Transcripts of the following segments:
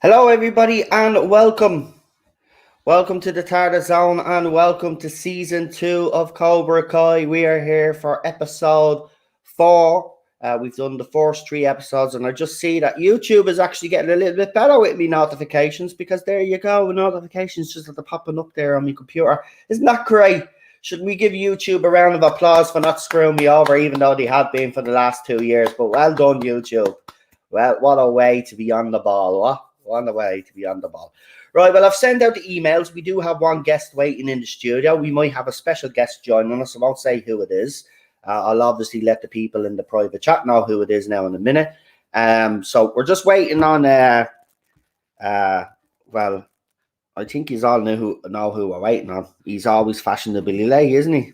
Hello, everybody, and welcome. Welcome to the Tartar Zone, and welcome to season 2 of Cobra Kai. We are here for episode 4. We've done the first 3 episodes, and I just see that YouTube is actually getting a little bit better with me notifications because there you go, notifications just are popping up there on my computer. Isn't that great? Should we give YouTube a round of applause for not screwing me over, even though they have been for the last 2 years? But well done, YouTube. Well, what a way to be on the ball, what a way to be on the ball. Right, well, I've sent out the emails. We do have one guest waiting in the studio. We might have a special guest joining us. I won't say who it is. I'll obviously let the people in the private chat know who it is now in a minute. So we're just waiting on, well, I think he's all know who we're waiting on. He's always fashionably late, isn't he?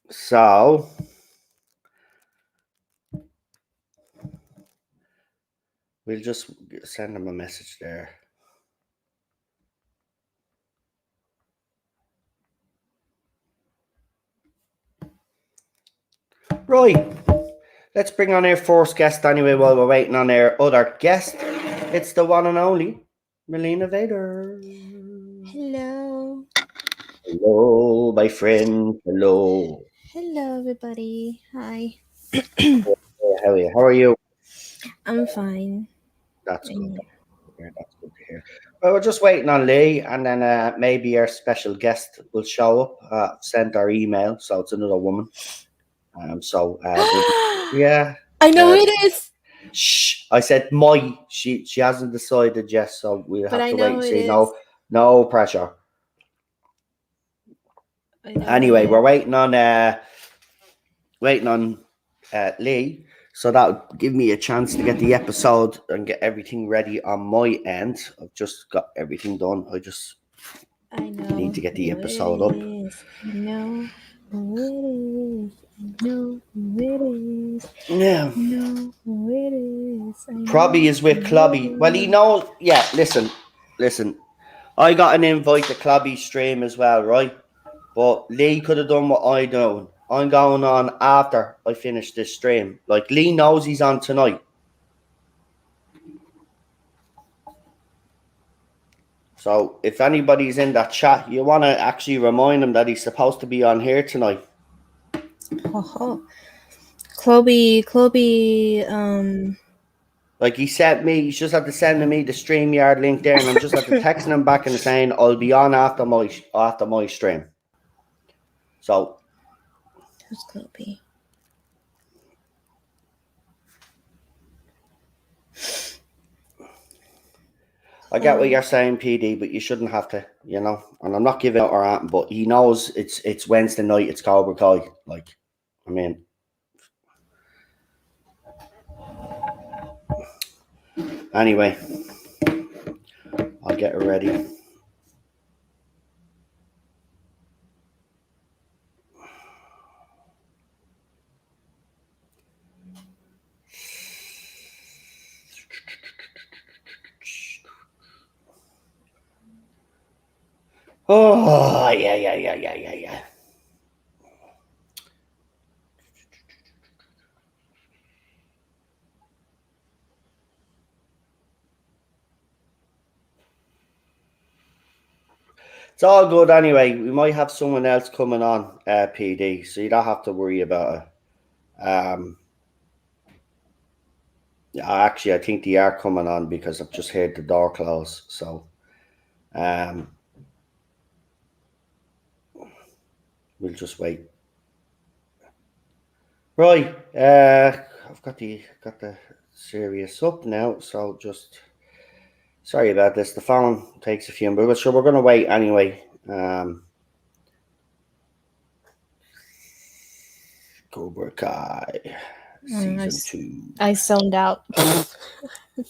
So we'll just send him a message there. Right. Let's bring on our first guest anyway while we're waiting on our other guest. It's the one and only Melina Vader. Hello. Hello, my friend. Hello. Hello, everybody. Hi. How are you? How are you? I'm fine. That's good. That's good to hear. Well, we're just waiting on Lee, and then maybe our special guest will show up. Send our email, so it's another woman. Yeah. I know who it is. Shh! I said she hasn't decided yet, so we'll have to wait and see. No pressure. Anyway, we're waiting on Lee, so that'll give me a chance to get the episode and get everything ready on my end. I've just got everything done. I need to get the episode up. I know who it is. I know who it is. Yeah. I know who it is. Probably is with Clubby. Well, he knows. Yeah, listen. I got an invite to Clubby's stream as well, right? But Lee could have done what I done. I'm going on after I finish this stream. Like, Lee knows he's on tonight. So if anybody's in that chat, you want to actually remind him that he's supposed to be on here tonight. Chloe, like he sent me, he's just had to send me the StreamYard link there, and I'm just had to texting him back and saying I'll be on after my stream. So who's Chloe? I get what you're saying, PD, but you shouldn't have to, you know. And I'm not giving out our aunt, but he knows it's Wednesday night. It's Cobra Kai. Like, I mean, anyway, I'll get it ready. Oh, yeah. It's all good anyway. We might have someone else coming on, PD, so you don't have to worry about it. Actually, I think they are coming on because I've just heard the door close. So, we'll just wait. Right, I've got the series up now, so just sorry about this. The phone takes a few minutes, so we're gonna wait anyway. Cobra Kai season 2. I zoned out. I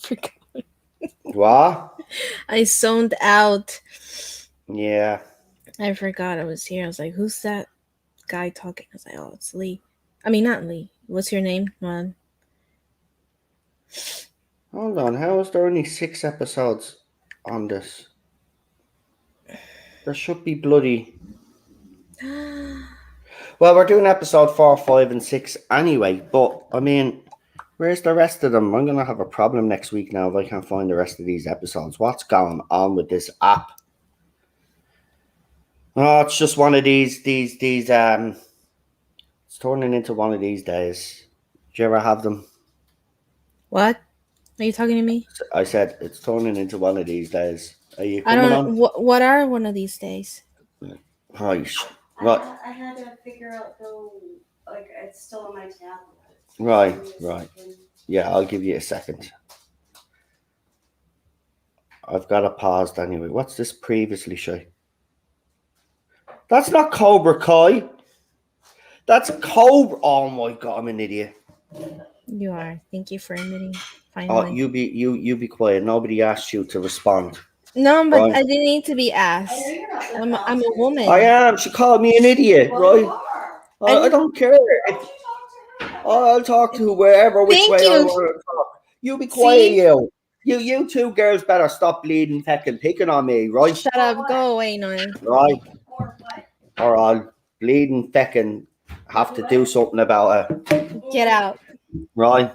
forgot. What? I zoned out. Yeah. I forgot I was here. I was like, who's that guy talking? I was like, oh, it's Lee. I mean, not Lee. What's your name, man? Hold on. How is there only 6 episodes on this? There should be bloody... Well, we're doing episode 4, 5, and 6 anyway, but I mean, where's the rest of them? I'm going to have a problem next week now if I can't find the rest of these episodes. What's going on with this app? Oh, it's just one of these, it's turning into one of these days. Do you ever have them? What? Are you talking to me? I said, it's turning into one of these days. Are you I coming don't. on? What are one of these days? Right. I had to figure out though, like it's still on my tablet. Right, Give me a right. second. Yeah, I'll give you a second. I've got it paused anyway. What's this previously show? That's not Cobra Kai. That's Cobra. Oh my god, I'm an idiot. You are. Thank you for admitting. Oh, Finally. you be quiet. Nobody asked you to respond. No, but Right. I didn't need to be I asked. know you're not I'm that a woman. I am. She called me an idiot, Well, you right? are. I don't care. Why don't you talk to her? I'll talk to wherever, which Thank way you. I want to talk. You be quiet, See? You two girls better stop bleeding, fucking picking on me, right? Shut up. Go away, Noel. Right. Or what? Or I'll bleeding, fucking have to do something about it, Get out. right?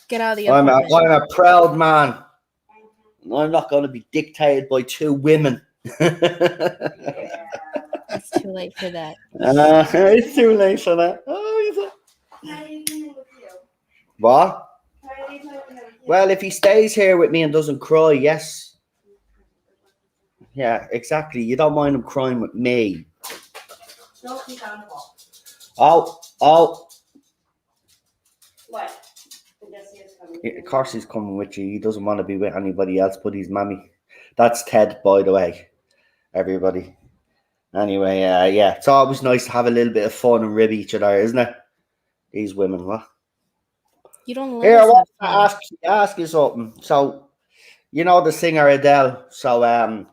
Get out of the I'm apartment. a proud man. I'm not going to be dictated by two women. Yeah. It's too late for that. It's too late for that. Oh, is it? Can I leave him with you? What? Can I leave him with you? Well, if he stays here with me and doesn't cry, yes. Yeah, exactly. You don't mind him crying with me. Don't keep on the wall. Oh. What? I guess he is coming. Yeah, of course he's coming with you. He doesn't want to be with anybody else but his mammy. That's Ted, by the way. Everybody. Anyway, yeah, it's always nice to have a little bit of fun and rib each other, isn't it? These women, what? You don't let Here, I us want have to fun. ask you something. So, you know the singer Adele. So,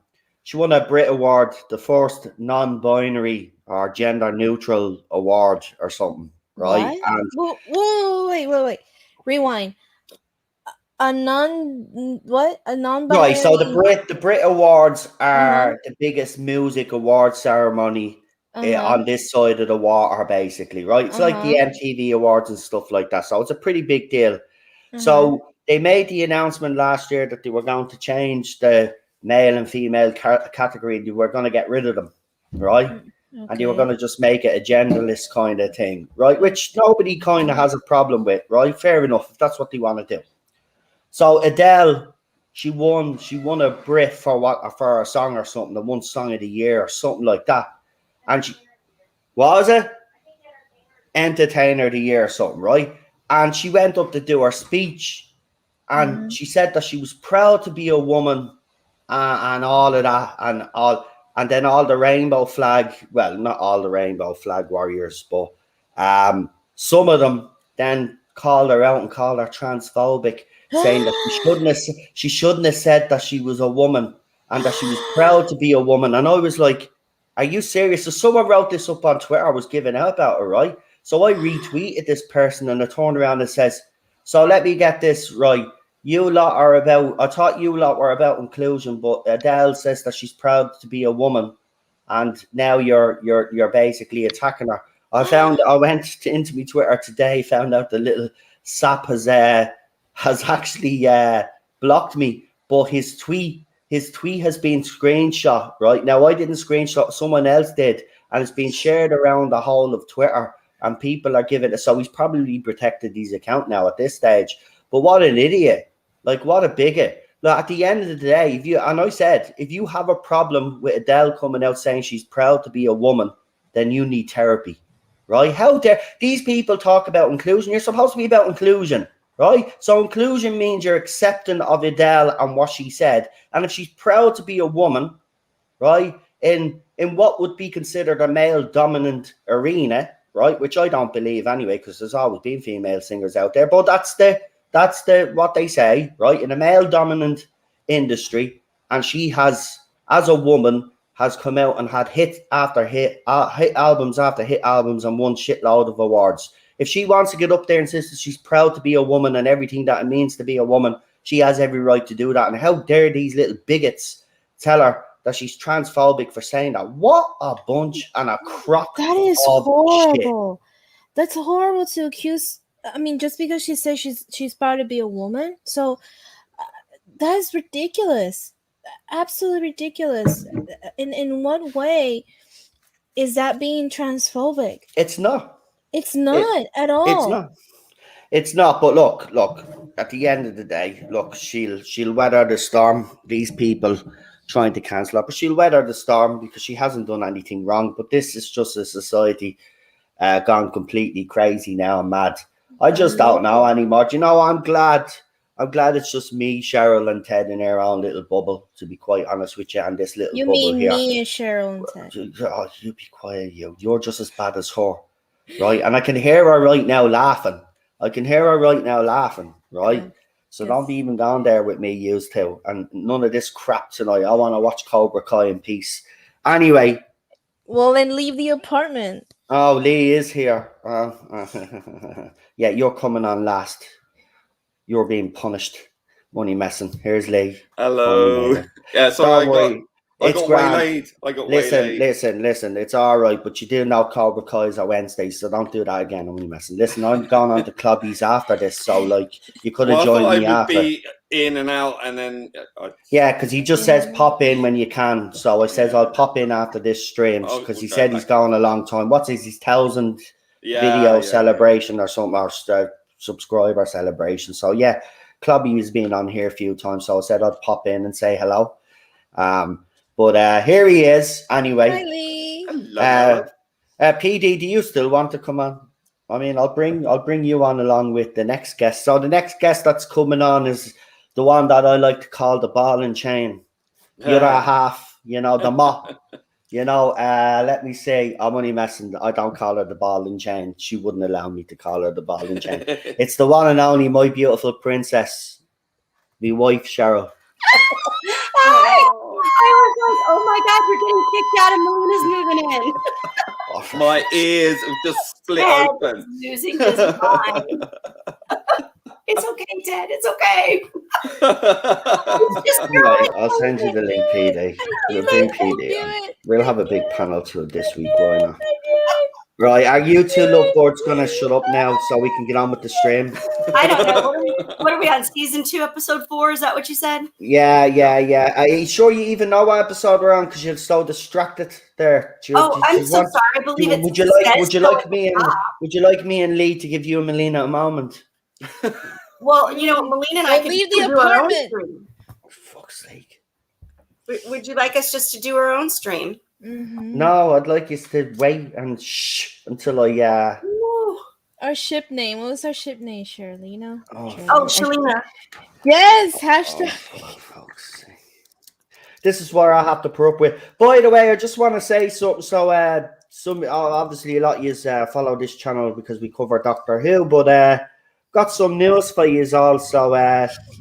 she won a Brit Award, the first non-binary or gender-neutral award or something, right? What? And Whoa, wait. Rewind. A non-binary. right, so the Brit Awards are Uh-huh. the biggest music award ceremony Uh-huh. on this side of the water, basically, right? It's like the MTV Awards and stuff like that. So it's a pretty big deal. So they made the announcement last year that they were going to change the male and female category. They were going to get rid of them, right? Okay. And they were going to just make it a genderless kind of thing, right? Which nobody kind of has a problem with, right? Fair enough, if that's what they want to do. So Adele, she won a Brit for a song or something, the one song of the year or something like that. And she was it? Entertainer of the year or something, right? And she went up to do her speech and she said that she was proud to be a woman and all of that and then all the rainbow flag, well, not all the rainbow flag warriors, but some of them then called her out and called her transphobic, saying that she shouldn't have said that she was a woman and that she was proud to be a woman. And I was like, are you serious? So someone wrote this up on Twitter, was giving out about her, right? So I retweeted this person and I turned around and says, so let me get this right. I thought you lot were about inclusion, but Adele says that she's proud to be a woman, and now you're basically attacking her. I went into my Twitter today, found out the little sap has actually blocked me, but his tweet has been screenshot. Right now, I didn't screenshot, someone else did, and it's been shared around the whole of Twitter, and people are giving it. So he's probably protected his account now at this stage. But what an idiot! Like, what a bigot. Look, at the end of the day, if you have a problem with Adele coming out saying she's proud to be a woman, then you need therapy, right? How dare these people talk about inclusion? You're supposed to be about inclusion, right? So inclusion means you're accepting of Adele and what she said. And if she's proud to be a woman, right, in what would be considered a male-dominant arena, right, which I don't believe anyway, because there's always been female singers out there, but that's the what they say, right? In a male-dominant industry, and she has, as a woman, has come out and had hit after hit, hit albums after hit albums, and won shitload of awards. If she wants to get up there and says that she's proud to be a woman and everything that it means to be a woman, she has every right to do that. And how dare these little bigots tell her that she's transphobic for saying that. What a bunch and a crock That is of shit. horrible. That's horrible to accuse. I mean, just because she says she's proud to be a woman, so that is ridiculous. Absolutely ridiculous. In what way is that being transphobic? It's not. It's not at all. It's not. It's not. But look. At the end of the day, look, she'll weather the storm. These people trying to cancel her, but she'll weather the storm because she hasn't done anything wrong. But this is just a society gone completely crazy now and mad. I just don't know anymore. Do you know? I'm glad it's just me, Cheryl, and Ted in our own little bubble. To be quite honest with you, and this little You bubble mean here. me and Cheryl and Ted? Oh, you be quiet, you. You're just as bad as her, right? And I can hear her right now laughing. Right? Good. So Yes. don't be even going there with me, used to. And none of this crap tonight. I want to watch Cobra Kai in peace. Anyway. Well, then leave the apartment. Oh, Lee is here. Yeah, you're coming on last. You're being punished. Money messing. Here's Lee. Hello. Yeah, so Don't worry. I It's got grand. waylaid. Listen. It's all right, but you do know Cobra Kai's are Wednesdays, so don't do that again. I'm only messing. Listen, I'm going on to clubbies after this, so like you could have I joined thought me I would after. be in and out, and then Yeah, because he just says pop in when you can. So I says I'll pop in after this stream because he said he's going a long time. What's his 1,000 video celebration or something, or subscriber celebration? So yeah, Clubby has been on here a few times, so I said I'd pop in and say hello. But here he is anyway. Hi, Lee. Hello. PD, do you still want to come on? I mean, I'll bring you on along with the next guest. So the next guest that's coming on is the one that I like to call the ball and chain. The other half, the mop. Let me say, I'm only messing. I don't call her the ball and chain. She wouldn't allow me to call her the ball and chain. It's the one and only, my beautiful princess, my wife, Cheryl. Hi. I was like, oh my God, we're getting kicked out and Melina's moving in. My ears have just split Ted open. is losing his mind. It's okay, Ted. It's okay. Right, I'll send you the link, PD. We'll bring PD on. We'll have a big panel to it this week, why not? Right, are you two lovebirds going to shut up now so we can get on with the stream? I don't know. What are we on? Season 2, episode 4? Is that what you said? Yeah. Are you sure you even know what episode we're on? Because you're so distracted there. I'm so sorry. I believe it's. Would you like me and Lee to give you and Melina a moment? Well, Melina and I could leave the do our own apartment. stream. For fuck's sake. Would you like us just to do our own stream? Mm-hmm. No, I'd like you to wait and shh until I. Our ship name. What was our ship name, Shirley? Oh, Shalina. Yes, hashtag. For fuck's sake. This is where I have to put up with. By the way, I just want to say something. So, obviously a lot of you follow this channel because we cover Doctor Who, but got some news for you also.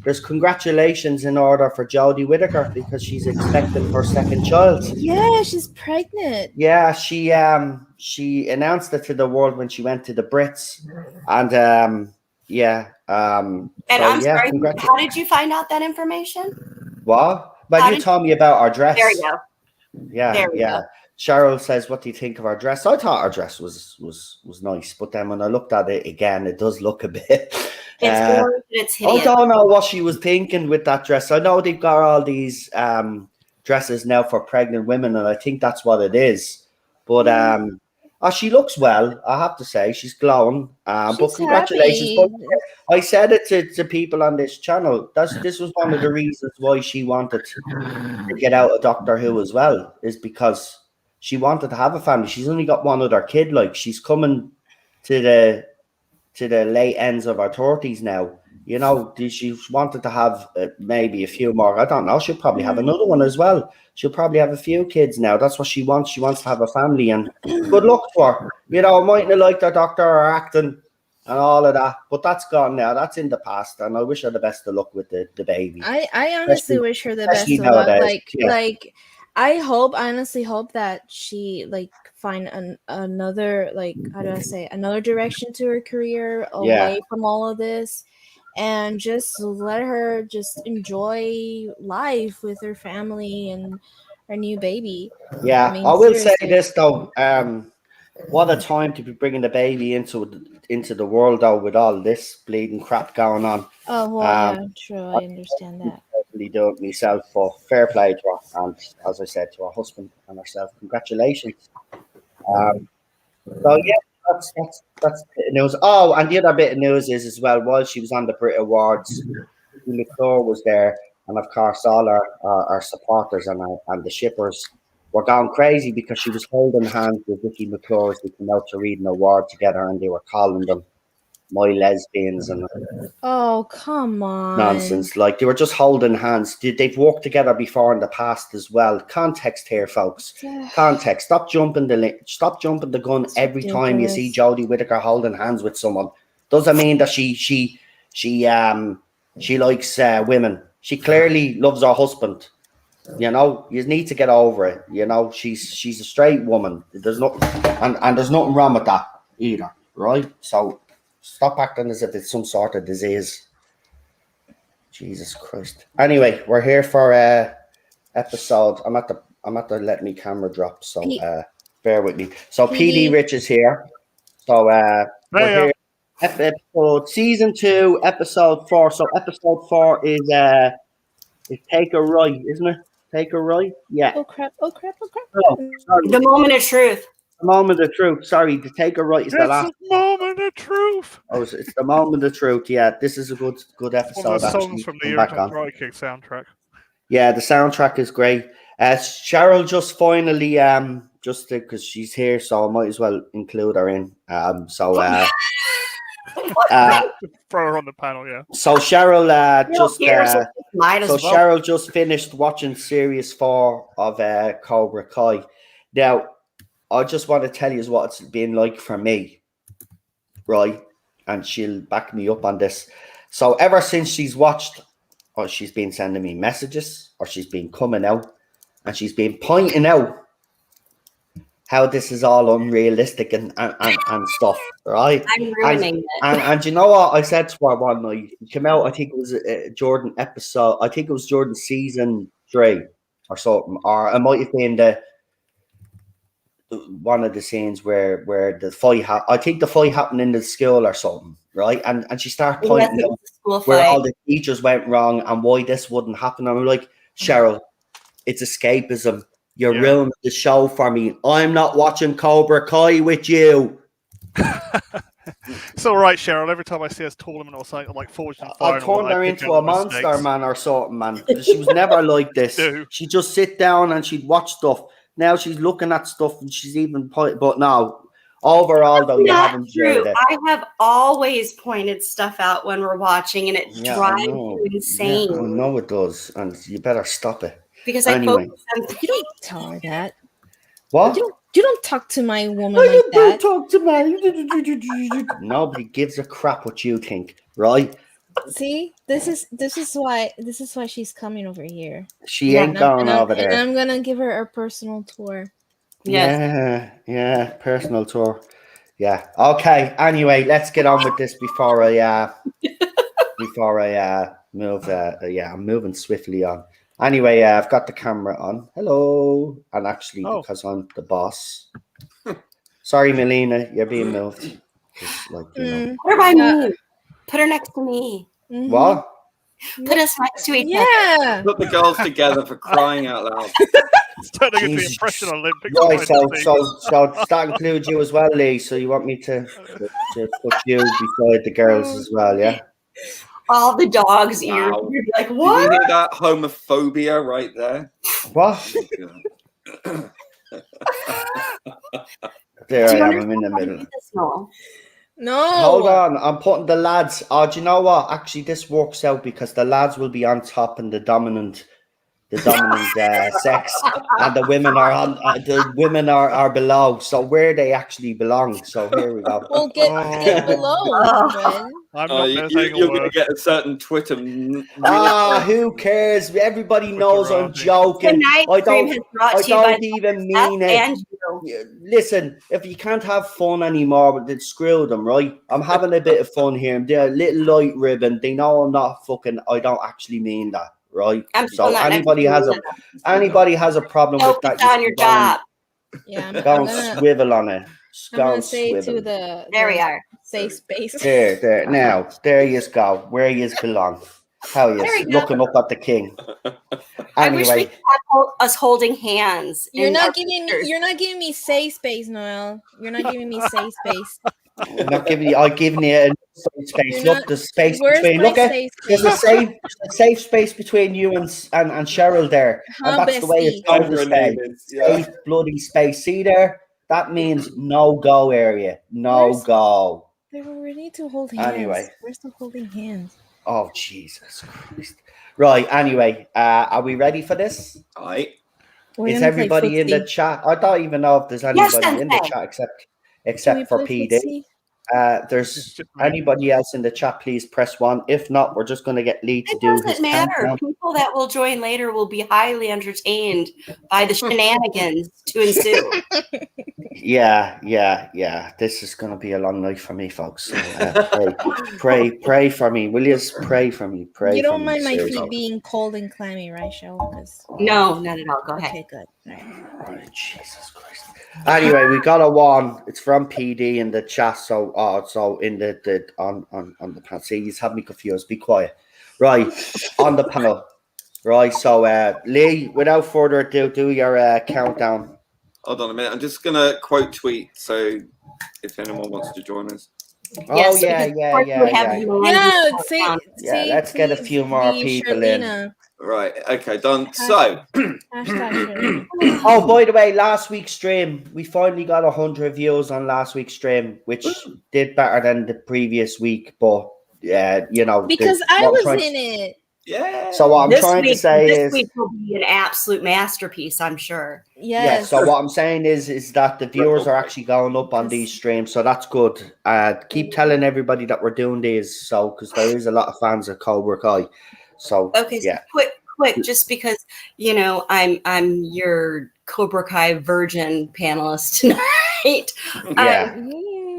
There's congratulations in order for Jodie Whittaker because she's expecting her second child. Yeah, she's pregnant. Yeah, she announced it to the world when she went to the Brits, and And I'm sorry, how did you find out that information? What? Well, you told me about our dress. There you go. Yeah. Go. Cheryl says, "What do you think of our dress?" I thought our dress was nice, but then when I looked at it again, it does look a bit. It's hideous. I don't know what she was thinking with that dress. I know they've got all these dresses now for pregnant women, and I think that's what it is. But she looks well, I have to say. She's glowing. But congratulations. But I said it to people on this channel. This was one of the reasons why she wanted to get out of Doctor Who as well, is because she wanted to have a family. She's only got one other kid. Like, she's coming to the late ends of her 30s now. She wanted to have maybe a few more. I don't know. She'll probably have another one as well. She'll probably have a few kids now. That's what she wants. She wants to have a family, and good luck to her. I mightn't have liked her doctor or acting and all of that, but that's gone now. That's in the past, and I wish her the best of luck with the baby. I honestly wish her the best of luck. I honestly hope that she find another another direction to her career away from all of this, and just let her just enjoy life with her family and new baby. Yeah, I mean, I will say seriously. this though. What a time to be bringing the baby into the world though, with all this bleeding crap going on. Oh well, yeah, true. I understand that. Totally do it myself, for fair play to her, and as I said, to her husband and herself, congratulations. So yeah, that's a bit of news. Oh, and the other bit of news is as well, while she was on the Brit Awards, McClure was there, and of course all our supporters and the shippers were going crazy because she was holding hands with Vicky McClure as they came out to read an award together, and they were calling them my lesbians and Oh, come on. nonsense. Like, they were just holding hands. They've worked together before in the past as well. Context here, folks. Context. Stop jumping the gun every time you see Jodie Whittaker holding hands with someone. Doesn't mean that she likes women. She clearly loves her husband. You know, you need to get over it. You know, she's a straight woman. There's there's nothing wrong with that either, right? So stop acting as if it's some sort of disease. Jesus Christ. Anyway, we're here for episode. I'm at the let me camera drop, so bear with me. So PD Rich is here. So we're here. Episode season 2, episode 4. So episode 4 is Take a Right, isn't it? Take a Right? Yeah. Oh crap. Oh, sorry. The moment of truth. The moment of truth. Sorry, the Take a Right is the last. The moment of truth. Oh, it's the moment of truth. Yeah, this is a good episode. One of the songs from the Karate Kick soundtrack. Yeah, the soundtrack is great. Cheryl just finally just because she's here, so I might as well include her in. Throw her on the panel, yeah. So Cheryl Cheryl just finished watching series 4 of Cobra Kai. Now, I just want to tell you what it's been like for me, right? And she'll back me up on this. So ever since she's watched, or she's been sending me messages, or she's been coming out, and she's been pointing out how this is all unrealistic and stuff, right? I'm ruining it. And you know what? I said to her one night, it came out, I think it was Jordan episode, I think it was Jordan season 3 or something, or it might have been one of the scenes where the fight I think the fight happened in the school or something, right? And she started pointing out where all the teachers went wrong and why this wouldn't happen. And I'm like, Cheryl, it's escapism. You're ruining the show for me. I'm not watching Cobra Kai with you. It's all right, Cheryl. Every time I see us tournament or something, like Fortune Fire, I turned her into a monster, man, or something, man. She was never like this. She'd just sit down and she'd watch stuff. Now she's looking at stuff and she's even but no. Overall, though, you haven't enjoyed it. I have always pointed stuff out when we're watching, and it drives you insane. Yeah, I know it does, and you better stop it. Because I focus on you don't tell her that. What? You don't talk to my woman like that. Don't talk to me. Nobody gives a crap what you think, right? See, this is why she's coming over here. She ain't going over there. And I'm gonna give her a personal tour. Yes. Yeah, personal tour. Yeah. Okay. Anyway, let's get on with this before I move. I'm moving swiftly on. Anyway, I've got the camera on. Hello. And actually, because I'm the boss. Sorry, Melina, you're being moved. What about me? Put her next to me. Mm-hmm. What? Put us next to each other. Put the girls together, for crying out loud. It's turning into the impression Olympics. Right, so that includes you as well, Lee. So you want me to put you beside the girls as well, yeah? All the dogs' ears. You're like, what? Did you hear that homophobia right there? What? There I am. I'm in the middle. No. Hold on. I'm putting the lads. Oh, do you know what? Actually, this works out because the lads will be on top and the dominant sex, and the women are below. So where they actually belong. So here we go. Well, get below. You're going to get a certain Twitter. Who cares? Everybody knows I'm joking. I don't even mean it. Listen, if you can't have fun anymore, then screw them, right? I'm having a bit of fun here. They're a little light ribbon. They know I'm not fucking. I don't actually mean that, right? I'm So still not anybody has a problem with that, focus on your job. Yeah, I'm go and gonna, swivel on it. I'm gonna Go and say to swivel. There we are. safe space. There. Now, there you go. Where you belong. How There we you go. looking up at the king? I wish we Anyway, could have us holding hands. You're in not our giving pictures. me. You're not giving me safe space, Noel. You're not giving me safe space. I'm not giving you. I'm giving you a safe space. You're Look, the space Where's between. my Look at safe there's a space? safe space between you and Cheryl there, and Huh, that's the way it's bestie? going to Whatever her stay. name is, yeah. Safe bloody space. See there? That means no go area. No Where's- go. They were ready to hold hands. Anyway. Where's the holding hands? Oh Jesus Christ! Right. Anyway, are we ready for this? Aye. We're Is gonna play everybody in the footsie. chat? I don't even know if there's Yes, anybody in the Sensei. chat Can we except for play PD. footsie? There's It's just me. anybody else in the chat, please press 1. If not, we're just going to get Lee to It do his doesn't matter. countdown. People that will join later will be highly entertained by the shenanigans to ensue. Yeah. This is going to be a long night for me, folks. So, pray for me. Will you pray for me? Pray You for don't me, mind my seriously. feet being cold and clammy, right, Cheryl? 'Cause- No, not at all. Go ahead. Okay, good. All right. Oh, Jesus Christ. Anyway, we got a 1. It's from PD in the chat. So in the on the panel. See, you have me confused. Be quiet. Right. On the panel. Right. So Lee, without further ado, do your countdown. Hold on a minute. I'm just gonna quote tweet. So if anyone wants to join us. Oh Yes, yeah. Yeah, say Let's get a please few more be people in. Sharlina. Right. Okay. Done. So Hashtag Oh, by the way, last week's stream, we finally got 100 views on last week's stream, which did better than the previous week. But because I was in it. yeah. So what I'm trying to say is, this week will be an absolute masterpiece, I'm sure. Yes. So what I'm saying is that the viewers are actually going up on these streams, so that's good. Keep telling everybody that we're doing these, so because there is a lot of fans of Cobra Kai. So Okay, so quick, just because I'm your Cobra Kai virgin panelist tonight.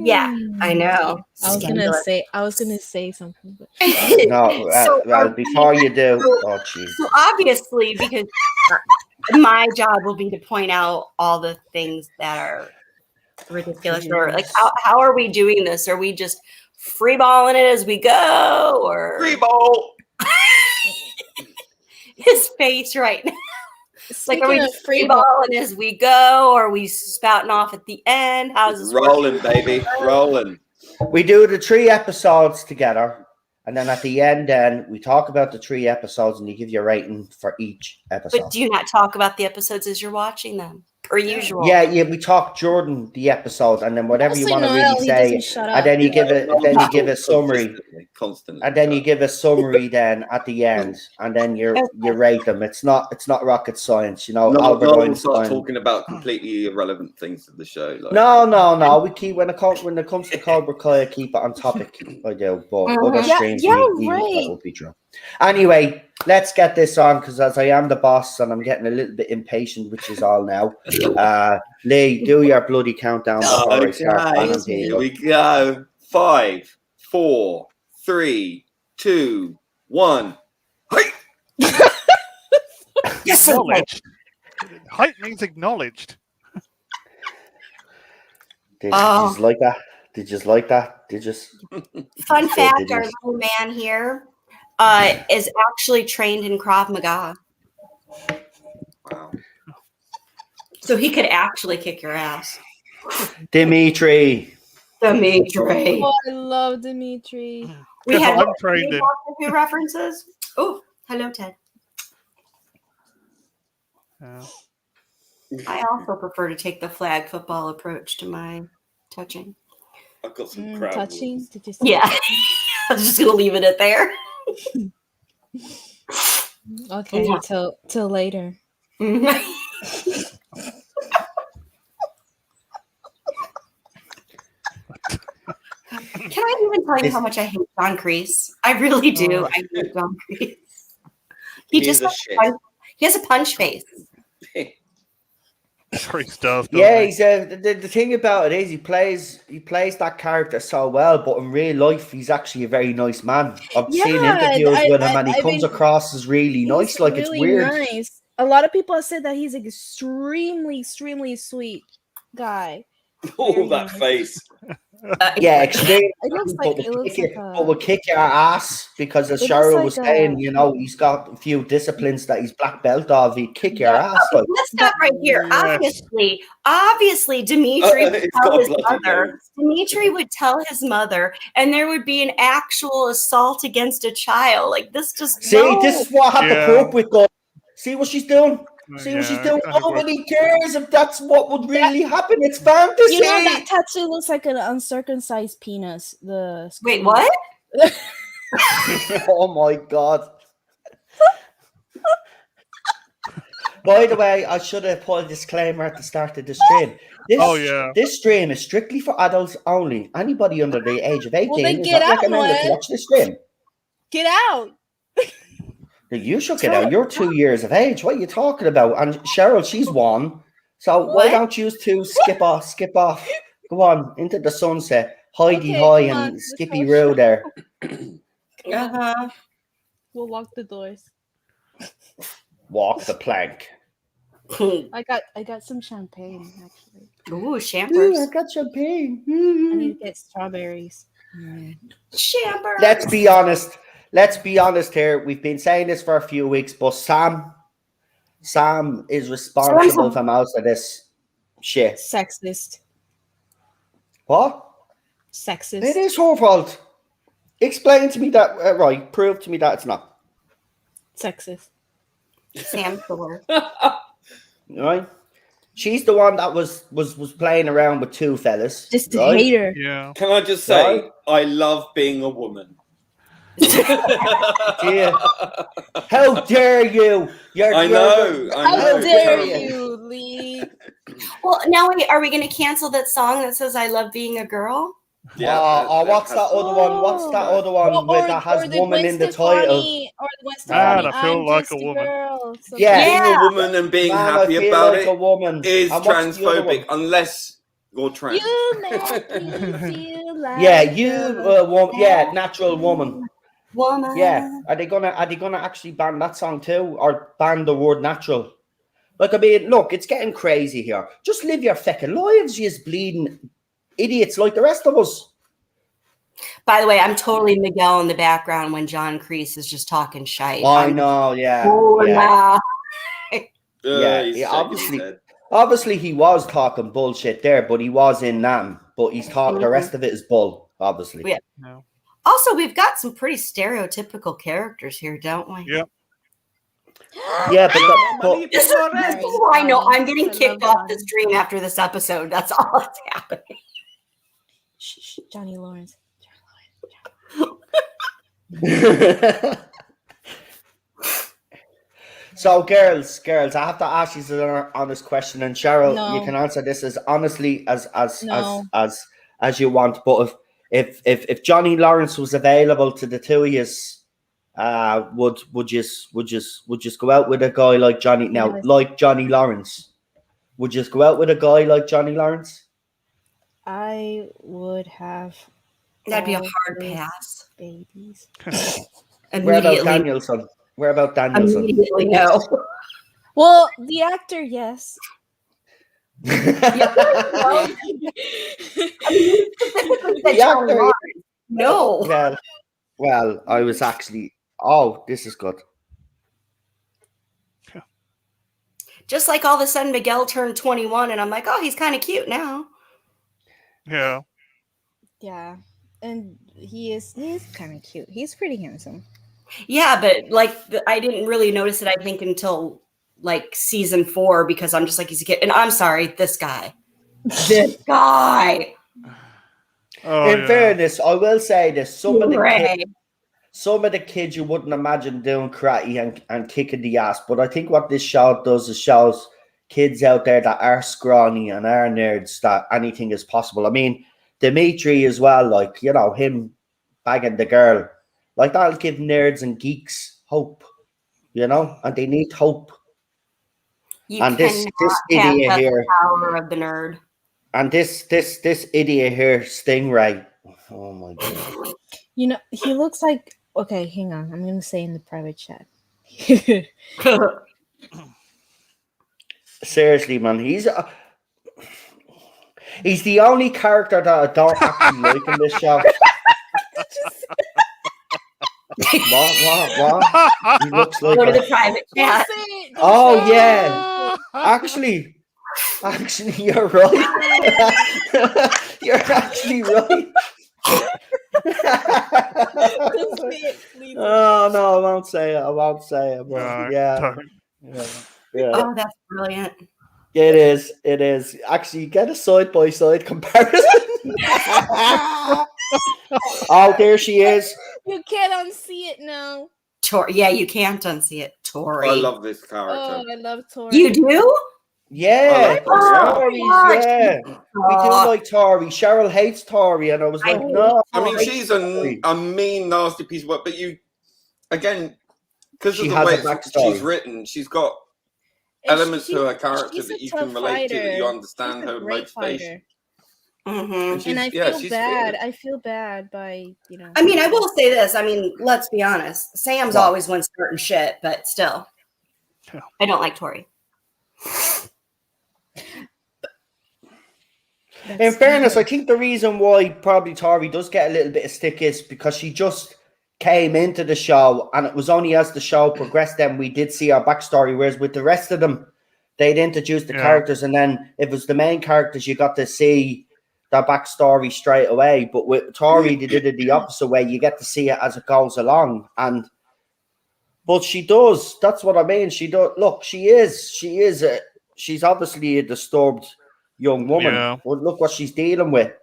Yeah, I know. I was gonna say something, but no. Before you do, oh jeez. So obviously, because my job will be to point out all the things that are ridiculous, or like how are we doing this? Are we just freeballing it as we go, or free ball? His face right now. Speaking are we of freeballing as we go, or are we spouting off at the end? How's this rolling, baby? Rolling. We do the 3 episodes together, and then at the end, then we talk about the 3 episodes, and you give your rating for each episode. But do you not talk about the episodes as you're watching them, per usual? Yeah. We talk Jordan the episode, and then whatever you want to really say, and then you give a summary. Constantly. And then you give a summary then at the end, and then you rate them. It's not rocket science, No Albert one Einstein. start talking about completely irrelevant things of the show. Like. No. We keep when it comes to Cobra Kai, I keep it on topic. I do, but other streams that would be true. Anyway, let's get this on because as I am the boss and I'm getting a little bit impatient, which is all now. Lee, do your bloody countdown before I start. Here we go. 5, 4, 3, 2, 1. Hey! Yes, Acknowledged. Hype means acknowledged. Did you like that? Did you like that? Fun fact: our little man here is actually trained in Krav Maga. Wow. So he could actually kick your ass. Dimitri. Oh, I love Dimitri. We had I'm trained in. Who references? Oh, hello, Ted. I also prefer to take the flag football approach to my touching. I've got some crowd touching. rules. Did you say Yeah, I was just gonna leave it at there. Okay, till later. Can I even tell you how much I hate John Kreese? I really do. I hate John Kreese. He has a punch face. Sure he does, doesn't Yeah, he? he's the thing about it is he plays that character so well, but in real life he's actually a very nice man. I've seen interviews with him, and he I've comes been. across as really He's nice. Like it's really weird. nice. A lot of people have said that he's an extremely sweet guy. Oh, Very that nice. face. Yeah, extreme. It looks But like would kick your ass because, as It looks Cheryl like was saying, he's got a few disciplines that he's black belt of. He'd kick your Yeah. ass. Like. Let's stop right here. Yes. Obviously, Dimitri would It's tell got his bloody mother. nose. Dimitri would tell his mother, and there would be an actual assault against a child. Like this, just See, no. this is what I have to Yeah. cope with. Guys. See what she's doing. See what she's Yeah, doing. it kinda Nobody cares if that's what would really happen. It's fantasy. You know that tattoo looks like an uncircumcised penis. Wait, what? Oh my god. By the way, I should have put a disclaimer at the start of the stream. This stream is strictly for adults only. Anybody under the age of 18 Well, then is get not out, recommended to Glenn. watch this stream. Get out! You should get out. You're 2 years of age. What are you talking about? And Cheryl, she's 1. So why What? don't you two skip off? Go on into the sunset. Heidi Okay, High come on, and let's Skippy go. Roo there. Uh-huh. We'll lock the doors. Walk the plank. I got some champagne actually. Ooh, Ooh, I champers. got champagne. I need to get strawberries. Champers. Let's be honest. Let's be honest here. We've been saying this for a few weeks, but Sam is responsible for most of this shit. Sexist. What? Sexist. It is her fault. Explain to me that, right? Prove to me that it's not. Sexist. Sam Thor. Right? She's the one that was playing around with 2 fellas. Just a right? hater. Yeah. Can I just say, Right. I love being a woman. Yeah. How dare you? I know. How dare terrible. you, Lee? Well, now are we going to cancel that song that says "I love being a girl"? What's that other one? What's that other one that has woman in the title? Or the Gwen Man, Stefani, I feel I'm like just a woman. Girl. So Yeah. Being a woman and being Man, happy I feel about like it a woman. is And what's the other transphobic, one? unless you're trans. You make me feel like Yeah, you a yeah, natural woman. Woman. Yeah. Are they gonna actually ban that song too? Or ban the word natural? Like, I mean, look, it's getting crazy here. Just live your fucking lives, you bleeding idiots like the rest of us. By the way, I'm totally Miguel in the background when John Kreese is just talking shite. I know, yeah. Oh, Yeah. nah. Yeah, he's yeah, shaking his head. Obviously he was talking bullshit there, but he was in Nam. But he's talking the rest of it is bull, obviously. Yeah. No. Also, we've got some pretty stereotypical characters here, don't we? Yep. Yeah, but This is why I know I'm getting I kicked love off the stream after this episode. That's all that's happening. Shh, Johnny Lawrence. So, girls, I have to ask you an honest question, and Cheryl, No. you can answer this as honestly No. as you want. But if Johnny Lawrence was available to the two of you, would you go out with a guy like Johnny now, Yes. like Johnny Lawrence? Would you go out with a guy like Johnny Lawrence? I would have That'd be a all hard his pass. babies. Where about Immediately, Danielson? Where about Danielson? immediately no. Well, the actor, yes. I mean, specifically said The Johnny actor- Lawrence. No. Well, I was actually. Oh, this is good. Just like all of a sudden Miguel turned 21 and I'm like, oh, he's kind of cute now. Yeah. Yeah. And he is kind of cute. He's pretty handsome. Yeah, but like I didn't really notice it, I think, until like season 4 because I'm just like, he's a kid. And I'm sorry, this guy. This guy. Oh, In yeah. fairness, I will say this: some of Ray. the kids you wouldn't imagine doing karate and kicking the ass. But I think what this show does is shows kids out there that are scrawny and are nerds that anything is possible. I mean, Dimitri as well, like, you know, him bagging the girl, like that'll give nerds and geeks hope, you know, and they need hope. You And this cannot idiot pass up here, the power of the nerd. and this idiot here, Stingray. Oh my god. You know, he looks like. Okay, hang on. I'm gonna say in the private chat. Seriously, man, he's the only character that I don't actually like in this show. What? He looks like Go to a- the private Don't chat. say it. Oh, Don't say yeah. it. Actually, you're right. You're actually right. Don't say it, please. Oh no, I won't say it. But No, yeah. don't. Yeah. Oh, that's brilliant. It is. Actually, get a side-by-side comparison. Oh, there she is. You can't unsee it now. Yeah, you can't unsee it. Tori. I love this character. Oh, I love Tori. You do? Yeah, I love Tori's, gosh. yeah. We do like Tori. Cheryl hates Tori, and I was like, I no. I mean, hate she's Tori. a mean, nasty piece of work. But you, again, because She of the has way a backstory. she's written, she's got And elements to her character she's a that you tough can relate to, that you fighter. understand She's a her great motivation. Mm-hmm. And I she's feel bad. fierce. I feel bad by, you know. I mean, I will say this. I mean, let's be honest. Sam's What? always one starting shit, but still. Yeah. I don't like Tori. In fairness, I think the reason why probably Tori does get a little bit of stick is because she just came into the show, and it was only as the show progressed then we did see our backstory, whereas with the rest of them, they'd introduce the characters, and then if it was the main characters, you got to see their backstory straight away. But with Tori, they did it the opposite way. You get to see it as it goes along. But she does. That's what I mean. She does. Look, she's obviously a disturbed young woman. Yeah. But look what she's dealing with.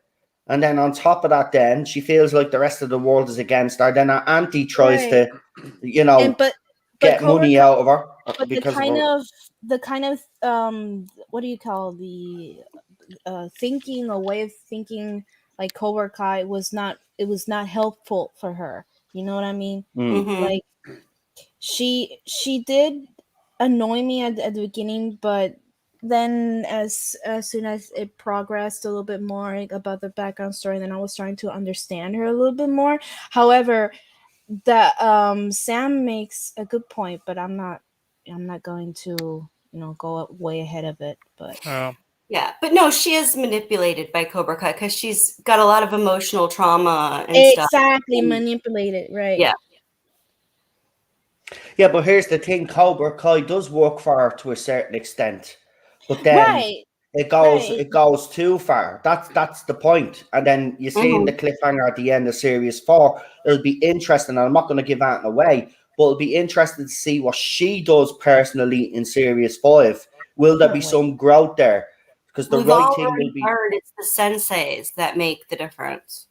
And then on top of that, then she feels like the rest of the world is against her. Then her auntie tries to, but get Cobra money Kai- out of her. But because the kind of what do you call the thinking, a way of thinking like Cobra Kai was not helpful for her. You know what I mean? Mm-hmm. Like she did annoy me at the beginning, but then as soon as it progressed a little bit more about the background story, then I was trying to understand her a little bit more. However, that Sam makes a good point, but I'm not going to go way ahead of it. But yeah, but no, she is manipulated by Cobra Kai because she's got a lot of emotional trauma and exactly stuff. Manipulated, right? Yeah. Yeah, but here's the thing: Cobra Kai does work for her to a certain extent, but then it goes too far. That's the point. And then you see in the cliffhanger at the end of Series 4, it'll be interesting. And I'm not going to give that away, but it'll be interesting to see what she does personally in Series 5. Will there be some growth there? Because the right thing will be. It's the senseis that make the difference.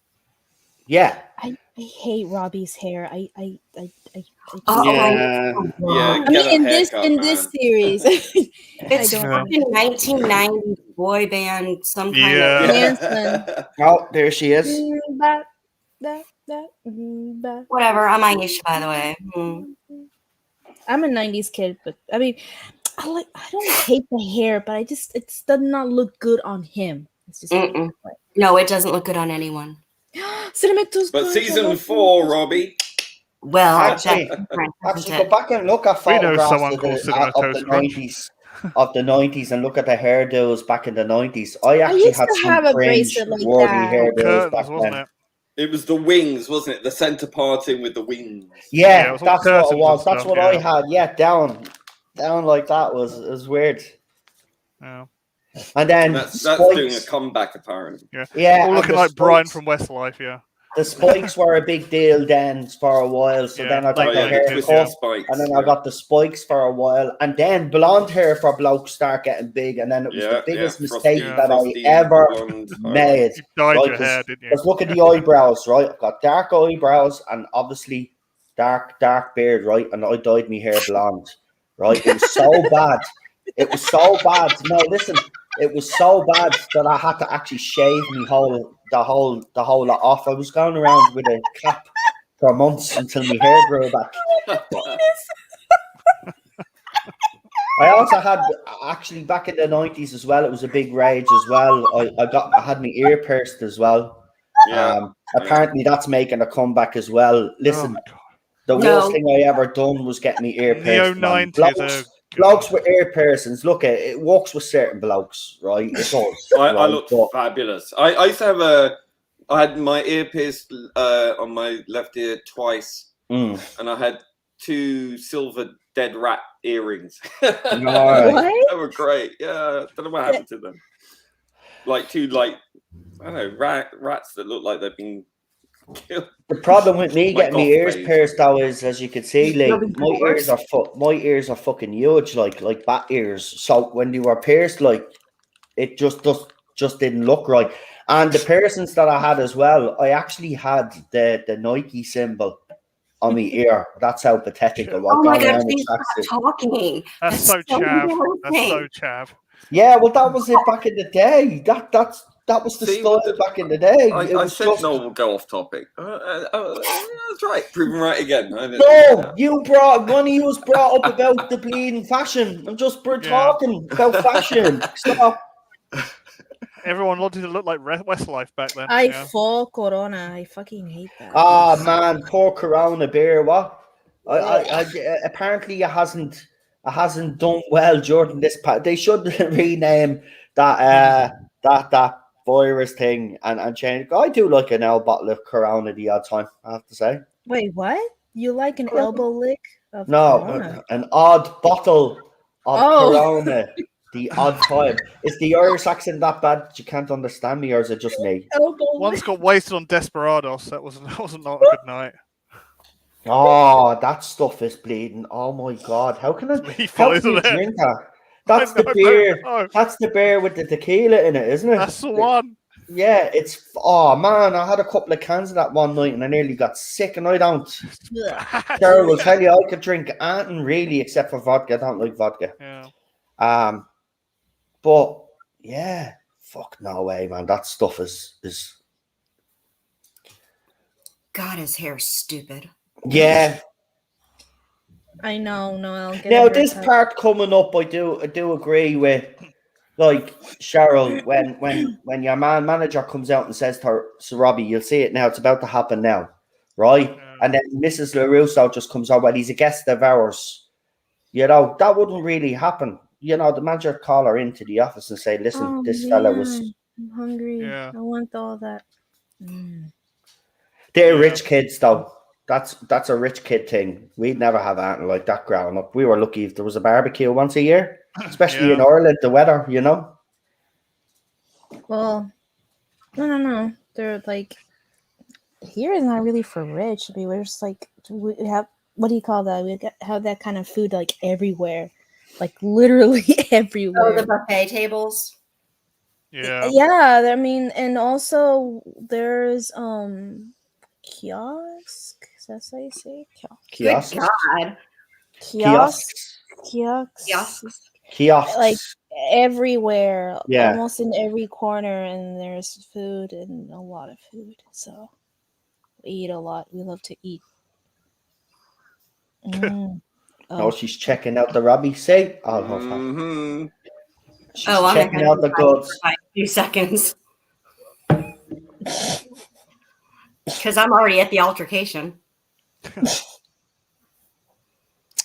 Yeah. I hate Robbie's hair. I mean, in this series, it's fucking 1990 boy band, some kind of Hanson. Oh, there she is. Whatever. I'm Aisha, by the way. I'm a 90s kid, but I mean, I don't hate the hair, but it does not look good on him. It's just no, it doesn't look good on anyone. But season 4, Robbie. Well, actually, go back and look at photographs of the 90s. Of the 90s, and look at the hairdos back in the 90s. I actually had some cringe worthy hairdos back then. It was the wings, wasn't it? The center parting with the wings. Yeah, that's what it was. That's what I had. Yeah, down like that was weird. Yeah. And then that's doing a comeback apparently. Yeah, all looking like Brian from Westlife. Yeah. The spikes were a big deal then for a while. So then I got the haircut, and then I got the spikes for a while, and then blonde hair for blokes start getting big, and then it was the biggest mistake that I ever made. You dyed your hair, didn't you? Let's look at the eyebrows, right? I've got dark eyebrows and obviously dark beard, right? And I dyed my hair blonde, right? It was so bad. It was so bad. No, listen. It was so bad that I had to actually shave the whole lot off. I was going around with a cap for months until my hair grew back. I also had actually back in the 90s as well. It was a big rage as well. I had my ear pierced as well. Yeah. Apparently that's making a comeback as well. Listen, Oh, the No. worst thing I ever done was get my ear pierced. Man. 90s. Blokes with ear piercings. Look, it works with certain blokes, right? It does. I right? looked But- fabulous. I used to have I had my ear pierced on my left ear twice, and I had 2 silver dead rat earrings. Alright. What? They were great. Yeah, don't know what happened to them. Like 2, I don't know, rats that look like they've been killed. The problem with me My getting my goth ears phase. pierced though is, as you can see, like You'll be worse. my ears are fucking huge, like bat ears. So when they were pierced, like it just didn't look right. And the piercings that I had as well, I actually had the Nike symbol on my ear. That's how pathetic it was. Oh my Going god, around with please stop tracksuit. talking. That's so chav. That's so embarrassing. chav. Yeah, well, that was it back in the day. That was the See, style back in the day. I was said just no, we'll go off topic. That's right. Proven right again. no. You brought one of you brought up about the bleeding fashion. I'm just talking about fashion. Stop. Everyone wanted to look like Westlife back then. I yeah. fall Corona. I fucking hate that. Ah man, poor Corona beer. What? I apparently it hasn't done well during this. They should rename that that virus thing and change. I do like an L bottle of Corona the odd time. I have to say. Wait, what? You like an elbow lick of No, Corona? an odd bottle of Oh. Corona the odd time. Is the Irish accent that bad that you can't understand me, or is it just me? Elbow Once lick. got wasted on Desperados. That was not a good night. Oh, that stuff is bleeding. Oh my god. How can I Lethal, how can isn't you it? drink that? That's the I beer. don't know. That's the beer with the tequila in it, isn't it? That's the one. Yeah, it's oh man, I had a couple of cans of that one night and I nearly got sick, and I don't. Cheryl will tell you I could drink anything really except for vodka. I don't like vodka. Yeah. But yeah, fuck no way, man. That stuff is God, his hair's stupid. yeah. I know, Noel. Now this part coming up, I do agree with, like Cheryl, when your manager comes out and says to her, "So Robbie, you'll see it now. It's about to happen now, right?" Yeah. And then Mrs. LaRusso just comes out, "Well, he's a guest of ours." You know, that wouldn't really happen. You know, the manager would call her into the office and say, "Listen, this fella was." I'm hungry. Yeah. I want all that. They're Yeah. rich kids, though. That's a rich kid thing. We'd never have anything like that growing up. We were lucky if there was a barbecue once a year, especially in Yeah. Ireland, the weather, you know. Well, no. They're like, here is not really for rich. I mean, we're just like, we have, what do you call that? Have that kind of food like everywhere, like literally everywhere. Oh, the buffet tables. Yeah. Yeah, I mean, and also there's kiosk. Is that how you say it? Kiosks. Good God. Kiosks. Like Kiosks. everywhere, Yeah. almost in every corner, and there's food and a lot of food. So we eat a lot. We love to eat. No, she's checking out the Robbie. Say, I'll have her. Mm-hmm. She's I'm checking out the goods. for a few seconds. Because I'm already at the altercation.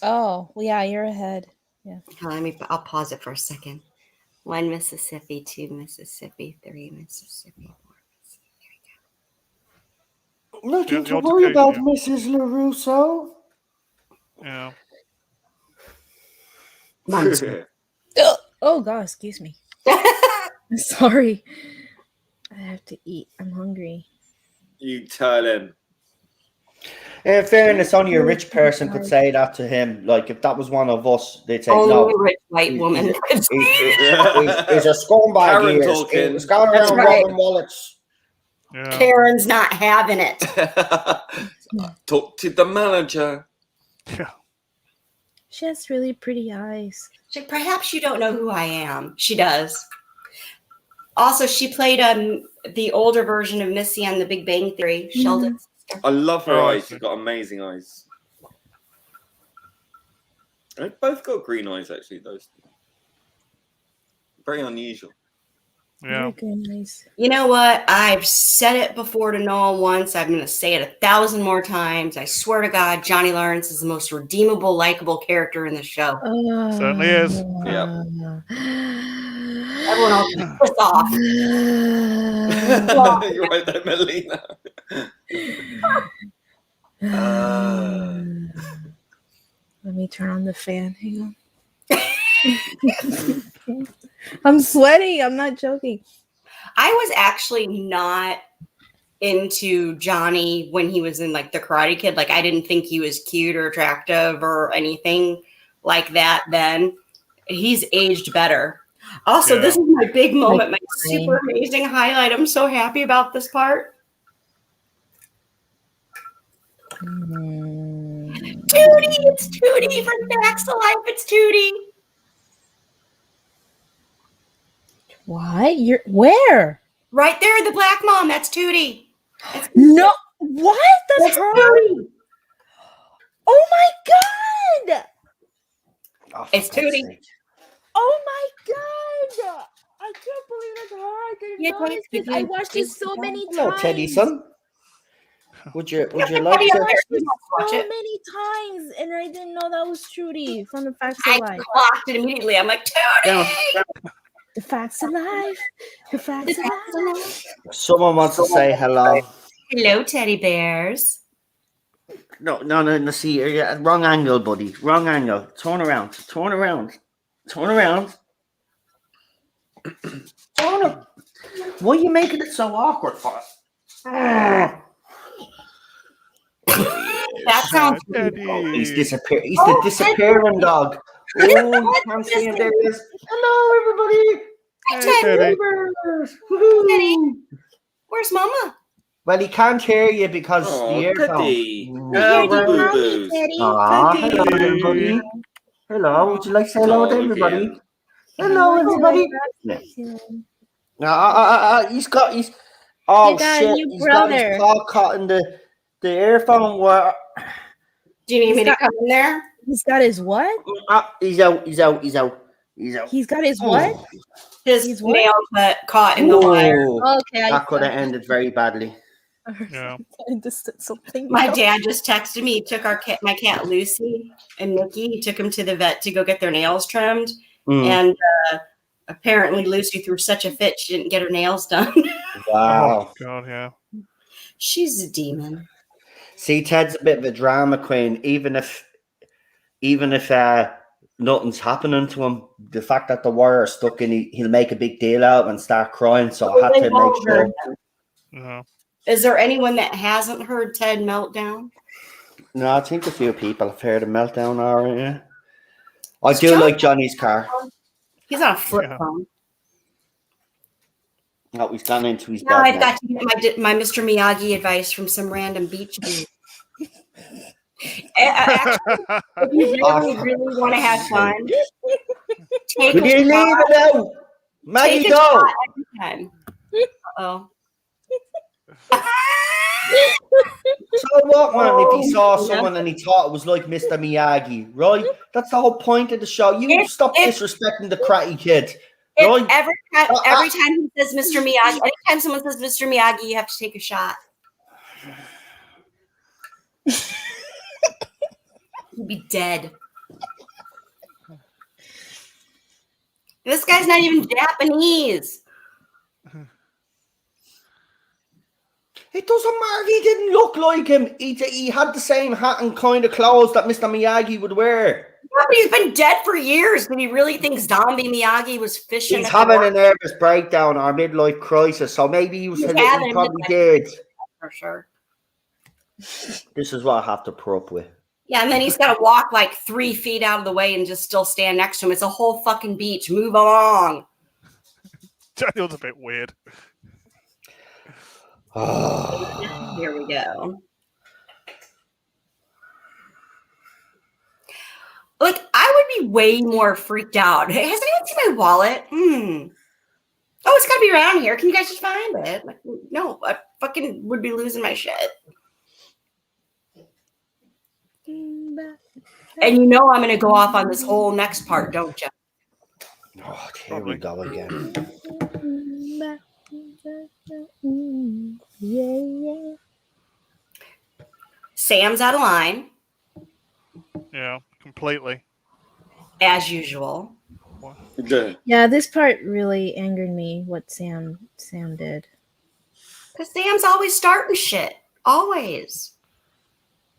Oh, well, yeah, you're ahead. I'll pause it for a second. 1 Mississippi, 2 Mississippi, 3 Mississippi, 4 Mississippi. Nothing to the worry about, altercation, Mrs. LaRusso. Yeah. Oh, God, excuse me. Sorry. I have to eat. I'm hungry. You tell him. In fairness, only a rich person could say that to him. Like, if that was one of us, they'd say, Only no. a rich white woman could say He's a scumbag. Karen He is. talking. He's going That's around right. robbing wallets. Yeah. Karen's not having it. Talk to the manager. Yeah. She has really pretty eyes. Perhaps you don't know who I am. She does. Also, she played the older version of Missy on The Big Bang Theory. Sheldon. I love her Oh, eyes. She's got amazing eyes. They've both got green eyes, actually. Those very unusual. Yeah. Very nice. You know what? I've said it before to Noah once. I'm going to say it 1,000 more times. I swear to God, Johnny Lawrence is the most redeemable, likable character in the show. Certainly is. Yeah. Everyone else is pissed off. You're right there, Melina. Let me turn on the fan. Hang on. I'm sweating. I'm not joking. I was actually not into Johnny when he was in like The Karate Kid. Like I didn't think he was cute or attractive or anything like that then. He's aged better. Also, this is my big moment, my super amazing highlight. I'm so happy about this part. Tootie! It's Tootie from Facts of Life. It's Tootie. What? You're where? Right there, the black mom. That's Tootie. No. What? That's her? Tootie. Oh my god! Oh, It's for God's Tootie. sake. Oh my god! I can't believe that's her. I didn't notice this. I watched this so many Hello, times. Teddy son. Would you like Teddy, to? Teddy, watched this Watch so it. many times, and I didn't know that was Trudy from the Facts I of Life. clocked it immediately. I'm like, Tootie! The Facts of Life. The Facts of Life. Someone wants to say hello. Hello, teddy bears. No. See, you're at wrong angle, buddy. Wrong angle. Turn around. Why are you making it so awkward for? That sounds He's disappearing. He's the disappearing dog. Oh, you can't see him. There he is. Hello, everybody. Hey, Teddy. Woohoo. Where's Mama? Well, he can't hear you because the earphone. Teddy. Oh, Boo-boos. hello, everybody. Hello, would you like to say hello to everybody? Hello, everybody. He's oh You got a shit, new he's got brother. his paw caught in the earphone. Where Do you need me to come in there? He's got his what? he's out. He's got his what? His He's what? nail caught in the wire. Oh, Okay, that could have ended very badly. Yeah. I just did something. My dad just texted me. He took my cat Lucy and Nikki. He took them to the vet to go get their nails trimmed. And apparently Lucy threw such a fit she didn't get her nails done. Wow. Oh, God, yeah. She's a demon. See, Ted's a bit of a drama queen. Even if nothing's happening to him, the fact that the wire is stuck in, he'll make a big deal out and start crying. So I had to make sure. Yeah. Is there anyone that hasn't heard Ted meltdown? No, I think a few people have heard a meltdown already. Yeah. I do like Johnny's car. He's on a flip phone. Oh, he's gone into his Now bed I've got to get my Mr. Miyagi advice from some random beach dude. Actually, if you really want to have fun, take Will a you leave shot. it out? Maggie, Take a go! shot every time. Uh-oh. So what, man, if he saw someone and he thought it was like Mr. Miyagi, right? That's the whole point of the show. You stop disrespecting the Karate Kid, right? Every time he says Mr. Miyagi, anytime someone says Mr. Miyagi, you have to take a shot. He'd be dead. This guy's not even Japanese. It doesn't matter. He didn't look like him. He had the same hat and kind of clothes that Mr. Miyagi would wear. Yeah, but he's been dead for years. Did he really think Zombie Miyagi was fishing? He's having a nervous breakdown or a midlife crisis, so maybe he probably did. For sure. This is what I have to put up with. Yeah, and then he's got to walk like 3 feet out of the way and just still stand next to him. It's a whole fucking beach. Move along. Daniel's a bit weird. Here we go. Like, I would be way more freaked out. Hey, has anyone seen my wallet? Oh, it's got to be around here. Can you guys just find it? Like, no, I fucking would be losing my shit. And you know I'm going to go off on this whole next part, don't you? Oh, here we go again. Yeah. Sam's out of line, Yeah, completely. as usual. Yeah, this part really angered me. What Sam did. Because Sam's always starting shit. Always.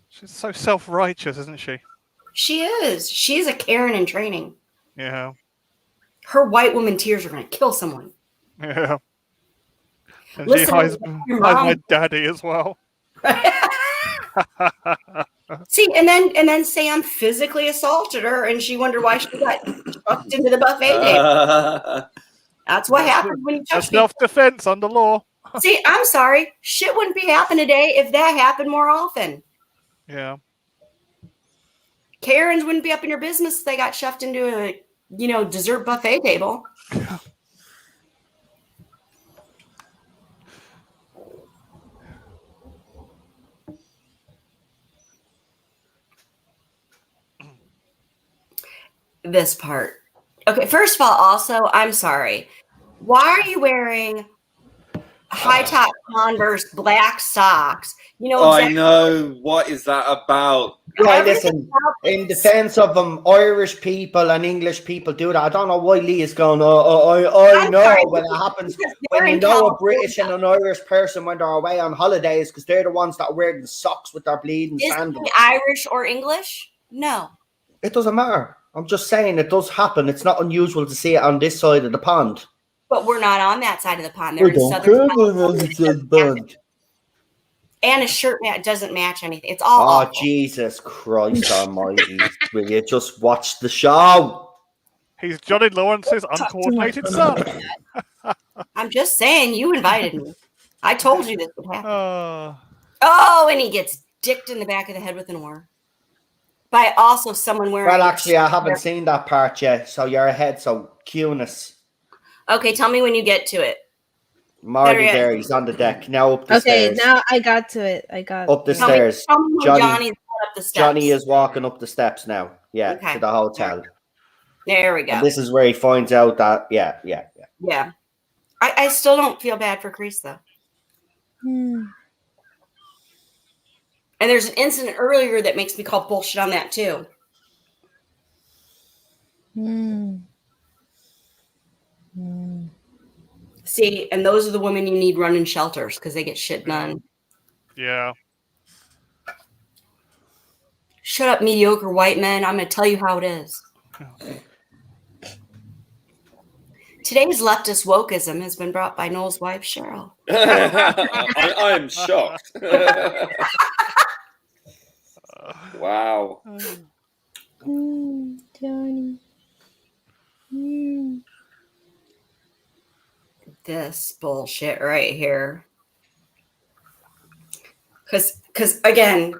She's so self-righteous, isn't she? She is. She's a Karen in training. Yeah. Her white woman tears are going to kill someone. Yeah. And Listen, she hides your my mom. daddy as well. See, and then Sam physically assaulted her, and she wondered why she got chucked into the buffet table. That's what happens when you touch people. Self-defense under law. See, I'm sorry. Shit wouldn't be happening today if that happened more often. Yeah. Karens wouldn't be up in your business if they got shoved into a, dessert buffet table. This part. Okay, first of all, also, I'm sorry. Why are you wearing high top Converse black socks? You know I exactly. know. What is that about? Right, Everything listen, about in this- defense of them, Irish people and English people do that. I don't know why Lee is going, I I'm know sorry, when it happens, because when they're you in know a California. British and an Irish person when they're away on holidays, because they're the ones that wear the socks with their bleeding Is sandals. he Irish or English? No. It doesn't matter. I'm just saying it does happen. It's not unusual to see it on this side of the pond. But we're not on that side of the pond. They're in Southern California. And his shirt doesn't match anything. It's all Oh, awful. Jesus Christ almighty. Will you just watch the show? He's Johnny Lawrence's uncoordinated son. I'm just saying, you invited me. I told you this would happen. Oh, Oh, and he gets dicked in the back of the head with an oar. By also someone wearing... Well, actually, I haven't seen that part yet, so you're ahead, so cueness. Okay, tell me when you get to it. Marty there, he's on the deck. Now up the stairs. Okay, now I got to it. Up the stairs. Tell me when Johnny's up the steps. Johnny is walking up the steps now. Yeah, Okay. to the hotel. There we go. And this is where he finds out that, yeah. Yeah. I still don't feel bad for Kreese, though. And there's an incident earlier that makes me call bullshit on that, too. See, and those are the women you need running shelters because they get shit done. yeah. Shut up, mediocre white men. I'm going to tell you how it is. Today's leftist wokeism has been brought by Noel's wife, Cheryl. I'm shocked. Wow. Johnny. This bullshit right here. Because again,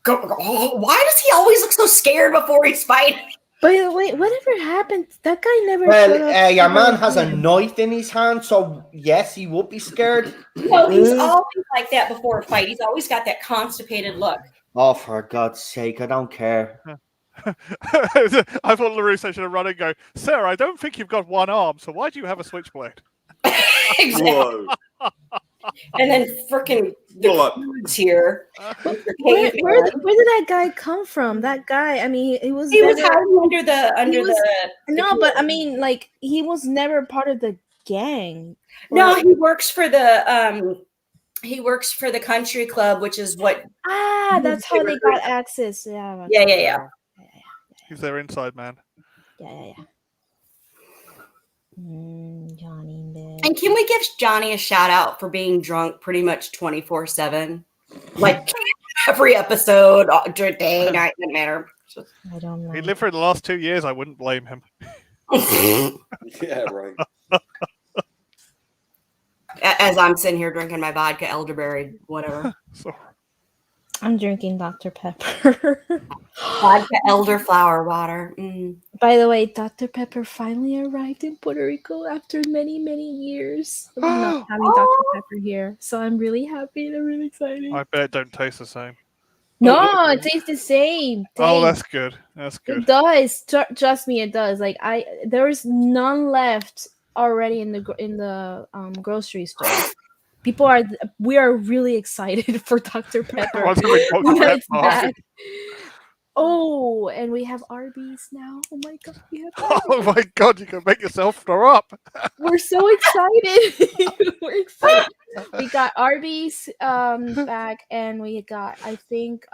why does he always look so scared before he's fighting? But wait, whatever happened? That guy never. Well, your man has a knife in his hand, so yes, he would be scared. No, he's always like that before a fight. He's always got that constipated look. Oh, for God's sake, I don't care. I thought LaRusso should have run and go, Sir, I don't think you've got one arm, so why do you have a switchblade? Exactly. Whoa. And then freaking the dudes here. Where did that guy come from? That guy, I mean, he was hiding under the. No, but I mean, like, he was never part of the gang. No, he works for the country club, which is what. That's how they got access. Yeah. Yeah. He's their inside man. Yeah. Johnny. And can we give Johnny a shout out for being drunk pretty much 24/7? Like every episode, day, night, doesn't matter. I don't know. He lived for the last 2 years. I wouldn't blame him. Yeah, right. As I'm sitting here drinking my vodka, elderberry, whatever. So, I'm drinking Dr. Pepper. Vodka elderflower water. By the way, Dr. Pepper finally arrived in Puerto Rico after many, many years of not having Dr. Pepper here. So I'm really happy and I'm really excited. I bet it don't taste the same. No, it tastes the same. Oh, Taste. that's good. That's good. It does. Trust me, it does. Like there is none left already in the grocery store. We are really excited for Dr. Pepper. Everyone's a big box of When it's Pep back. Oh, and we have Arby's now. Oh my god, we have Arby's. Oh my god, you can make yourself throw up. We're so excited. We're excited. We got Arby's back, and we got, I think,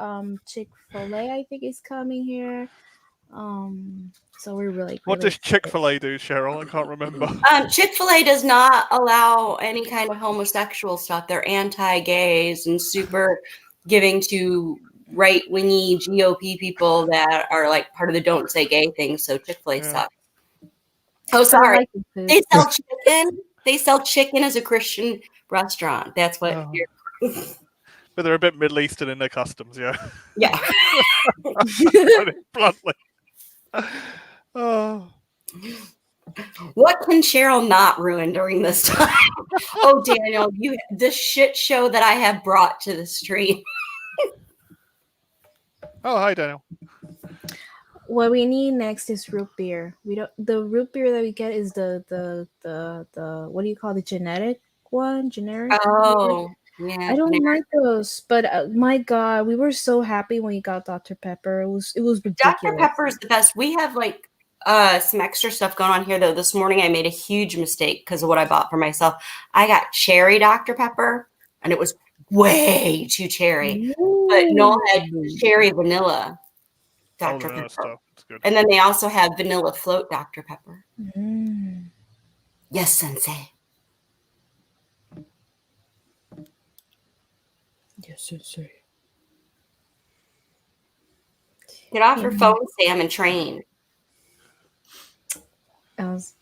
Chick-fil-A I think is coming here. So we're really What really does Chick-fil-A do, Cheryl? I can't remember. Chick-fil-A does not allow any kind of homosexual stuff. They're anti-gays and super giving to right-wingy GOP people that are like part of the don't say gay thing. So Chick-fil-A Yeah. sucks. Oh, sorry. like the food. They sell chicken. They sell chicken as a Christian restaurant. That's what. Oh. But they're a bit Middle Eastern in their customs, yeah. Yeah. Put it bluntly. Oh. What can Cheryl not ruin during this time? Oh, Daniel, the shit show that I have brought to the stream. Oh, hi, Daniel. What we need next is root beer. The root beer that we get is the what do you call the generic one? Generic. Oh, yeah. I don't like those, but my God, we were so happy when you got Dr. Pepper. It was ridiculous. Dr. Pepper is the best. We have like some extra stuff going on here though. This morning I made a huge mistake because of what I bought for myself. I got cherry Dr. Pepper, and it was way too cherry. But Noel had cherry vanilla Dr. Pepper. Stuff. It's good. And then they also have vanilla float Dr. Pepper. Mm. Yes, Sensei. Yes, sir. Get off your phone, Sam, and train. Yes,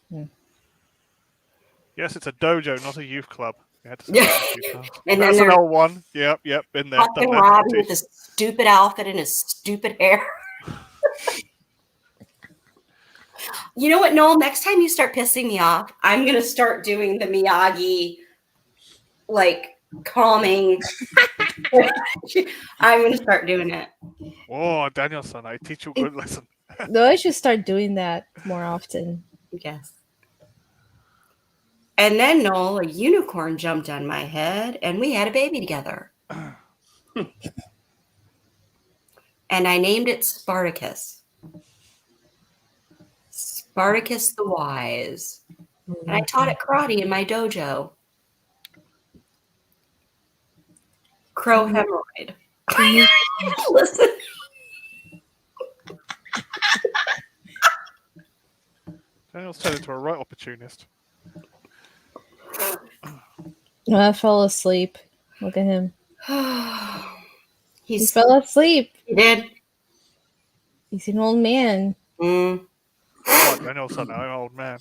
it's a dojo, not a youth club. And That's then an old one. Yep, been there. fucking Robbie with his stupid outfit and his stupid hair. You know what, Noel? Next time you start pissing me off, I'm gonna start doing the Miyagi, like calming. I'm gonna start doing it. Oh, Daniel-san, I teach you a good lesson. Though I should start doing that more often. Yes. And then Noel, a unicorn jumped on my head, and we had a baby together. And I named it Spartacus. Spartacus the Wise. And I taught it karate in my dojo. Crow hemorrhoid. Listen. Daniel's turned into a right opportunist. I fell asleep. Look at him. He He fell asleep. He did. He's an old man. Mm. Oh, Daniel-san, I'm an old man.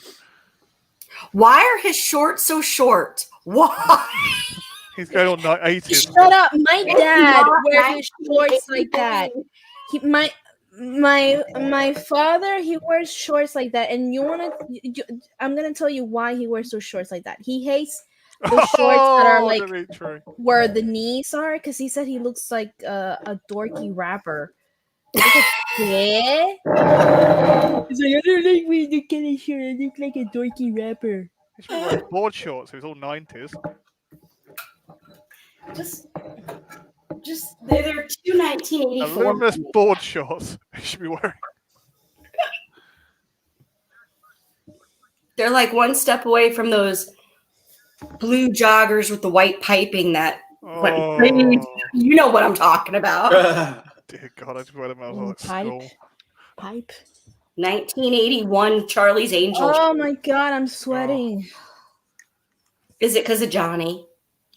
Why are his shorts so short? Why? He's going on 80s. Shut up. My dad not wears his shorts like that. My father, he wears shorts like that, and I'm gonna tell you why he wears those shorts like that. He hates the shorts that are like where the knees are, because he said he looks like a dorky rapper. He's like, yeah. He's like, I don't like when you get a shirt. I look like a dorky rapper. He should be wearing board shorts. It was all 90s. Just they're two 1984. Luminous board shorts. He should be wearing. They're like one step away from those blue joggers with the white piping that Oh, you know what I'm talking about. dear God, I just wear them when I was at school. Pipe. 1981 Charlie's Angels. Oh my God, I'm sweating. Is it because of Johnny?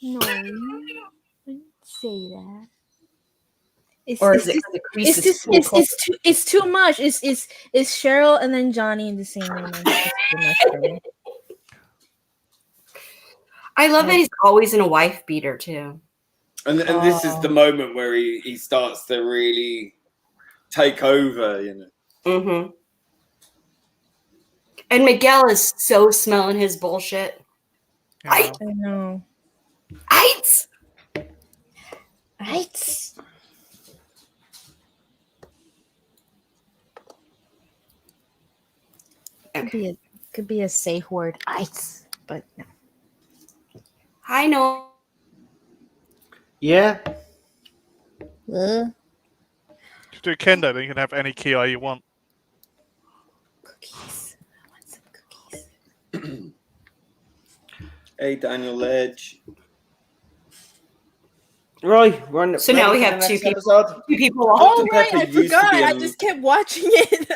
No, I didn't say that. Or is it because of Crease's It's too much. It's Cheryl and then Johnny in the same room. I love that he's always in a wife beater too. And this is the moment where he starts to really take over, you know. Mm-hmm. And Miguel is so smelling his bullshit. Yeah. I know. Ites. Could be a safe word, ice, but no. Hi, Noel. Yeah. If you do kendo, then you can have any ki you want. Cookies. I want some cookies. Hey, Daniel Ledge. Right. We're on So now ready we for have the two next people. episode. Two people. Oh, Dr. Right, Pepper I used to forgot. be I just kept watching it.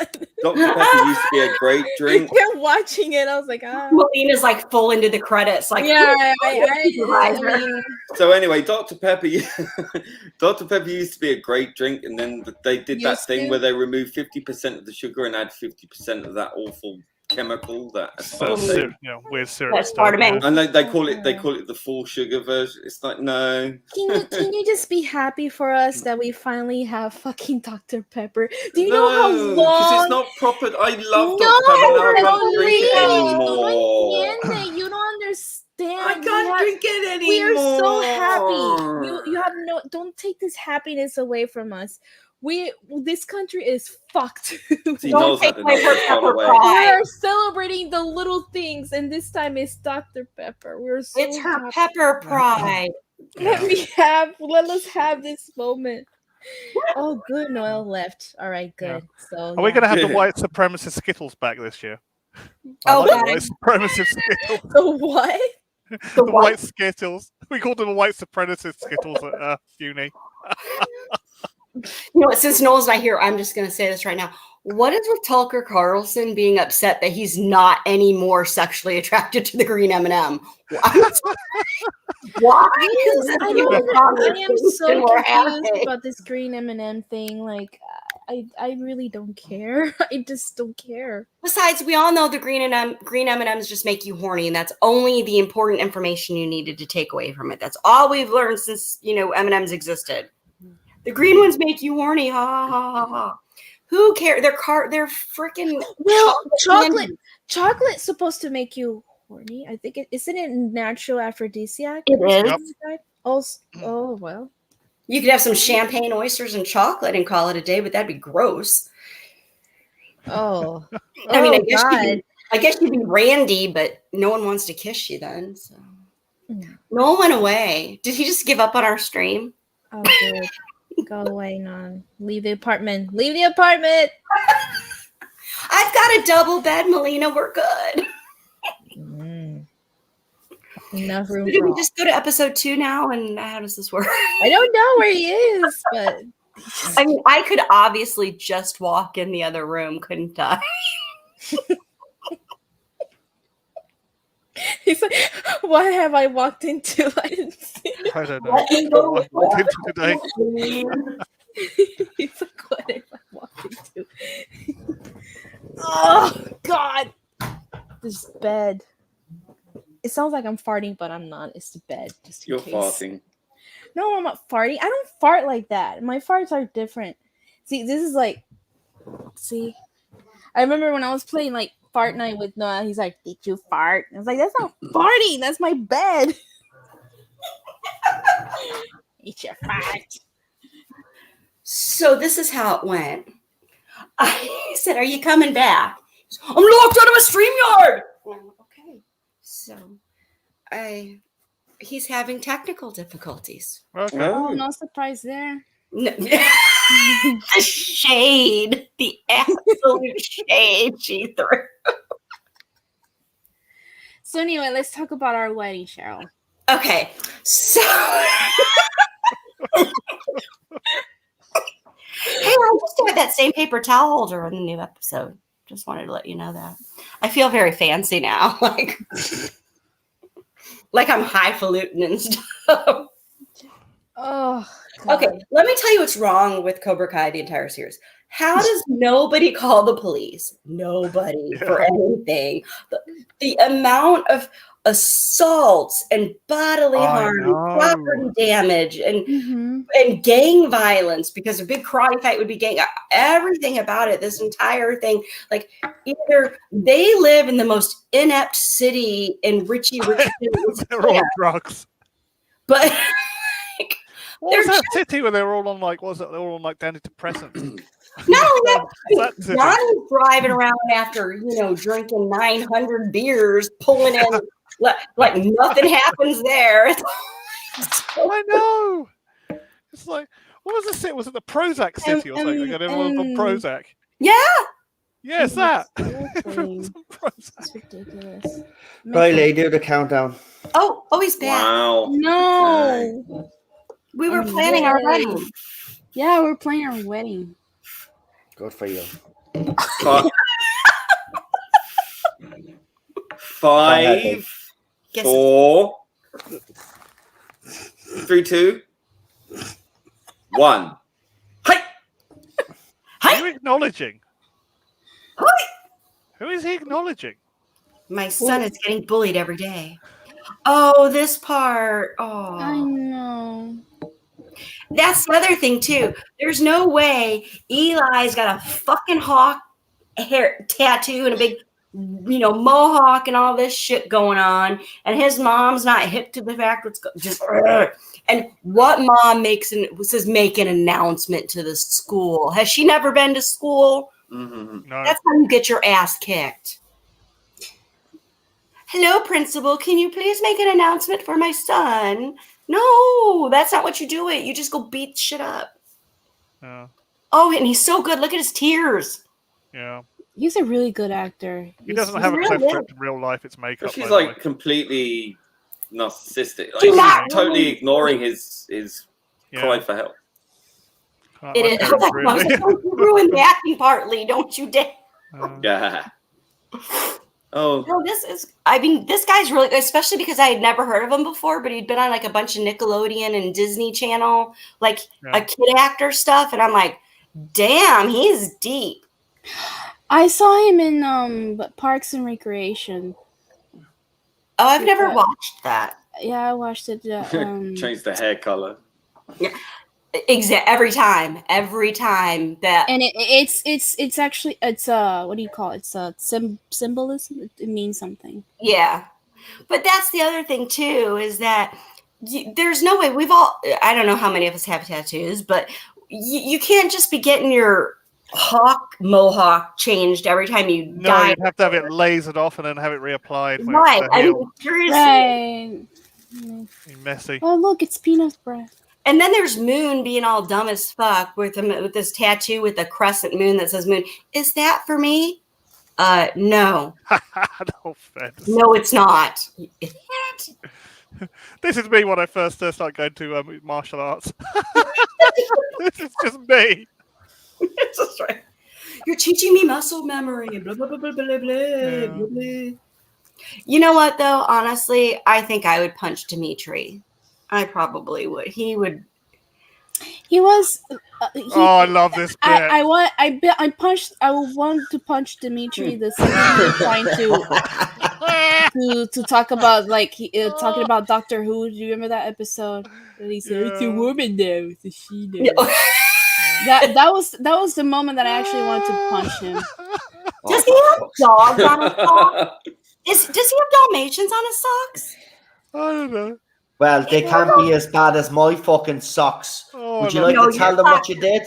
Dr. Pepper used to be a great I drink. kept watching it. I was like, Melina's like full into the credits. Like, yeah. supervisor. I mean, So anyway, Dr. Pepper, Dr. Pepper used to be a great drink, and then they did that Used thing to? where they removed 50% of the sugar and add 50% of that awful chemical that So, aspartame. weird syrup That's stuff. aspartame. And they call it the full sugar version. It's like no. can you just be happy for us that we finally have fucking Dr. Pepper? Do you know how No, because long? it's not proper. I love No, Dr. Pepper. Now I can't no, drink it please. anymore. You don't understand. I can't drink it We are anymore. so happy. You have no. Don't take this happiness away from us. This country is fucked. He Don't knows take that my enough. It's gone Pepper away. pride. We are celebrating the little things, and this time it's Dr. Pepper. We're so It's her happy. pepper pride. Let us have this moment. Oh, good. Noel left. All right, good. So Are we going to have the Yeah. white supremacist Skittles back this year? Oh, I like God. the white supremacist Skittles. the what? The white Skittles. We called them the white supremacist Skittles at uni. You know what? Since Noel's not here, I'm just going to say this right now. What is with Tucker Carlson being upset that he's not any more sexually attracted to the green M&M? Why? I am so confused about this green M&M thing. Like, I really don't care. I just don't care. Besides, we all know the green M&Ms just make you horny, and that's only the important information you needed to take away from it. That's all we've learned since M&Ms existed. The green ones make you horny. Ha ha ha ha ha. Who cares? They're freaking Chocolate's supposed to make you horny. I think isn't it natural aphrodisiac? It is. Yep. Oh well. You could have some champagne, oysters, and chocolate and call it a day, but that'd be gross. Oh. I mean, God. I guess you'd be randy, but no one wants to kiss you then. So No. Noel went away. Did he just give up on our stream? Oh, good. Go away, non. Leave the apartment. Leave the apartment. I've got a double bed, Melina. We're good. Enough room Did for we all. just go to episode 2 now? And how does this work? I don't know where he is, but I mean, I could obviously just walk in the other room, couldn't I? he's like, what have I walked into? I didn't see it. I don't know. What I walked into today. He's like, what have I walked into? Oh, God. This bed. It sounds like I'm farting, but I'm not. It's the bed. Just in You're case. farting. No, I'm not farting. I don't fart like that. My farts are different. See, this is like, I remember when I was playing like fart night with Noah, he's like, did you fart? I was like, that's not farting. That's my bed. It's your fart. So this is how it went. I said, are you coming back? I'm locked out of a StreamYard. Okay. So he's having technical difficulties. Okay. Oh, no surprise there. No, the shade, the absolute shade she threw. So anyway, let's talk about our wedding, Cheryl. Okay, so hey, I just had that same paper towel holder in the new episode. Just wanted to let you know that. I feel very fancy now, like I'm highfalutin and stuff. Oh, God. Okay, let me tell you what's wrong with Cobra Kai, the entire series. How does nobody call the police? Nobody for anything. The amount of assaults and bodily harm, and property damage, and gang violence, because a big karate fight would be gang. Everything about it, this entire thing, like either they live in the most inept city in Richie Rich, They're all on drugs. but What was that city where they were all on like? What was it? They were all on like antidepressants. Not only That that, Johnny's driving around after, drinking 900 beers, pulling in like nothing happens there. I know. It's like, what was the city? Was it the Prozac City or something? Everyone's on Prozac. Yeah. Yeah, it's that. Exactly. Everyone's on Prozac. It's ridiculous. Riley, do the countdown. Oh, he's back. Wow. No. We were planning our Yay. wedding. Yeah, we're planning our wedding. Good for you. Five, Guess 4, 3, 2, 1. Hi. Are you acknowledging? Hi. Who is he acknowledging? My son is getting bullied every day. Oh, this part. I Oh, know. that's the other thing too. There's no way Eli's got a fucking hawk hair tattoo and a big, mohawk and all this shit going on, and his mom's not hip to the fact what's just. And what mom says make an announcement to the school? Has she never been to school? Mm-hmm. No. That's how you get your ass kicked. Hello, principal. Can you please make an announcement for my son? No, that's not what you do. You just go beat shit up. Yeah. Oh, and he's so good. Look at his tears. Yeah. He's a really good actor. He doesn't have a really clip good. strip in real life. It's makeup. She's by the way. like completely narcissistic. Like, She's not she's totally really- ignoring his Yeah. cry for help. Can't It like is. it, really. Don't you ruin the acting partly. Don't you dare. Yeah. Oh. No, this guy's really good, especially because I had never heard of him before, but he'd been on like a bunch of Nickelodeon and Disney Channel, like Yeah. a kid actor stuff. And I'm like, damn, he's deep. I saw him in Parks and Recreation. Oh, I've never Yeah. watched that. Yeah, I watched it. Change the hair color. Every time that And it's actually what do you call it? It's symbolism. It means something. yeah. But that's the other thing too, is that there's no way I don't know how many of us have tattoos, but you can't just be getting your mohawk changed every time you No, dye. you'd have to have it lasered off and then have it reapplied. when Right. it's I healed. mean, seriously. Right. Messy. Oh, look, it's peanut bread. And then there's Moon being all dumb as fuck with this tattoo with a crescent moon that says Moon. Is that for me? No. No offense. No, it's not. This is me when I first started going to martial arts. This is just me. That's right. You're teaching me muscle memory. Blah, blah, blah, blah, blah, blah, Yeah. blah, blah. You know what, though? Honestly, I think I would punch Dimitri. I probably would. He would. He was. Oh, I love this bit. I want to punch Dimitri the second he was trying to talk about talking about Doctor Who. Do you remember that episode? And he said, "It's a Yeah. woman now, it's a she now." That was the moment that I actually wanted to punch him. Does he have dogs on his socks? Does he have Dalmatians on his socks? I don't know. Well, they can't be as bad as my fucking socks. Oh, Would you I like love to tell them what you did?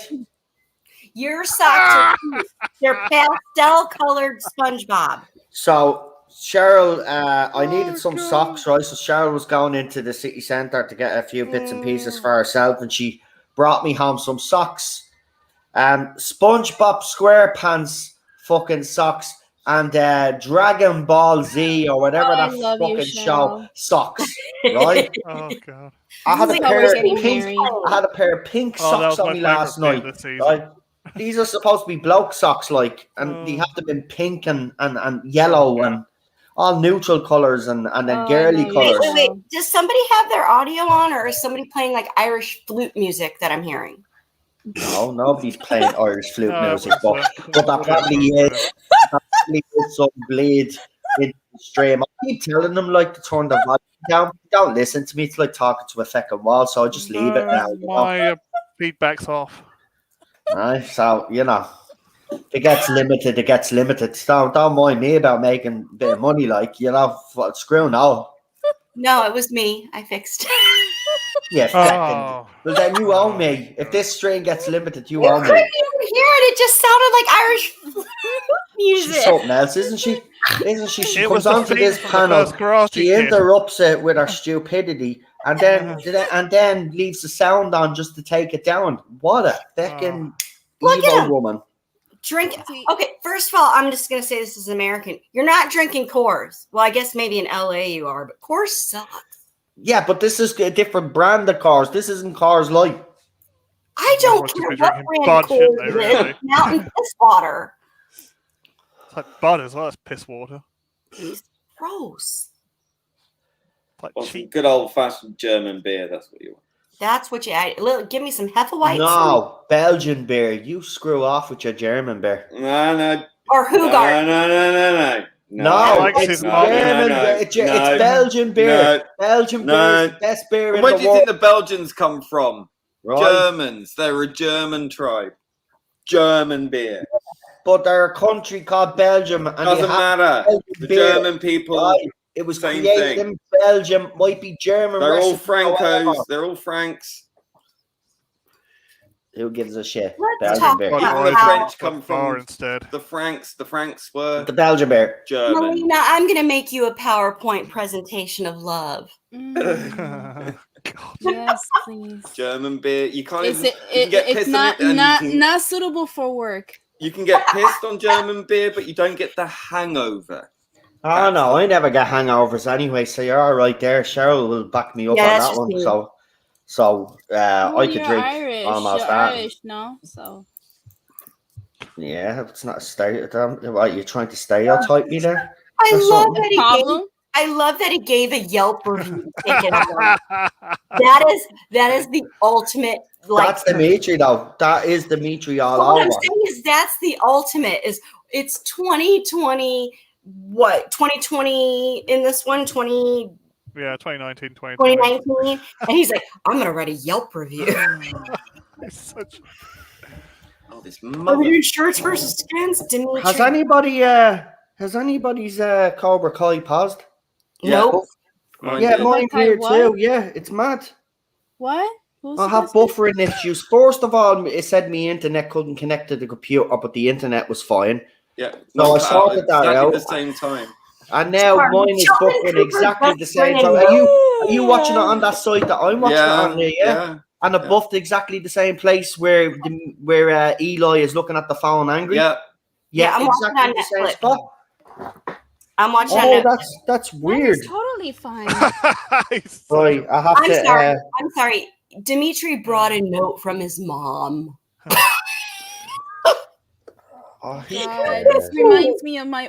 Your socks are they're pastel-colored SpongeBob. So, Cheryl, I Oh, needed some God. socks, right? So, Cheryl was going into the city centre to get a few bits and pieces for herself, and she brought me home some socks. SpongeBob SquarePants fucking socks and Dragon Ball Z or whatever I that love you, fucking Cheryl. show socks, right? Oh god. I had a This is how pair we're of getting pink. married. I had a pair of pink Oh, that socks was on my me favourite last bit night. of the season. Right? These are supposed to be bloke socks, like, and they have to be pink and yellow and all neutral colors and then Oh, girly I know, colors. Wait. Does somebody have their audio on, or is somebody playing like Irish flute music that I'm hearing? No, nobody's playing Irish flute No, music, but that probably is. Probably is some bleed in the stream. I keep telling them like to turn the volume down. Don't listen to me. It's like talking to a fucking wall, so I just leave it now. You know? My feedback's off. Right? So if it gets limited, it gets limited. Don't mind me about making a bit of money, like, you know. Screw no. No, it was me. I fixed it. Yeah, second. Oh. Well, then you owe me. If this stream gets limited, you You owe couldn't me. even hear It just sounded like Irish flute She's music. something else, isn't she? Isn't she? She It comes was the onto theme this from the panel. first Karate She Kid. interrupts it with her stupidity, and then leaves the sound on just to take it down. What a fucking Look at evil him. woman! Drink. See- Okay, first of all, I'm just gonna say this is American. You're not drinking Coors. Well, I guess maybe in LA you are, but Coors sucks. Yeah, but this is a different brand of cars. This isn't Cars Light. I don't Everyone should care be what drinking brand Bud, of shouldn't Coors they, it really? is. Mountain piss water. It's like Bud as well. That's piss water. It's gross. It's like Well, some cheap. good old fashioned German beer. That's what you want. That's what you add. Give me some Hefeweizen No, Belgian beer. You screw off with your German beer. No. or Hugart. No. No, likes it's his German malt. beer. It's Belgian beer. Belgian beer is the best beer in Where the do you world. think the Belgians come from? Right? Germans. They're a German tribe. German beer. But they're a country called Belgium, and Doesn't matter. Belgian The beer. German people. Right? It was Same created thing. in Belgium. Might be German. They're all recipe or whatever. Francos. They're all Franks. Who gives a shit? Let's Belgian talk beer. Bud about Even the Light how French come bar from instead. the Franks. The Franks were The Belgian beer. German. Melina, I'm going to make you a PowerPoint presentation of love. Mm, God. yes, please. German beer. You can't It's, even. You can get it's pissed on not it, and not you can, not suitable for work. you can get pissed on German beer, but you don't get the hangover. Oh no, I never get hangovers anyway, so you're all right there. Cheryl will back me up Yeah, on that's that just one. me. So Well, I could you're drink Irish. almost You're that. Irish, no? So Yeah, it's not a stereotype. What, you're trying to stereotype me there? I That's love something. that he problem. gave. I love that he gave a Yelp review. Thinking of them. That is the ultimate. Like That's Dimitri, though. That is Dimitri all what I'm over. saying is that's the ultimate. Is it's 2020. What 2020 in this one 20 Yeah, 2019, 2020. 2019, and he's like, I'm gonna write a Yelp review. It's such... Oh, this Are we mother. doing shirts versus skins? Dimitri. Has anybody's Cobra Kai paused? Nope. Mine Yeah, did. mine Kai here what? too. Yeah, it's mad. What? Who's I have supposed to- buffering issues. First of all, it said my internet couldn't connect to the computer, but the internet was fine. Yeah. No, I knocked out sorted that exactly out. the same time. And now Sorry, mine is Sheldon buffering Cooper's exactly best the same friend. time. Are you watching it on that site that I'm watching it on there? Yeah. And it yeah. buffed exactly the same place where Eli is looking at the phone angry. Yeah. Yeah, I'm watching exactly on the same Netflix. spot. I'm watching on Oh, Netflix. that's That weird. is totally fine. It's such Right, I have I'm to. sorry. I'm sorry. Dimitri brought a note from his mom. Oh, God, this reminds me of my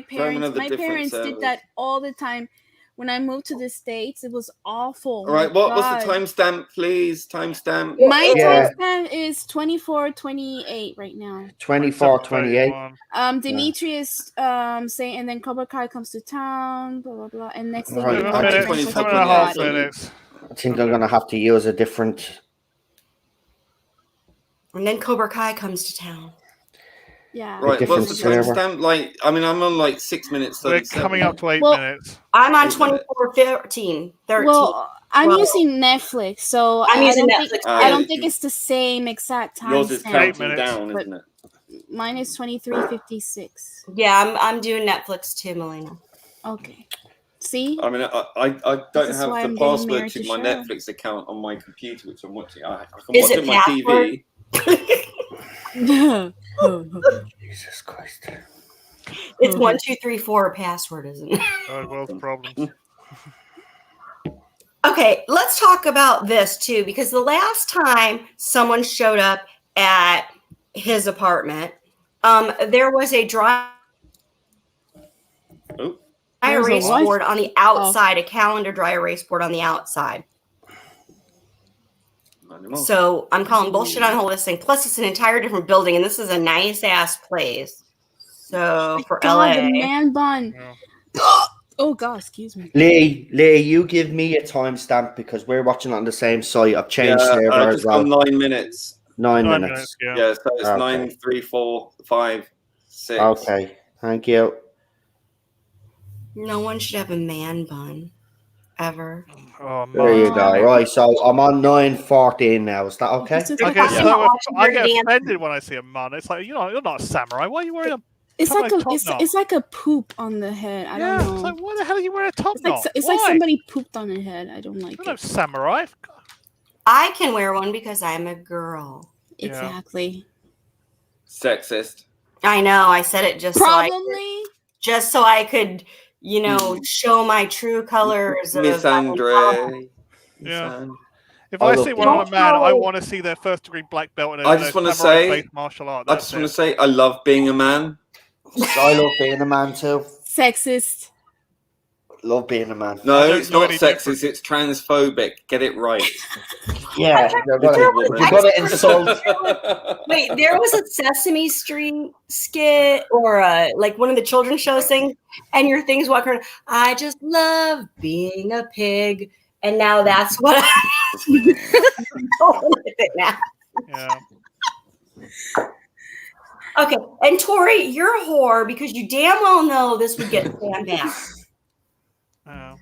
parents. another My different parents service. did that all the time. When I moved to the States, it was awful. All right. My What was God. the timestamp, please? Timestamp. My Yeah. timestamp is 24:28 right now. 24, 28. 31. Dimitri is saying, and then Cobra Kai comes to town, blah blah blah, and next thing Right. you know, 7 Okay. it's minutes, 24, 7.5 body. minutes. I think I'm going to have to use a different. And then Cobra Kai comes to town. Yeah. Right. different What's the server. timestamp? Like, I mean, I'm on like 6 minutes. We're 37. coming up to 8 Well, minutes. I'm on 8 minutes. 24:13. 13. Well, I'm Well, using Netflix, so I'm I using don't Netflix think too. I don't think it's the same exact time Yours is stamp. 8 counting minutes. down, But- isn't it? Mine is 23:56. Yeah, I'm doing Netflix too, Melina. Okay. See? I mean, I don't This is have why the I'm getting password married to to my Cheryl. Netflix account on my computer, which I'm watching. I can Is watch it it on my TV. Jesus Christ. It's 1234 password, isn't it? Third world problems. Okay, let's talk about this too, because the last time someone showed up at his apartment, there was a dry Oh, There was a erase what? board on the outside, a calendar dry erase board on the outside. not anymore. So I'm calling bullshit on the whole this thing. Plus, it's an entire different building, and this is a nice ass place. So for God, LA, the man bun. Yeah. Oh God, excuse me. Lee, you give me a timestamp because we're watching on the same site. I've changed I server as just got well. 9 minutes. 9 9 minutes. minutes, yeah. Yeah, so it's Okay. 9, 3, 4, 5, 6. Okay, thank you. no one should have a man bun. ever. Oh, There you go. Wow. Right, so I'm on 9:14 now. Is that okay? This is I like get a- so watching I Dirty get Dancing. offended when I see a man. It's like, you're not a samurai. Why are you wearing a It's like top a knot? it's like a poop on the head. I Yeah, don't it's know. like, why the hell are you wearing a top It's like knot? it's like Why? somebody pooped on their head. I don't like You're no it. samurai. I can wear one because I'm a girl. Yeah. Exactly. Sexist. I know. I said it just Probably. so I could, show my true colors. Miss of Andre. Yeah. If I I love see one on a Don't man, I know. want to see their first degree black belt in I a just wanna samurai-based say- martial art. I That's just want to it. say I love being a man. I love being a man too. Sexist. Love being a man. No, don't it's know not any sexist. It's transphobic. Get it right. Yeah, you're gonna insult. Wait, there was a Sesame Street skit or like one of the children's shows thing, and your thing's walking around. I just love being a pig, and now that's what I'm going with it now. Yeah. Okay, and Tori, you're a whore because you damn well know this would get Sam down. Yeah.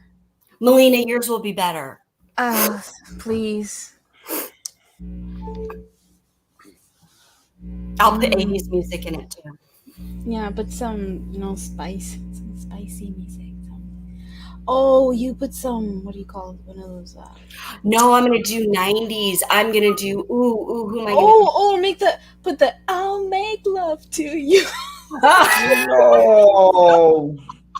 Melina, yours will be better. Please. I'll put 80s music in it too. Yeah, but some some spicy music. Oh, you put some. What do you call it? One of those. No, I'm gonna do 90s. I'm gonna do who am I gonna Put the I'll make love to you. No,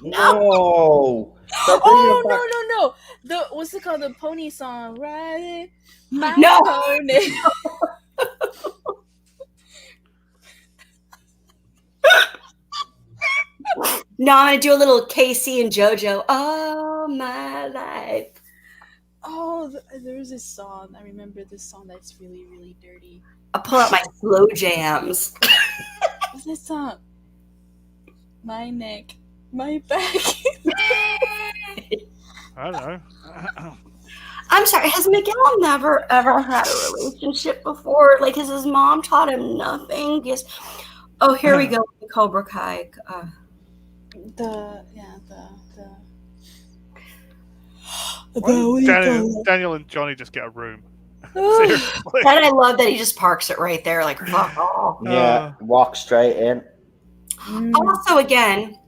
no. They're bringing it back. No. The what's it called? The pony song, right? My No. pony. No, I'm gonna do a little Casey and JoJo. All my life. Oh, there's this song. I remember this song that's really, really dirty. I'll pull out my slow jams. What's this song? My neck, my back. I don't know. I'm sorry, has Miguel never ever had a relationship before? Like, has his mom taught him nothing? Yes. Oh, here we go. Cobra Kai. Daniel and Johnny just get a room. Seriously. And I love that he just parks it right there, like fuck off. Yeah, walk straight in. Also, again,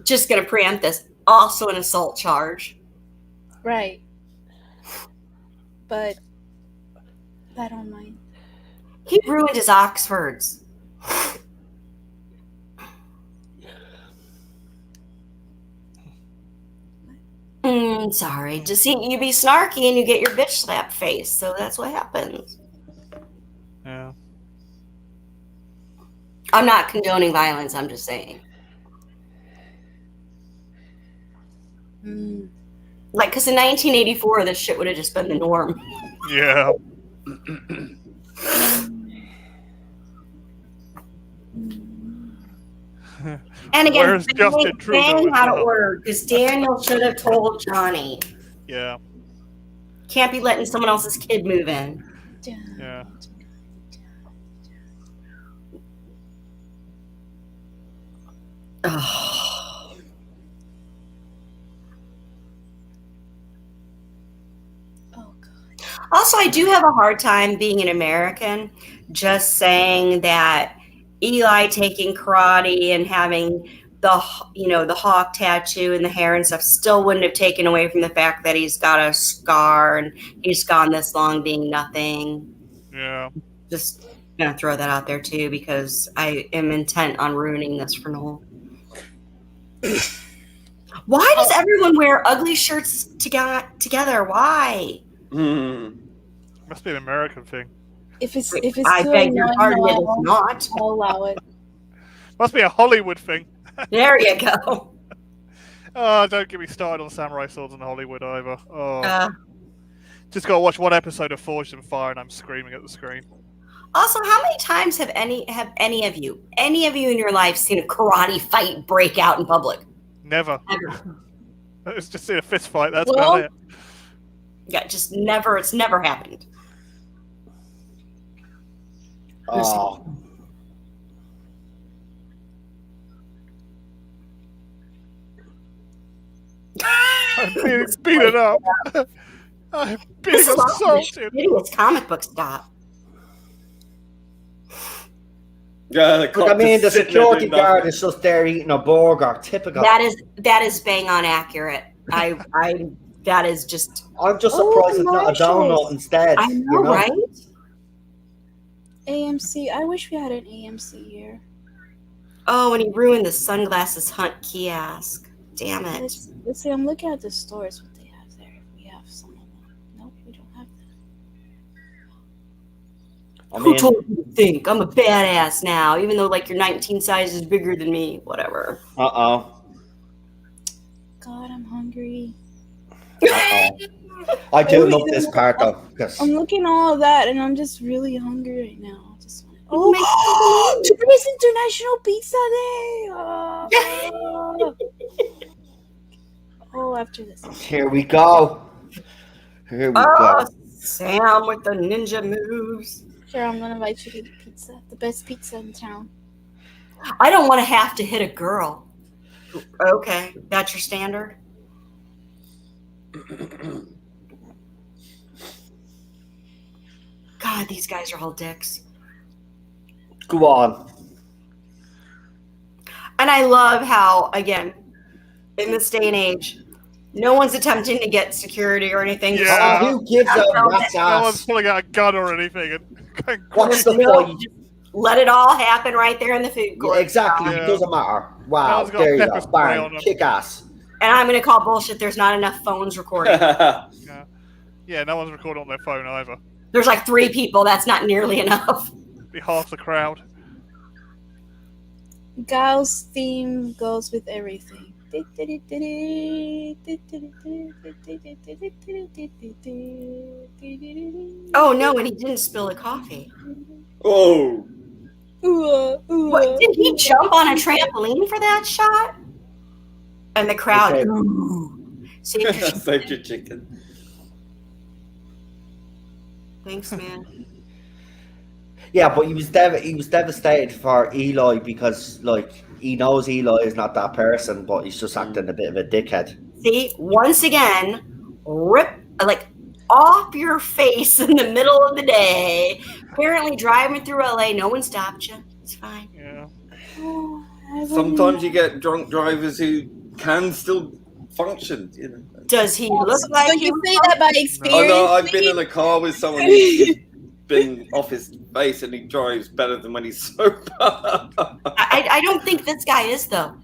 just gonna preempt this. Also, an assault charge. Right. But I don't mind. He ruined his Oxfords. Sorry. Just see, you be snarky and you get your bitch slap face. So that's what happens. Yeah. I'm not condoning violence. I'm just saying. Like, because in 1984, this shit would have just been the norm. Yeah. And again, Where's Justin Trudeau Dan with out of that? order because Daniel should have told Johnny. Yeah. Can't be letting someone else's kid move in. Yeah. Oh. Oh God. Also, I do have a hard time being an American just saying that Eli taking karate and having the hawk tattoo and the hair and stuff still wouldn't have taken away from the fact that he's got a scar and he's gone this long being nothing. Yeah. Just gonna throw that out there too because I am intent on ruining this for Noel. Why does everyone wear ugly shirts together? Why? Must be an American thing. If it's I too beg your annoying, pardon, it is not. I'll allow it. Must be a Hollywood thing. There you go. Oh, don't get me started on samurai swords in Hollywood either. Oh. Just gotta watch one episode of Forged in Fire and I'm screaming at the screen. Also, how many times have any of you in your life seen a karate fight break out in public? Never. Ever. It's just see a fist fight. That's Well- about it. Yeah, just never. It's never happened. Oh, I'm being beaten up. I'm being This is assaulted. This comic book stop. Yeah, Look, I mean, the security guard is just there eating a burger. Typical. That is bang on accurate. That is just. I'm just surprised it's not a donut instead. I know, right? AMC. I wish we had an AMC here. Oh, and he ruined the sunglasses hunt kiosk. Damn it. Let's see. I'm looking at the stores. What they have there. If we have some of them. Nope, we don't have them. Who told you to think? I'm a badass now, even though like your 19 size is bigger than me. Whatever. Uh-oh. God, I'm hungry. I do love this part though. I'm looking at all of that, and I'm just really hungry right now. Oh, today's International Pizza Day! Oh, after this. Here we go. Here we go. Sam with the ninja moves. Sure, I'm gonna invite you to eat pizza. The best pizza in town. I don't want to have to hit a girl. Okay, that's your standard? God, these guys are all dicks. Go on. And I love how, again, in this day and age, no one's attempting to get security or anything. Yeah. Who gives a rat's No ass? one's pulling out a gun or anything. What's the point? Let it all happen right there in the food court. Yeah, exactly. Yeah. It doesn't matter. Wow. No one's got There you pepper go. spray on Bang. them. Kick ass. And I'm going to call bullshit. There's not enough phones recording. Yeah, no one's recording on their phone either. There's like 3 people. That's not nearly enough. Be half the crowd. Gal's theme goes with everything. Oh, no, and he didn't spill the coffee. Oh. What, did he jump on a trampoline for that shot? And the crowd. Okay. Saved your chicken. Thanks, man. Yeah, but he was devastated for Eli because, like, he knows Eli is not that person, but he's just acting a bit of a dickhead. See, once again, rip off your face in the middle of the day. Apparently, driving through LA, no one stopped you. It's fine. Yeah. Sometimes you get drunk drivers who can still function. You know. Does he look like? So you say that by experience? Oh no, I've been in a car with someone who's been off his face and he drives better than when he's sober. I don't think this guy is though.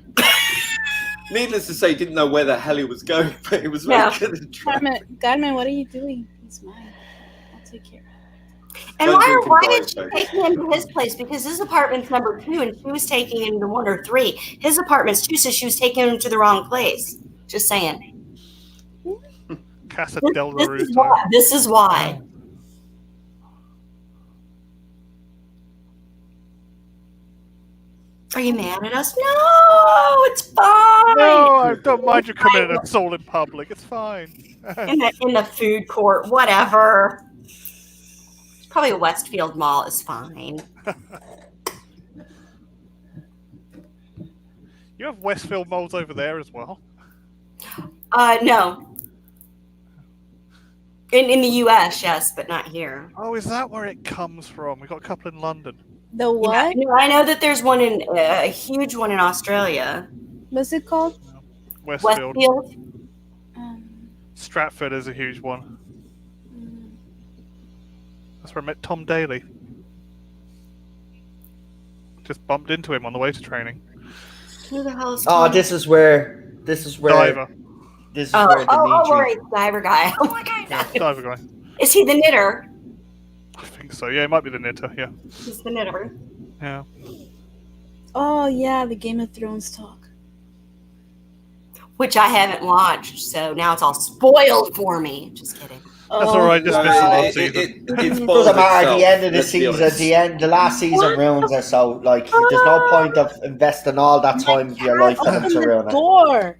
Needless to say, he didn't know where the hell he was going, but he was very good at driving. Godman, what are you doing? He's mine. I'll take care of it. And why did she take him to his place? Because his apartment's number 2 and she was taking him to 1 or 3. His apartment's 2, so she was taking him to the wrong place. Just saying. Casa del Rooster. This is why. Are you mad at us? No, it's fine. No, I don't mind you committing an assault in public. It's fine. in the food court, whatever. Probably a Westfield Mall is fine. You have Westfield malls over there as well. No. In the US, yes, but not here. Oh, is that where it comes from? We've got a couple in London. The what? Yeah, I know that there's one in a huge one in Australia. What's it called? Westfield. Stratford is a huge one. That's where I met Tom Daly. Just bumped into him on the way to training. Who the hell is Tom? Oh, this is where Diver. This is where right, Diver guy. Oh my god. Yeah, Diver guy. Is he the knitter? I think so. Yeah, it might be the knitter. Yeah. He's the knitter. Yeah. Oh yeah, the Game of Thrones talk. Which I haven't watched, so now it's all spoiled for me. Just kidding. That's all right. Just missed the last season. It doesn't matter. At the end of the season, the last season ruins it. So, like, there's no point of investing all that time of your life in it to ruin it. Door.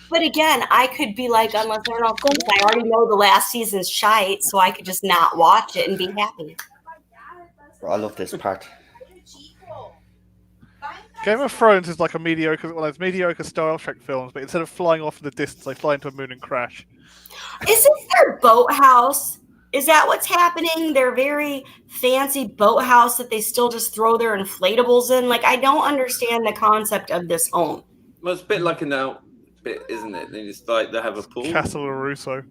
But again, I could be like, unless they're not cool, I already know the last season's shite, so I could just not watch it and be happy. I love this part. Game of Thrones is like a mediocre, well, it's mediocre Star Trek films, but instead of flying off in the distance, they fly into a moon and crash. Is this their boathouse? Is that what's happening? Their very fancy boathouse that they still just throw their inflatables in? Like, I don't understand the concept of this home. Well, it's a bit like an outfit, isn't it? They just like they have a pool. Castle Russo.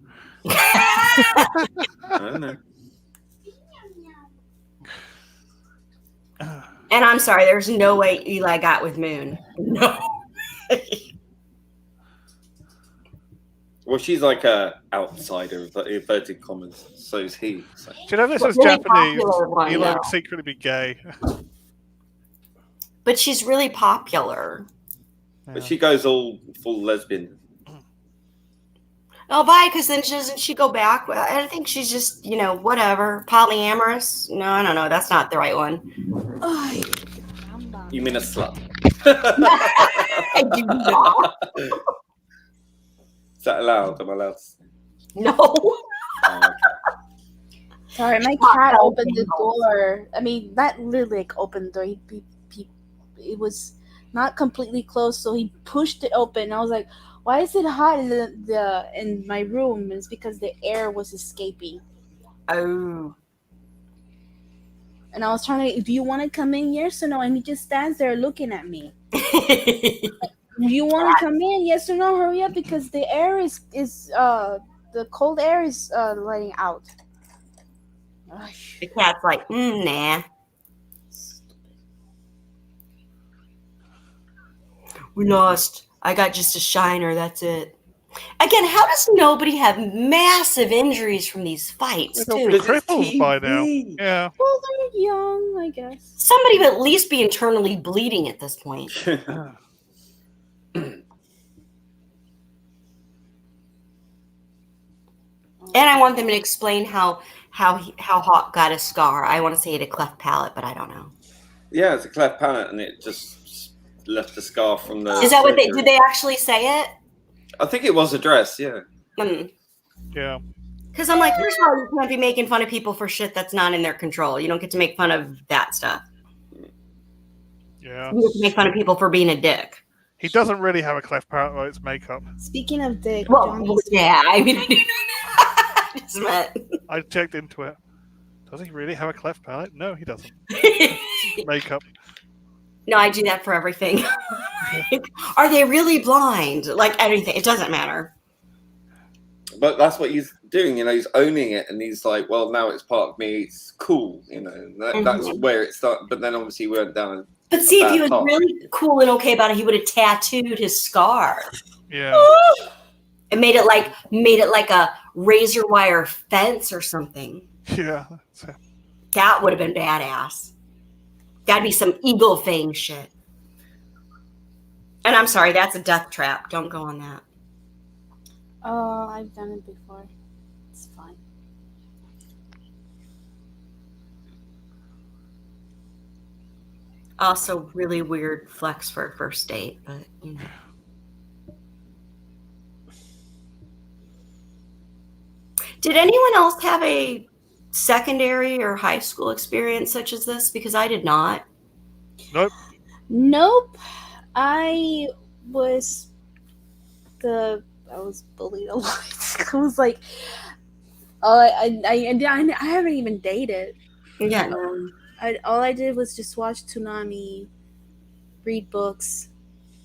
I don't know. And I'm sorry, there's no way Eli got with Moon. No. Well, she's like a outsider of the inverted commas. So is he. So. Do you know this is Really Japanese? popular one, Eli though. would secretly be gay. But she's really popular. But she goes all full lesbian. Oh, bye, because then doesn't she go back? I think she's just, whatever. Polyamorous? No, I don't know. That's not the right one. You mean a slut? I do not. Is that allowed? Am I allowed to say? No. Oh, okay. Sorry, my cat opened the door. I mean, not really like opened the door. It was not completely closed, so he pushed it open. I was like, "Why is it hot in my room?" It's because the air was escaping. Oh. And I was trying to. Do you want to come in? Yes or no? And he just stands there looking at me. Do you want to come in? Yes or no? Hurry up, because the air is the cold air is letting out. The cat's like, nah. We lost. I got just a shiner. That's it. Again, how does nobody have massive injuries from these fights, They're all too? crippled by now. Yeah. Well, they're young, I guess. Somebody would at least be internally bleeding at this point. And I want them to explain how Hawk got a scar. I want to say it a cleft palate, but I don't know. Yeah, it's a cleft palate, and it just left the scar from the. Is that what surgery. did they actually say it? I think it was addressed. Yeah. Yeah. Because I'm like, first of all, you can't be making fun of people for shit that's not in their control. You don't get to make fun of that stuff. Yeah. You get to make fun of people for being a dick. He doesn't really have a cleft palate, right? It's makeup. Speaking of dick, Well, yeah, I mean, I just meant. I checked into it. Does he really have a cleft palate? No, he doesn't. Makeup. No, I do that for everything. Are they really blind? Like anything. It doesn't matter. But that's what he's doing, he's owning it, and he's like, well, now it's part of me, it's cool, that's where it started. But then obviously we went down. But see, if he was really cool and okay about it, he would have tattooed his scar. Yeah. And made it like a razor wire fence or something. Yeah. That would have been badass. That'd be some Eagle Fang shit. And I'm sorry, that's a death trap. Don't go on that. Oh, I've done it before. It's fine. Also, really weird flex for a first date, but Did anyone else have a secondary or high school experience such as this? Because I did not. Nope. I was bullied a lot. I was like, I haven't even dated. Yeah. All I did was just watch Toonami, read books,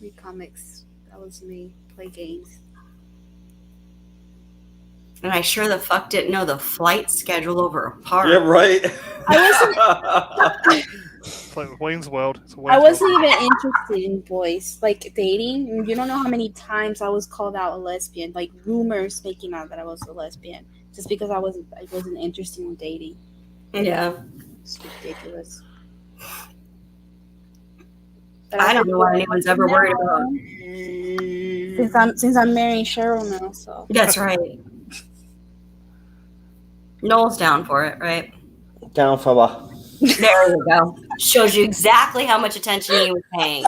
read comics. That was me. Play games. And I sure the fuck didn't know the flight schedule over a park. Yeah, right. It's like Wayne's World. I wasn't even interested in boys, like dating. You don't know how many times I was called out a lesbian, like rumors making out that I was a lesbian, just because I wasn't interested in dating. Yeah. It's ridiculous. I don't know what anyone's ever worried about. Since I'm marrying Cheryl now, so That's right. Noel's down for it, right? Down for what? There you go. Shows you exactly how much attention he was paying.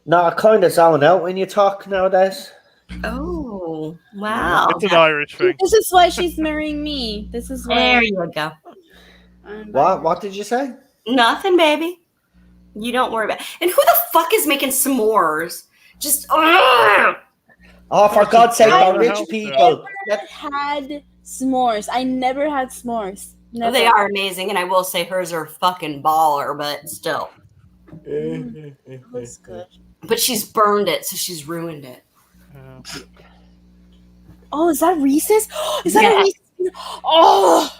No, I kind of zone out when you talk nowadays. Oh, wow. It's an Irish thing. this is why she's marrying me. This is why. There you go. What did you say? Nothing, baby. You don't worry about it. And who the fuck is making s'mores? Just ugh! Oh, for God's sake, I they're rich hope so. people. Had s'mores. I never had s'mores. Never. They are amazing, and I will say hers are fucking baller, but still. Looks good. But she's burned it, so she's ruined it. Yeah. Oh, is that Reese's? Is that Yeah. a Reese's? Oh,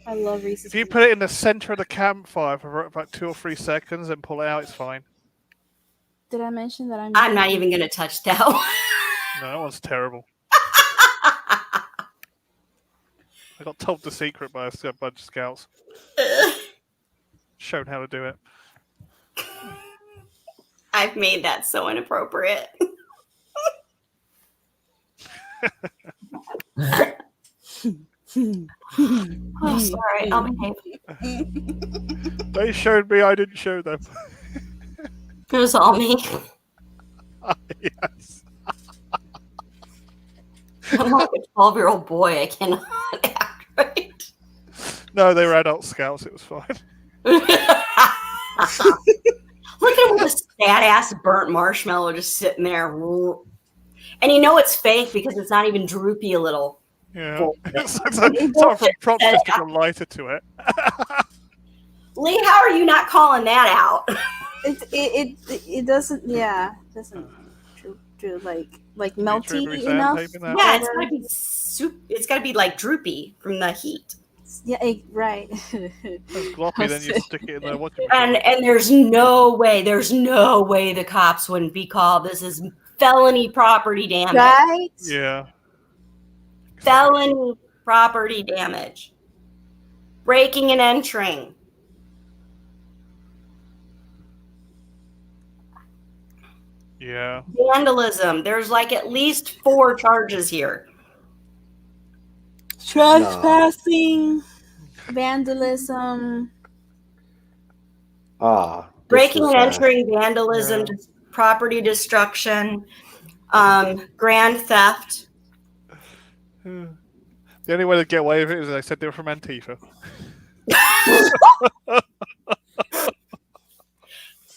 I love Reese's. If you put it in the center of the campfire for about 2 or 3 seconds and pull it out, it's fine. Did I mention that I'm not even gonna touch that one. No, that one's terrible. I got told the secret by a bunch of scouts. Shown how to do it. I've made that so inappropriate. Oh, sorry. I'll behave. They showed me, I didn't show them. It was all me. Yes. I'm like a 12-year-old boy. I cannot act right. No, they were adult scouts. It was fine. Look at him with a sad ass burnt marshmallow just sitting there. And you know it's fake because it's not even droopy a little. Yeah. It's not from prop just to a lighter to it. Lee, how are you not calling that out? It doesn't. Yeah, doesn't do like melty enough. Yeah, it's gotta be it's gotta be like droopy from the heat. Yeah, right. It's gloppy, then you stick it in there. And there's no way the cops wouldn't be called. This is felony property damage. Right? Yeah. Felony property damage. Breaking and entering. Yeah. Vandalism. There's like at least 4 charges here. Trespassing, vandalism, breaking and entering, vandalism, property destruction, grand theft. The only way to get away with it is they said they were from Antifa.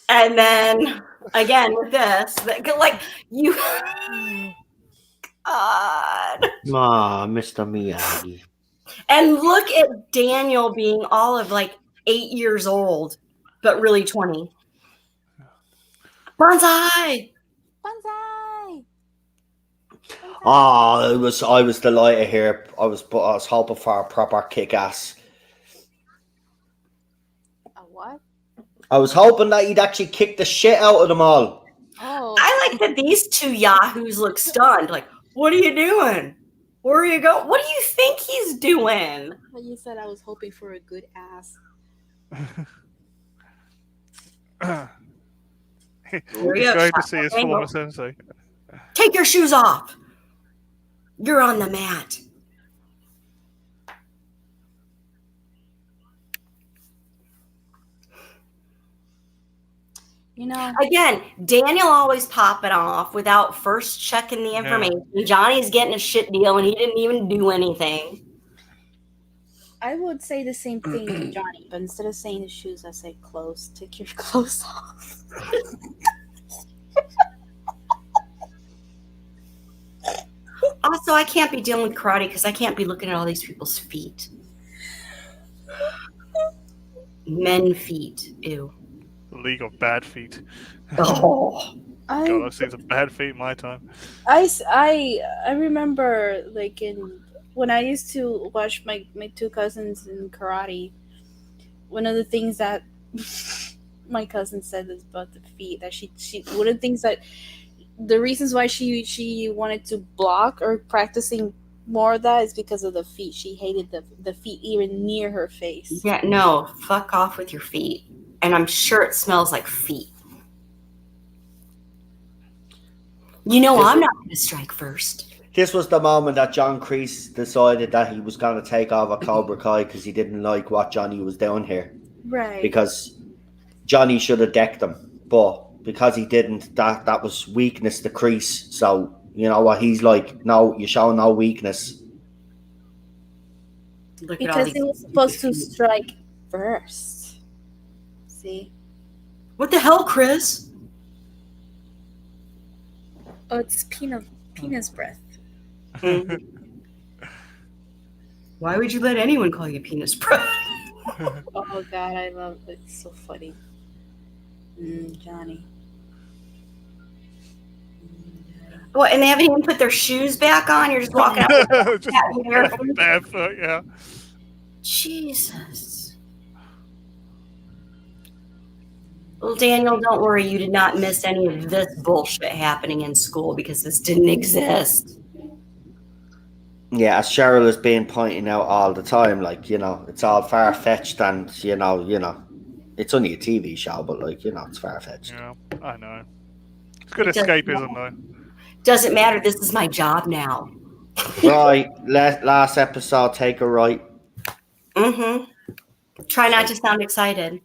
And then again with this, like you. God. Mr. Miyagi. And look at Daniel being all of like 8 years old, but really 20. Bonsai! bonsai. I was delighted here. I was hoping for a proper kick-ass. A what? I was hoping that he'd actually kick the shit out of them all. Oh, I like that these 2 yahoos look stunned. Like, what are you doing? Where are you going? What do you think he's doing? but you said I was hoping for a good ass. He's going to see his former sensei. Take your shoes off. You're on the mat. You know, Again, Daniel always popping off without first checking the information. Johnny's getting a shit deal and he didn't even do anything. I would say the same thing to Johnny, but instead of saying the shoes, I say clothes. Take your clothes off. Also, I can't be dealing with karate because I can't be looking at all these people's feet. Men feet. Ew. League of Bad Feet. Oh. God, I've seen some bad feet in my time. I remember like when I used to watch my 2 cousins in karate. One of the things that my cousin said is about the feet, that she one of the things that the reasons why she wanted to block or practicing more of that is because of the feet. She hated the feet even near her face. Yeah, no, fuck off with your feet. And I'm sure it smells like feet. You know, I'm not going to strike first. This was the moment that John Kreese decided that he was going to take over Cobra Kai because he didn't like what Johnny was doing here. Right. Because Johnny should have decked him, but because he didn't, that was weakness to Kreese. So, you know what, he's like, no, you show no weakness. Look because he was supposed to strike first. See? What the hell, Chris? Oh, it's penis breath. Why would you let anyone call you penis breath? Oh God, I love it. It's so funny. Johnny. What? And they haven't even put their shoes back on. You're just walking out. Just barefoot, yeah. Jesus. Well, Daniel, don't worry. You did not miss any of this bullshit happening in school because this didn't exist. Yeah, as Cheryl has been pointing out all the time, like, you know, it's all far-fetched and, you know, it's only a TV show, but, like, you know, it's far-fetched. Yeah, I know. It's good escapism, though. Doesn't matter. This is my job now. Right, last episode, take a right. Mm-hmm. Try not to sound excited.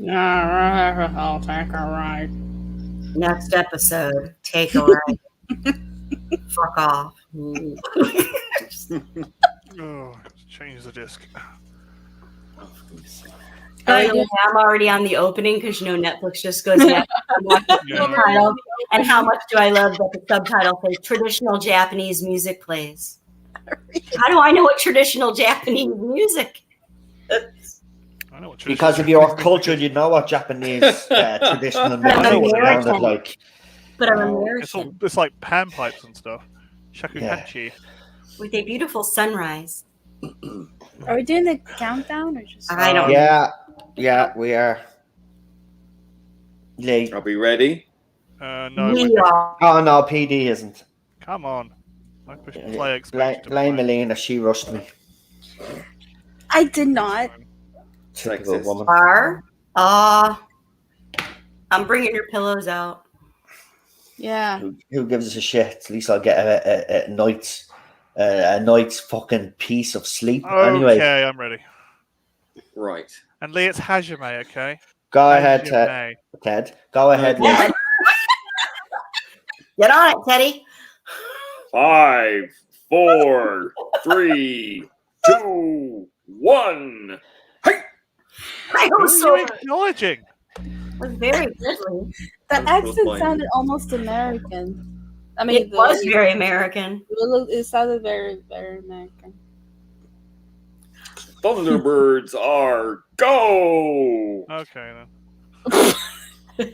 I'll take a ride. Next episode, take a ride. Fuck off. Oh, change the disc. I'm already on the opening because Netflix just goes next. Subtitle. And how much do I love that the subtitle says traditional Japanese music plays? How do I know what traditional Japanese music is? I know what Because if you're cultured, you know what Japanese traditional music sounded like. But I'm American. It's like panpipes and stuff. Shakuhachi. With a beautiful sunrise. Are we doing the countdown or just? I don't know. Yeah, we are. Lee. Are we ready? No. Oh, no, PD isn't. Come on. I push play Blame Melina, she rushed me. I did not. Typical woman. I'm bringing your pillows out. Yeah. Who gives us a shit? At least I'll get a night's fucking piece of sleep. Anyway. Okay, I'm ready. Right. And Lee, it's Hajime, okay? Go ahead, Ted. Go ahead, Lee. Get on it, Teddy. 5, 4, 3, 2, 1. Hey! I was Who so are you acknowledging? was very goodly. That accent sounded almost American. I mean, It was very American. It sounded very, very American. Thunderbirds are go! Okay, then.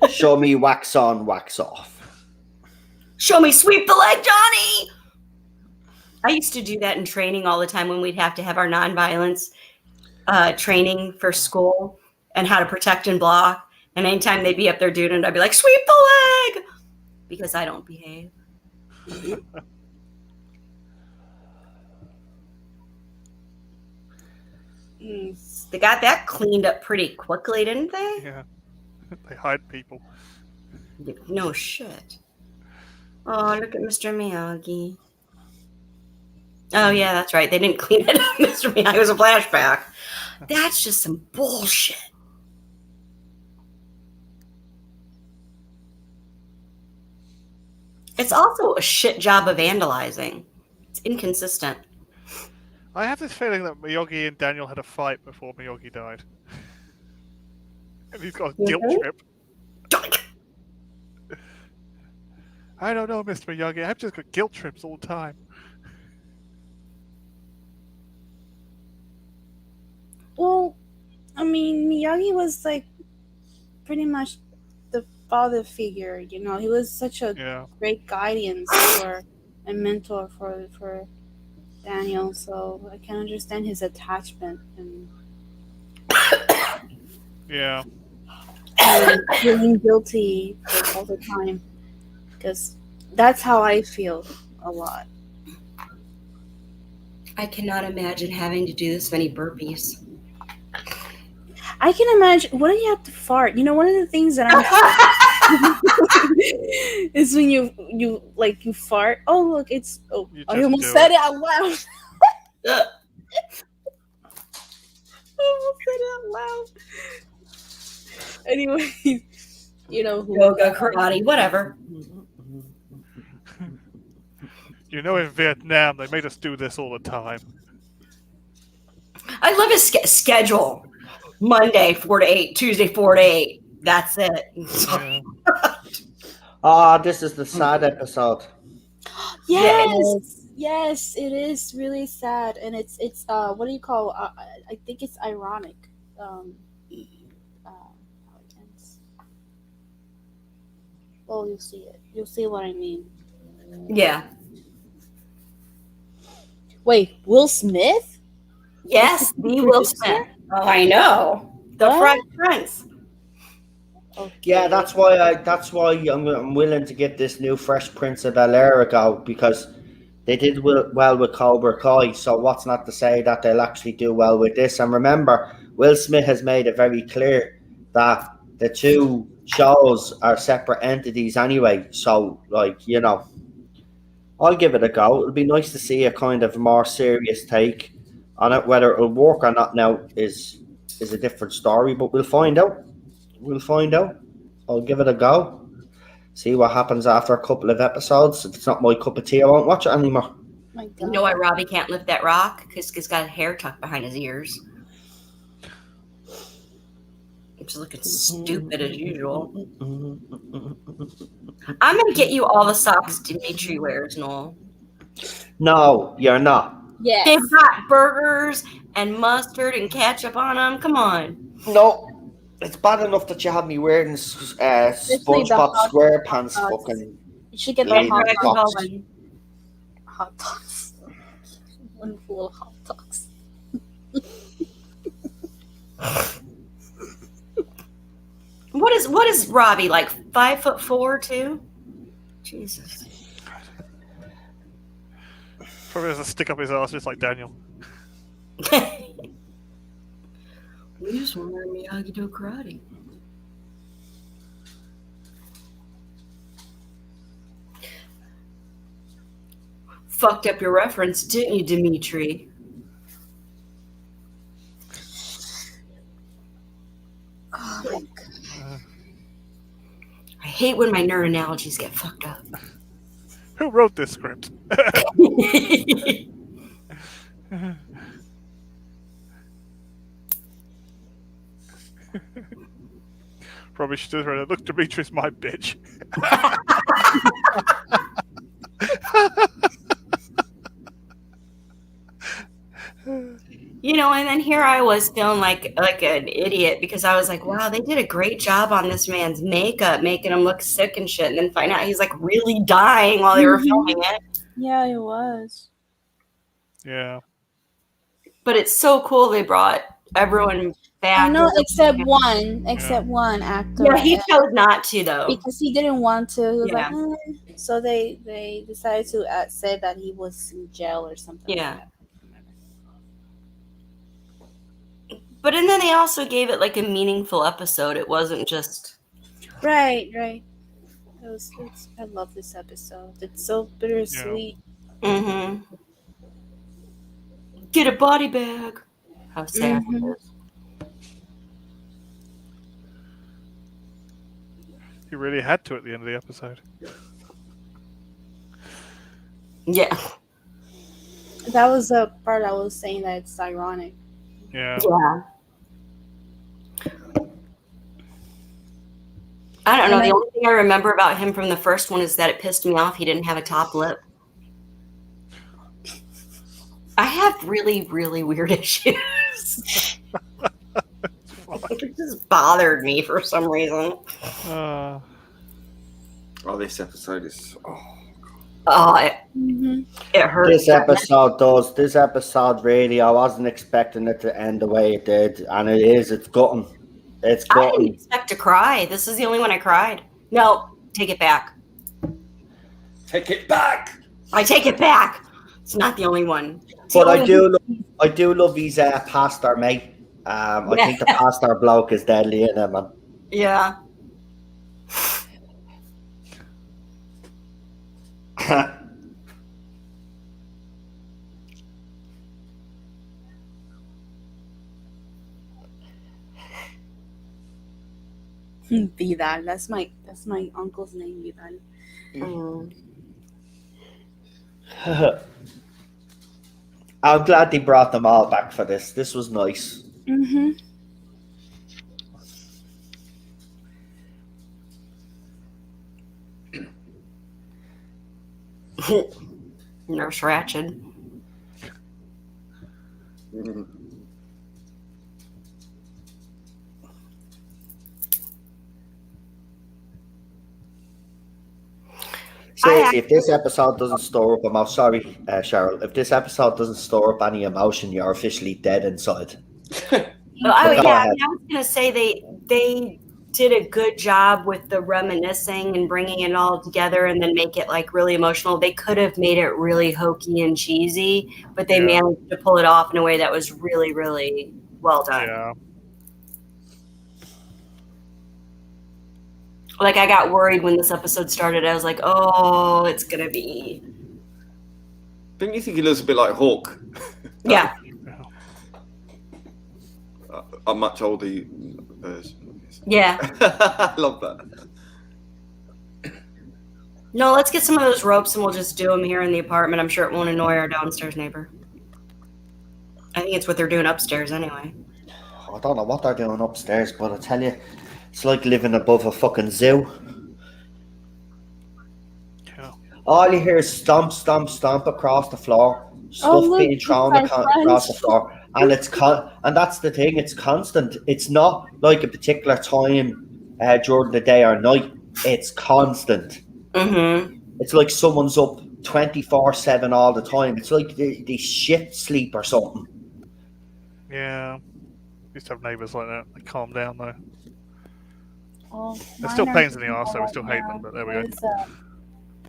Show me wax on, wax off. Show me sweep the leg, Johnny! I used to do that in training all the time when we'd have to have our nonviolence training for school and how to protect and block. And anytime they'd be up there doing it, I'd be like, sweep the leg! Because I don't behave. They got that cleaned up pretty quickly, didn't they? Yeah. They hide people. No shit. Oh, look at Mr. Miyagi. Oh, yeah, that's right. They didn't clean it up. Mr. Miyagi was a flashback. That's just some bullshit. It's also a shit job of vandalizing. It's inconsistent. I have this feeling that Miyagi and Daniel had a fight before Miyagi died. And he's got a guilt trip. I don't know, Mr. Miyagi. I've just got guilt trips all the time. Well, I mean, Miyagi was like pretty much the father figure, you know. He was such a great guidance and mentor for Daniel, so I can understand his attachment and feeling guilty all the time, because that's how I feel a lot. I cannot imagine having to do this many burpees. I can imagine. What do you have to fart? You know, one of the things that is when you fart. Oh, look, it's. Oh, I almost said it out loud. I almost said it out loud. Anyway, you know, yoga, karate, whatever. You know, in Vietnam, they made us do this all the time. I love his schedule. Monday 4 to 8, Tuesday 4 to 8, That's it. Yeah. This is the sad episode. Yes, yes, it is really sad, and it's what do you call? I think it's ironic. How it ends. Well, you'll see it. You'll see what I mean. Yeah. Wait, Will Smith? Yes, the Will Smith. Oh, I know. The What? Fresh Prince. Okay. Yeah, that's why I'm willing to give this new Fresh Prince of Bel-Air a go, because they did well with Cobra Kai. So what's not to say that they'll actually do well with this? And remember, Will Smith has made it very clear that the two shows are separate entities anyway. So, like, you know, I'll give it a go. It'll be nice to see a kind of more serious take on it. Whether it'll work or not now is a different story, but we'll find out. We'll find out. I'll give it a go. See what happens after a couple of episodes. If it's not my cup of tea, I won't watch it anymore. My You God. know why Robbie can't lift that rock? Because he's got hair tucked behind his ears. He's looking stupid as usual. I'm going to get you all the socks Dimitri wears, Noel. No, you're not. Yes. They've got burgers and mustard and ketchup on them. Come on. No. It's bad enough that you have me wearing SpongeBob hot SquarePants dogs. fucking You should get the Lady hot Box. dogs. Hot dogs. One full of hot dogs. What is Robbie, like 5'4" too? Jesus. Probably has a stick up his ass just like Daniel. We just want to learn Miyagi-Do karate. Fucked up your reference, didn't you, Dimitri? Oh my God. I hate when my nerd analogies get fucked up. Who wrote this script? Probably should have read it. Look, Demetrius, my bitch. You know, and then here I was feeling like an idiot because I was like, wow, they did a great job on this man's makeup, making him look sick and shit, and then find out he's like really dying while they were filming it. Yeah, it was. Yeah. But it's so cool they brought everyone back. I know, except one actor. Yeah, he chose not to though. Because he didn't want to. He was Yeah. like, So they decided to say that he was in jail or something. Yeah. Like that. But and then they also gave it like a meaningful episode. It wasn't just Right. I love this episode. It's so bittersweet. mm-hmm. Get a body bag. How sad it is. He really had to at the end of the episode. Yeah. That was the part I was saying that it's ironic. Yeah. Yeah. I don't know. The only thing I remember about him from the first one is that it pissed me off he didn't have a top lip. I have really, really weird issues. It just bothered me for some reason. Oh, this episode is. It hurts. This episode really, I wasn't expecting it to end the way it did, and it is. It's gutting. It's I gutting. didn't expect to cry. This is the only one I cried. No, take it back. Take it back. I take it back. It's not the only one. But I do love his pastor mate. I think the pastor bloke is deadly in him, man. Yeah. Vidal. That's my uncle's name, Vidal. I'm glad they brought them all back for this. This was nice. Nurse Ratched. Mhm. Seriously, if this episode doesn't store up, sorry, Cheryl. If this episode doesn't store up any emotion, you're officially dead inside. Well, Go I ahead. was gonna say they did a good job with the reminiscing and bringing it all together, and then make it like really emotional. They could have made it really hokey and cheesy, but they managed to pull it off in a way that was really, really well done. Yeah. Like, I got worried when this episode started. I was like, oh, it's gonna be. Don't you think he looks a bit like Hawk? Yeah. A much older version. Yeah. I love that. No, let's get some of those ropes and we'll just do them here in the apartment. I'm sure it won't annoy our downstairs neighbor. I think it's what they're doing upstairs anyway. I don't know what they're doing upstairs, but I tell you, it's like living above a fucking zoo. Yeah. All you hear is stomp, stomp, stomp across the floor. Stuff look, being thrown it's our across the friends. floor. And and that's the thing, it's constant. It's not like a particular time during the day or night. It's constant. Mm-hmm. It's like someone's up 24/7 all the time. It's like they shift sleep or something. Yeah. Used to have neighbours like that. They calm down though. Oh, They're still mine pains are in the arse, so we still hate now. them, but there we go.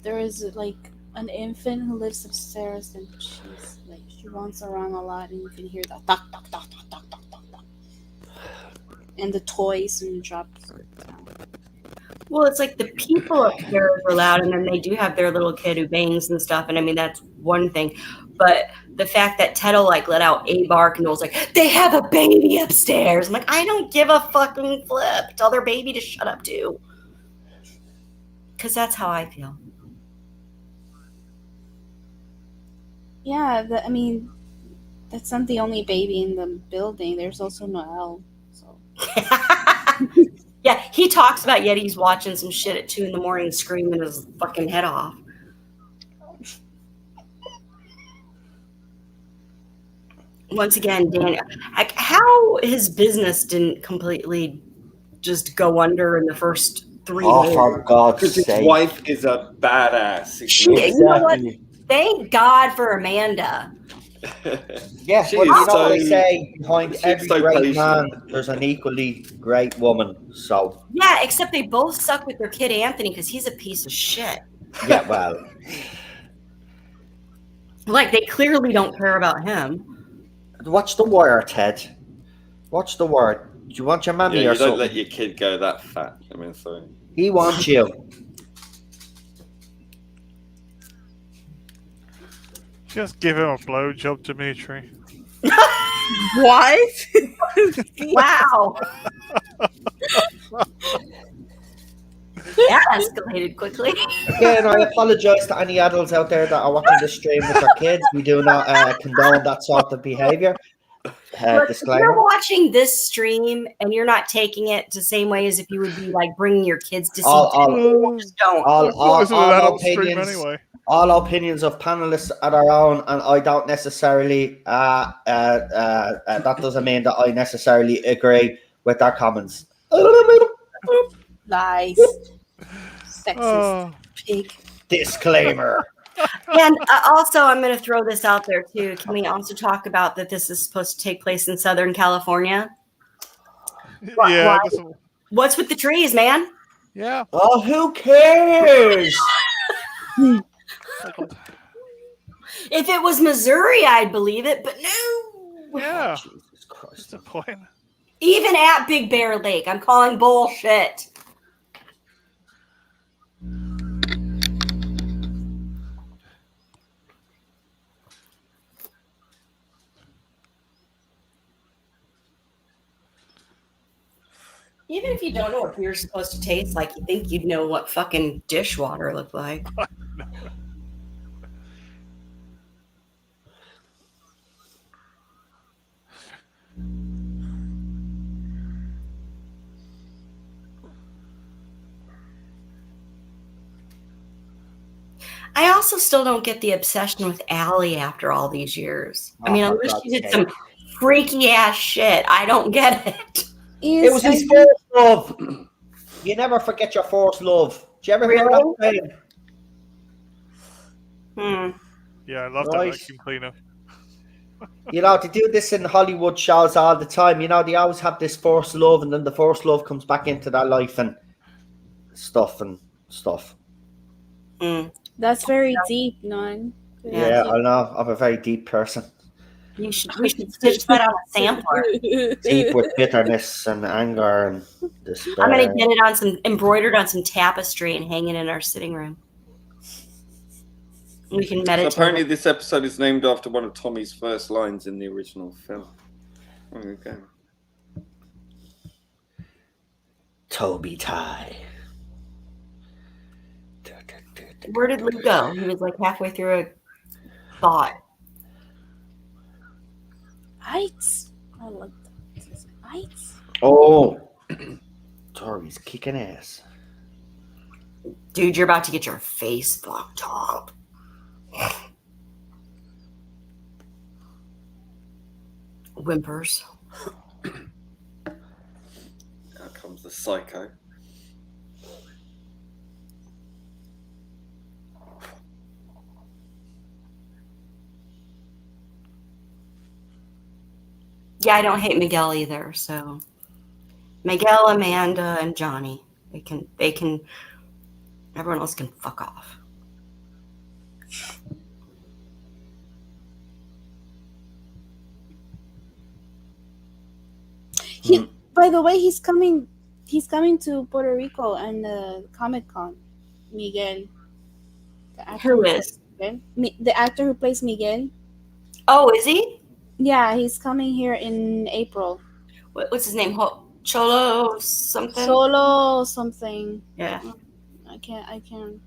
There is like an infant who lives upstairs, and she's like she runs around a lot, and you can hear that duck, duck, duck, duck, duck, duck, duck, duck. And the toys and drops. Well, it's like the people upstairs are loud, and then they do have their little kid who bangs and stuff. And I mean, that's one thing. But the fact that Ted will like let out a bark and was like, they have a baby upstairs. I'm like, I don't give a fucking flip. Tell their baby to shut up too. Because that's how I feel. Yeah, I mean, that's not the only baby in the building. There's also Noelle. So Yeah, he talks about yet he's watching some shit at 2 a.m. screaming his fucking head off. Once again, Daniel, like, how his business didn't completely just go under in the first 3 Oh, days. for God's Because his sake. wife is a badass. You know what? Thank God for Amanda. Yeah, She but is you know what they so- say, behind she's every so great patient. man, there's an equally great woman. So, Yeah, except they both suck with their kid Anthony because he's a piece of shit. yeah, well, Like, they clearly don't care about him. watch The Wire, Ted. Watch The Wire. Do you want your mammy Yeah, or you don't something? let your kid go that fat. I mean, sorry. He wants you. Just give him a blowjob, Dimitri. what? Wow. That escalated quickly. Again, I apologise to any adults out there that are watching this stream with their kids. We do not condone that sort of behaviour. Look, if you're Disclaimer. watching this stream and you're not taking it the same way as if you would be like bringing your kids to see just don't. This is an adult stream anyway. All opinions of panelists are their own, and I don't necessarily. That doesn't mean that I necessarily agree with their comments. Lies. Sexist pig. Disclaimer. And also, I'm going to throw this out there too. Can we also talk about that this is supposed to take place in Southern California? Yeah. What's with the trees, man? Yeah. Oh, who cares? If it was Missouri, I'd believe it, but no. Yeah. Jesus Christ. What's the point? Even at Big Bear Lake, I'm calling bullshit. Even if you don't know what beer's supposed to taste like, you think you'd know what fucking dishwater looked like. I also still don't get the obsession with Allie after all these years. I mean, for unless she God's did some freaky ass shit, I don't get it. It was his first love. You never forget your first love. Did you ever hear that saying? Yeah, I love Right. that vacuum cleaner. You know, they do this in Hollywood shows all the time. You know, they always have this first love, and then the first love comes back into their life and stuff. That's very deep, Noan. Yeah, I know. I'm a very deep person. We should stitch that on a sampler. Deep with bitterness and anger and despair. I'm gonna get it embroidered on some tapestry and hang it in our sitting room. We can meditate. So apparently this episode is named after one of Tommy's first lines in the original film. Okay. Toby tie. Where did Luke go? He was like halfway through a thought. Heights. I like that. Heights. Oh, Toby's kicking ass. Dude, you're about to get your face fucked up. Whimpers. Now comes the psycho. Yeah, I don't hate Miguel either. So Miguel, Amanda, and Johnny. They can everyone else can fuck off. By the way, he's coming to Puerto Rico and Comic-Con. Miguel. Who is? The actor who plays Miguel. Oh, is he? Yeah, he's coming here in April. What's his name? Cholo something? Solo something. Yeah. I can't.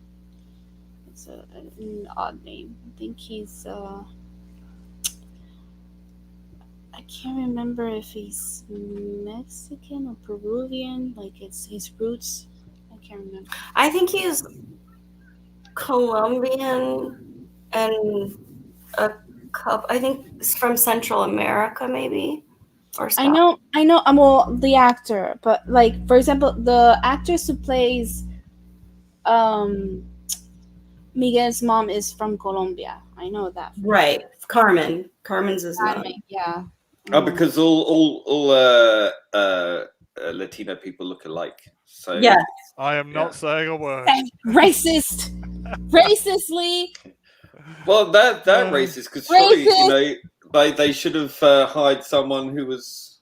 It's an odd name. I think he's. I can't remember if he's Mexican or Peruvian. Like it's his roots. I can't remember. I think he's Colombian and a couple. I think it's from Central America, maybe. Or I know. Well, the actor, but like for example, the actress who plays Miguel's mom is from Colombia. I know that. Right, Carmen. Carmen's his mom. Yeah. Oh, because all Latino people look alike. So yeah, I am not saying a word. Racist. Racistly. Well, that racist because surely they should have hired someone who was,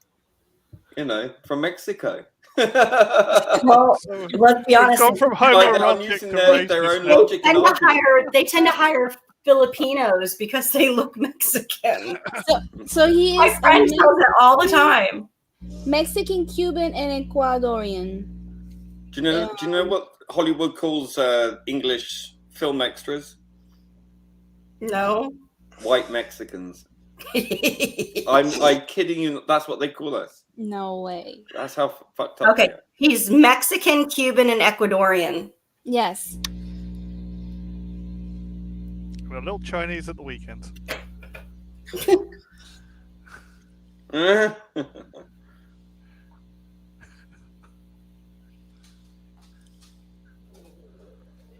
from Mexico. Well, let's be honest. Gone from homoerotic to their own racist. logic. They tend to hire Filipinos because they look Mexican. So he is. My friend tells it all the time. Mexican, Cuban, and Ecuadorian. Do you know what Hollywood calls English film extras? No. White Mexicans. I'm kidding you. That's what they call us. No way. That's how fucked up. Okay, he's Mexican, Cuban, and Ecuadorian. Yes. We're a little Chinese at the weekend.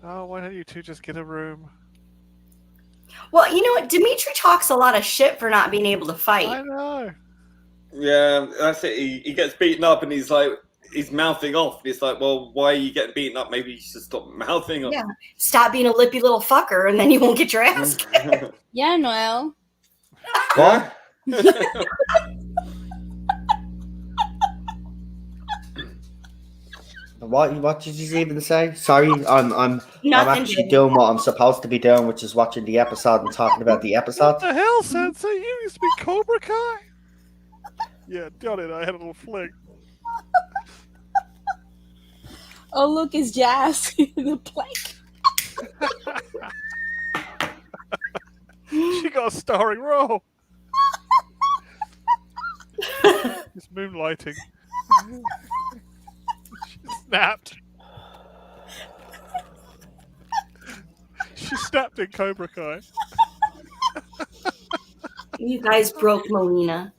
Oh, why don't you two just get a room? Well, you know what? Dimitri talks a lot of shit for not being able to fight. I know. Yeah, that's it. He gets beaten up and he's mouthing off. It's like, well, why are you getting beaten up? Maybe you should stop mouthing off. Yeah. Stop being a lippy little fucker and then you won't get your ass kicked. Yeah, Noel. What? What did you even say? Sorry, I'm actually doing what I'm supposed to be doing, which is watching the episode and talking about the episode. What the hell, Sensei? You used to be Cobra Kai? Yeah, got it. I had a little flick. Oh, look, it's Jazz in the plank. She got a starring role. It's moonlighting. She snapped. She's snapped in Cobra Kai. You guys broke Melina.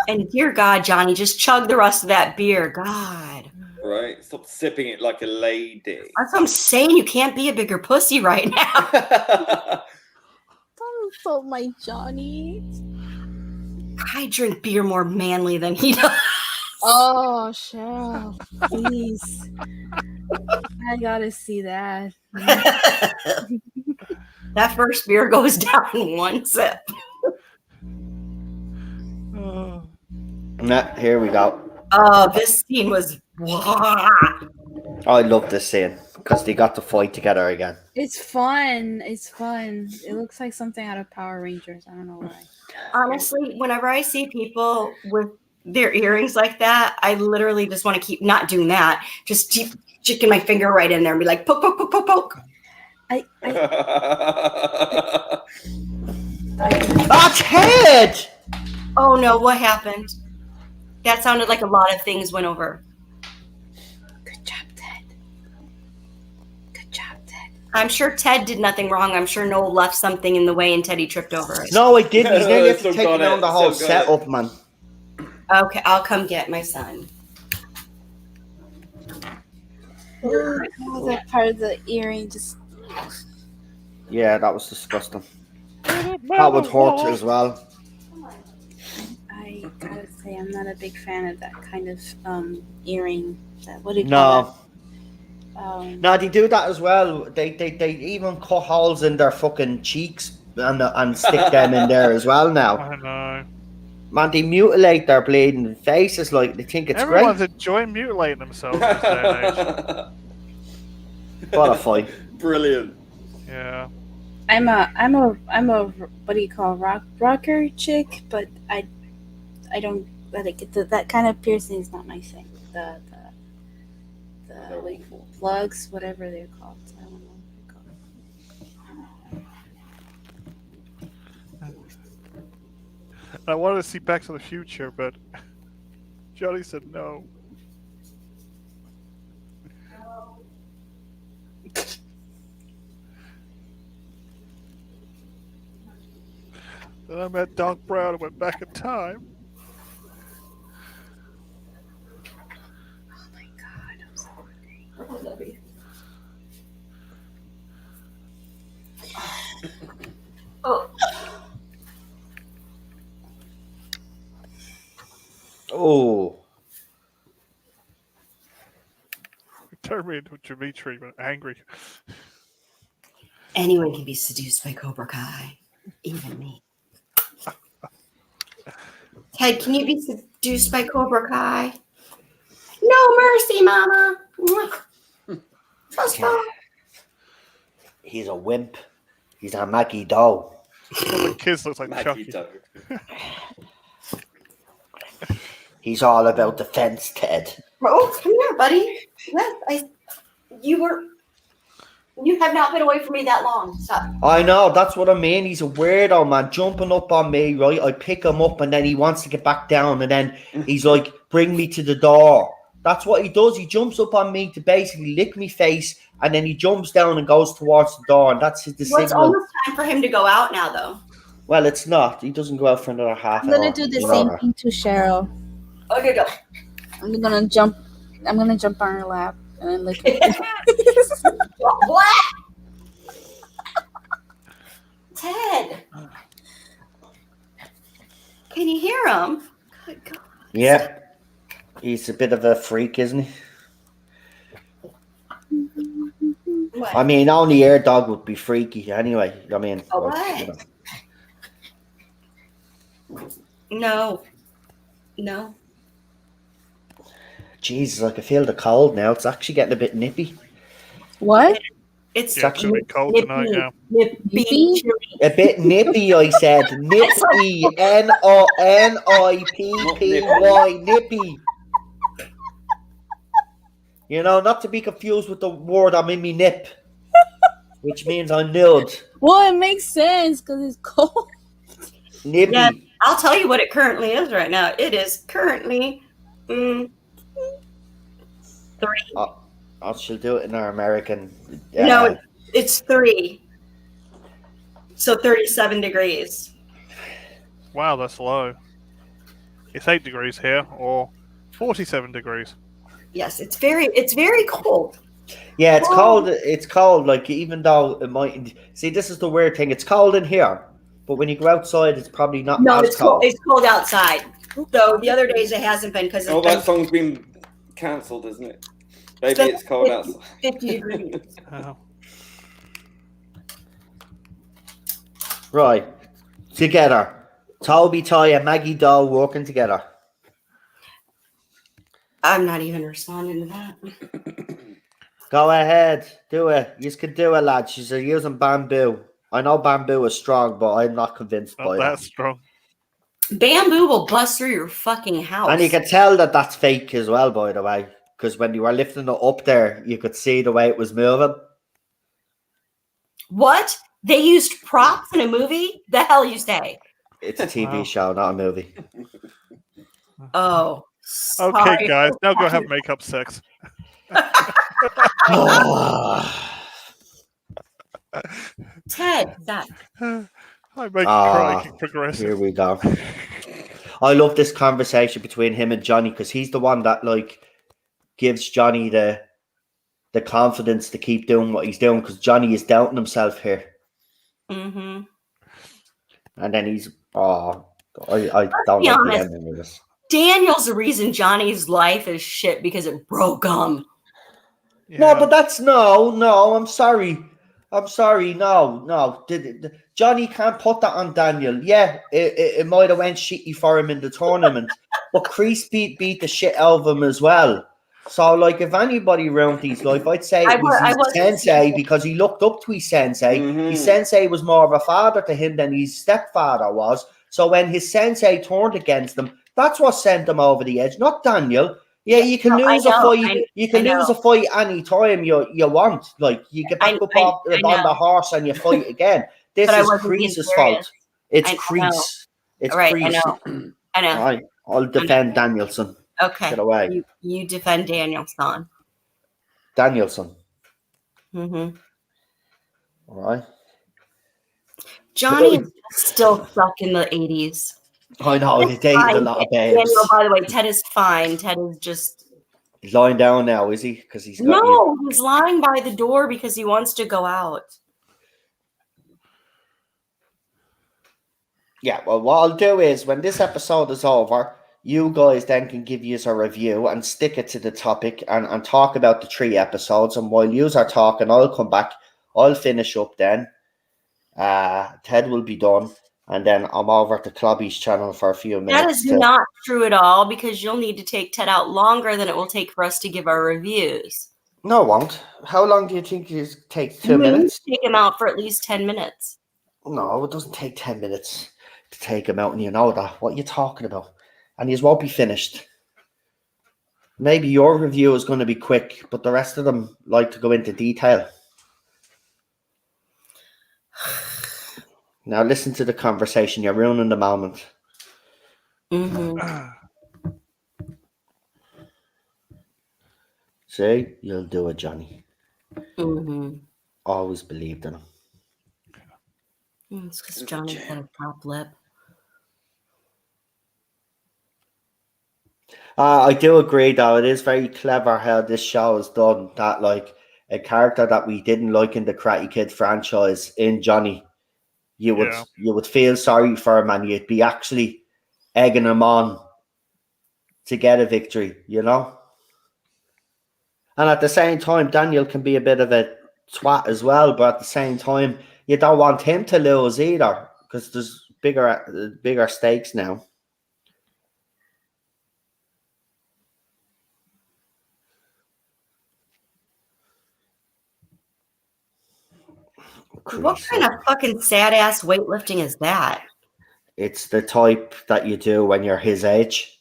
And dear God, Johnny, just chug the rest of that beer. God. Right? Stop sipping it like a lady. That's what I'm saying. You can't be a bigger pussy right now. Don't insult my Johnny. I drink beer more manly than he does. Oh, Cheryl, please. I gotta see that. That first beer goes down in one sip. Nah, here we go. Oh, this scene was. I love this scene because they got to fight together again. It's fun. It's fun. It looks like something out of Power Rangers. I don't know why. Honestly, whenever I see people with their earrings like that, I literally just want to keep not doing that. Just keep sticking my finger right in there and be like, poke, poke, poke, poke, poke. That's head! Oh no, what happened? That sounded like a lot of things went over. Good job, Ted. Good job, Ted. I'm sure Ted did nothing wrong. I'm sure Noel left something in the way and Teddy tripped over it. No, I didn't. He's nearly have to So take got down it. the whole So got it. setup, man. Okay, I'll come get my son. Oh, that part of the earring just. Yeah, that was disgusting. That would hurt as well. I gotta say, I'm not a big fan of that kind of earring. What do you call No. that? No, they do that as well. They even cut holes in their fucking cheeks and stick them in there as well now. I know. Man, they mutilate their bleeding faces like they think it's Everyone's great. enjoying mutilating themselves in this day and age. What a fight. Brilliant. Yeah. I'm a what do you call rocker chick, but I don't like that kind of piercing is not my thing. The what do you call it? Plugs, whatever they're called. I don't know what they're called. I wanted to see Back to the Future, but Johnny said no. Then I met Doc Brown and went back in time. Oh my god, I'm so hungry. Oh, Oh. It turned me into Dimitri, but angry. anyone can be seduced by Cobra Kai, even me. Ted, can you be seduced by Cobra Kai? No mercy, Mama. Trust fall. He's a wimp. He's a Maggie doll. The kids looks like Maggie Chucky. Doe. He's all about the fence, Ted. Oh, come here, buddy. Yes, you have not been away from me that long. Stop. I know, that's what I mean. He's a weirdo, man. Jumping up on me, right? I pick him up and then he wants to get back down and then he's like, bring me to the door. That's what he does. He jumps up on me to basically lick me face and then he jumps down and goes towards the door and that's the Well, it's signal. almost time for him to go out now, though. Well, it's not. He doesn't go out for another half I'm hour. gonna do the You same know thing to Cheryl. Okay, go. I'm gonna jump on her lap and then lick her. What? Ted. Can you hear him? Good God. Yeah. He's a bit of a freak, isn't he? What? I mean, only Air Dog would be freaky anyway. I mean, Oh, like, you what? know. No. Jesus, I can feel the cold now. It's actually getting a bit nippy. What? It's Yeah, it's a bit cold tonight now. Nippy. A bit nippy, I said. Nippy. Nippy. Nippy. You know, not to be confused with the word I'm in me nip, which means I'm nude. Well, it makes sense because it's cold. Nippy. Yeah. I'll tell you what it currently is right now. It is currently 3. Oh, she'll do it in our American. No, it's 3. So 37 degrees. Wow, that's low. It's 8 degrees here, or 47 degrees. Yes, it's very cold. Yeah, it's cold. It's cold. Like, even though it might. See, this is the weird thing. It's cold in here, but when you go outside, it's probably not No, as it's cold. It's cold outside. Though the other days it hasn't been because that song's been cancelled, isn't it? Maybe it's cold outside. 50 degrees. Oh. Right. Together. Toby, Ty, and Maggie Doll working together. I'm not even responding to that. Go ahead. Do it. You can do it, lad. She's using bamboo. I know bamboo is strong, but I'm not convinced Not by that that. strong. Bamboo will bust through your fucking house. And you can tell that that's fake as well, by the way. Because when you were lifting it up there, you could see the way it was moving. What? They used props in a movie? The hell you say? It's a TV Wow. show, not a movie. Oh. Okay, sorry. guys, now go have makeup sex. Ted, that. I make you cry, keep progressive. Here we go. I love this conversation between him and Johnny because he's the one that gives Johnny the confidence to keep doing what he's doing because Johnny is doubting himself here. Mm-hmm. And then he's I don't be like the honest. ending of this. Daniel's the reason Johnny's life is shit because it broke him. Yeah. No, but that's no. I'm sorry. No. Johnny can't put that on Daniel. Yeah, it might have went shitty for him in the tournament, but Kreese beat the shit out of him as well. So, if anybody around his life, I'd say it was his sensei because he looked up to his sensei. Mhm. His sensei was more of a father to him than his stepfather was. So when his sensei turned against him, that's what sent him over the edge, not Daniel. Yeah, you can lose a fight. You can lose a fight any time you want. You get back up on the horse and you fight again. This is Kreese's fault. It's Kreese. It's Kreese. I know. All right, I'll defend Danielson. Okay. Get away. You defend Danielson. Danielson. Mm-hmm. All right. Johnny is still stuck in the 80s. I know, he dated a lot of babes. Daniel, by the way, Ted is fine. Ted is just... He's lying down now, is he? Because he's got No, he's lying by the door because he wants to go out. Yeah, well, what I'll do is, when this episode is over, you guys then can give us a review and stick it to the topic and talk about the 3 episodes. And while you are talking, I'll come back. I'll finish up then. Ted will be done. And then I'm over to Clobby's channel for a few minutes. That is not true at all because you'll need to take Ted out longer than it will take for us to give our reviews. No, it won't. How long do you think it takes? 2 minutes? Take him out for at least 10 minutes. No, it doesn't take 10 minutes to take him out, and you know that. What are you talking about? And he won't be finished. Maybe your review is going to be quick, but the rest of them like to go into detail. Now listen to the conversation. You're ruining the moment. Mm-hmm. See? You'll do it, Johnny. Mm-hmm. Always believed in him. It's because Johnny's got a top lip. I do agree, though. It is very clever how this show is done. That, a character that we didn't like in the Karate Kid franchise, in Johnny, you would feel sorry for him and you'd be actually egging him on to get a victory, you know? And at the same time, Daniel can be a bit of a twat as well, but at the same time, you don't want him to lose either because there's bigger stakes now. What kind of fucking sad ass weightlifting is that? It's the type that you do when you're his age.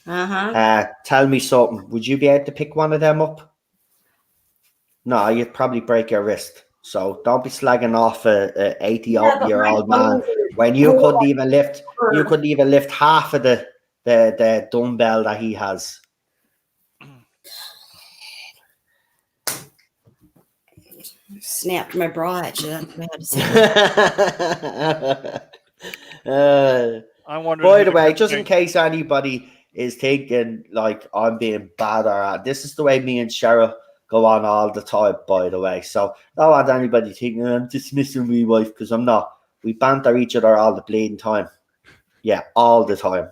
Tell me something. Would you be able to pick one of them up? No, you'd probably break your wrist. So don't be slagging off a 80-year-old man when you couldn't even lift. You couldn't even lift half of the the dumbbell that he has. Snapped my bra at you. That's what I had to say. I'm wondering. By the way, just in case anybody is thinking like I'm being bad or this is the way me and Cheryl go on all the time, by the way. So don't want anybody thinking I'm dismissing my wife, because I'm not. We banter each other all the bleeding time. Yeah, all the time.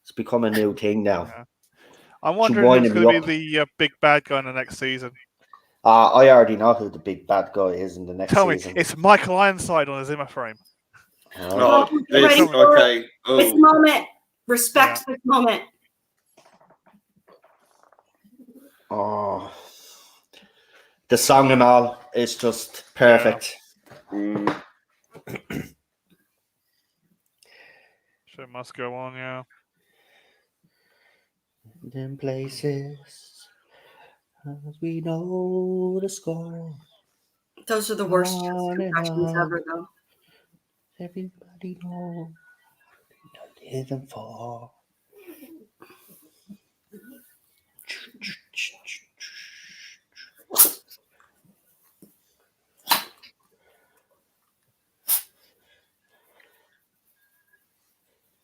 It's become a new thing now. Yeah. I'm wondering who's going to be the big bad guy in the next season. I already know who the big bad guy is in the next season. Tell me, it's Michael Ironside on a Zimmer frame. Oh, okay. Oh. This moment. Respect this moment. Oh, the song and all is just perfect. Yeah. Show must go on, yeah. In places, as we know the score. Those are the worst impressions ever, though. Everybody knows living for.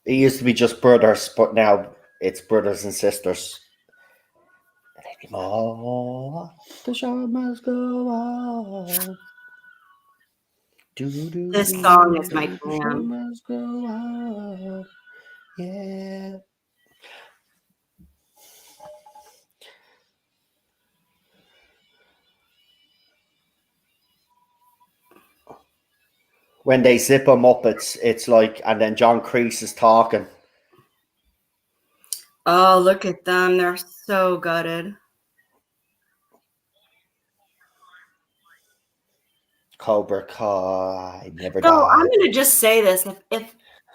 It used to be just brothers, but now it's brothers and sisters. Anymore, the show must go on. This song is my jam. Must go on. Yeah. When they zip them up, it's like, and then John Kreese is talking. Oh, look at them. They're so gutted. Cobra Kai never No, died. I'm going to just say this.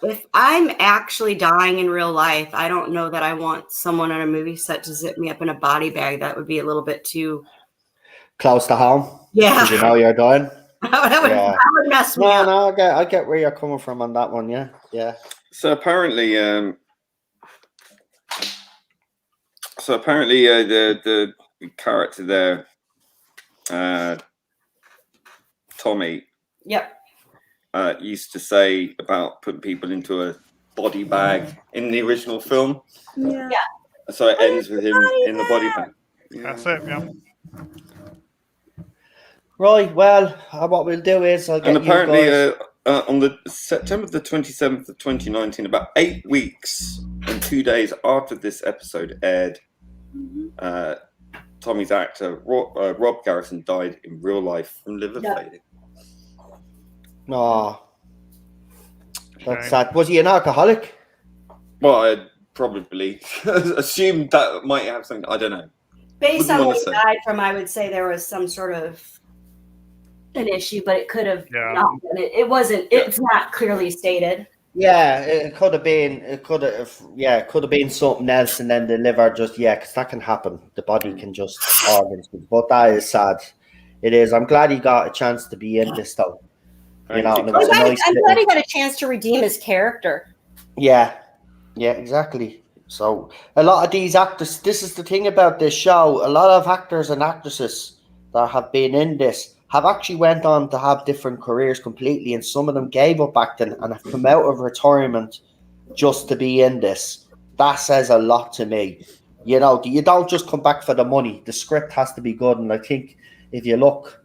If I'm actually dying in real life, I don't know that I want someone on a movie set to zip me up in a body bag. That would be a little bit too Close to home. Yeah. Because you know you're dying. that would mess me up. No, I get where you're coming from on that one. Yeah. So apparently, the character there, Tommy. Yep. Used to say about putting people into a body bag in the original film. Yeah. So it ends with him in the body bag. Yeah. That's it. Yeah. Right. Well, what we'll do is I'll get and apparently, you guys... on the September the 27th of 2019, about 8 weeks and 2 days after this episode aired, Tommy's actor Rob Garrison died in real life from liver failure. Oh, that's sad. Was he an alcoholic? Well, I'd probably assumed that might have something. I don't know. Based on what he died from, I would say there was some sort of an issue, but it could have not been. It wasn't. It's not clearly stated. Yeah, it could have been. It could have been something else, and then the liver just because that can happen. The body can just organs, but that is sad. It is. I'm glad he got a chance to be in this though. You know, I'm glad he got a chance to redeem his character. Yeah, exactly. So a lot of these actors, this is the thing about this show, a lot of actors and actresses that have been in this have actually went on to have different careers completely, and some of them gave up acting and have come out of retirement just to be in this. That says a lot to me. You know, you don't just come back for the money. The script has to be good, and I think if you look,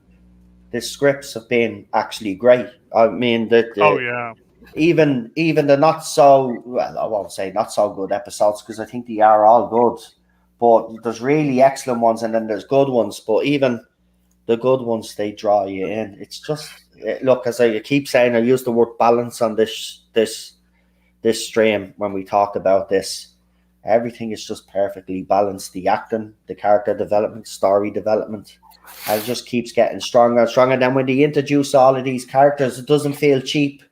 the scripts have been actually great. I mean, even the not so well, I won't say not so good episodes because I think they are all good. But there's really excellent ones, and then there's good ones. But even the good ones, they draw you in. It's just look, as I keep saying, I use the word balance on this stream when we talk about this. Everything is just perfectly balanced. The acting, the character development, story development. And it just keeps getting stronger and stronger. And then when they introduce all of these characters, it doesn't feel cheap.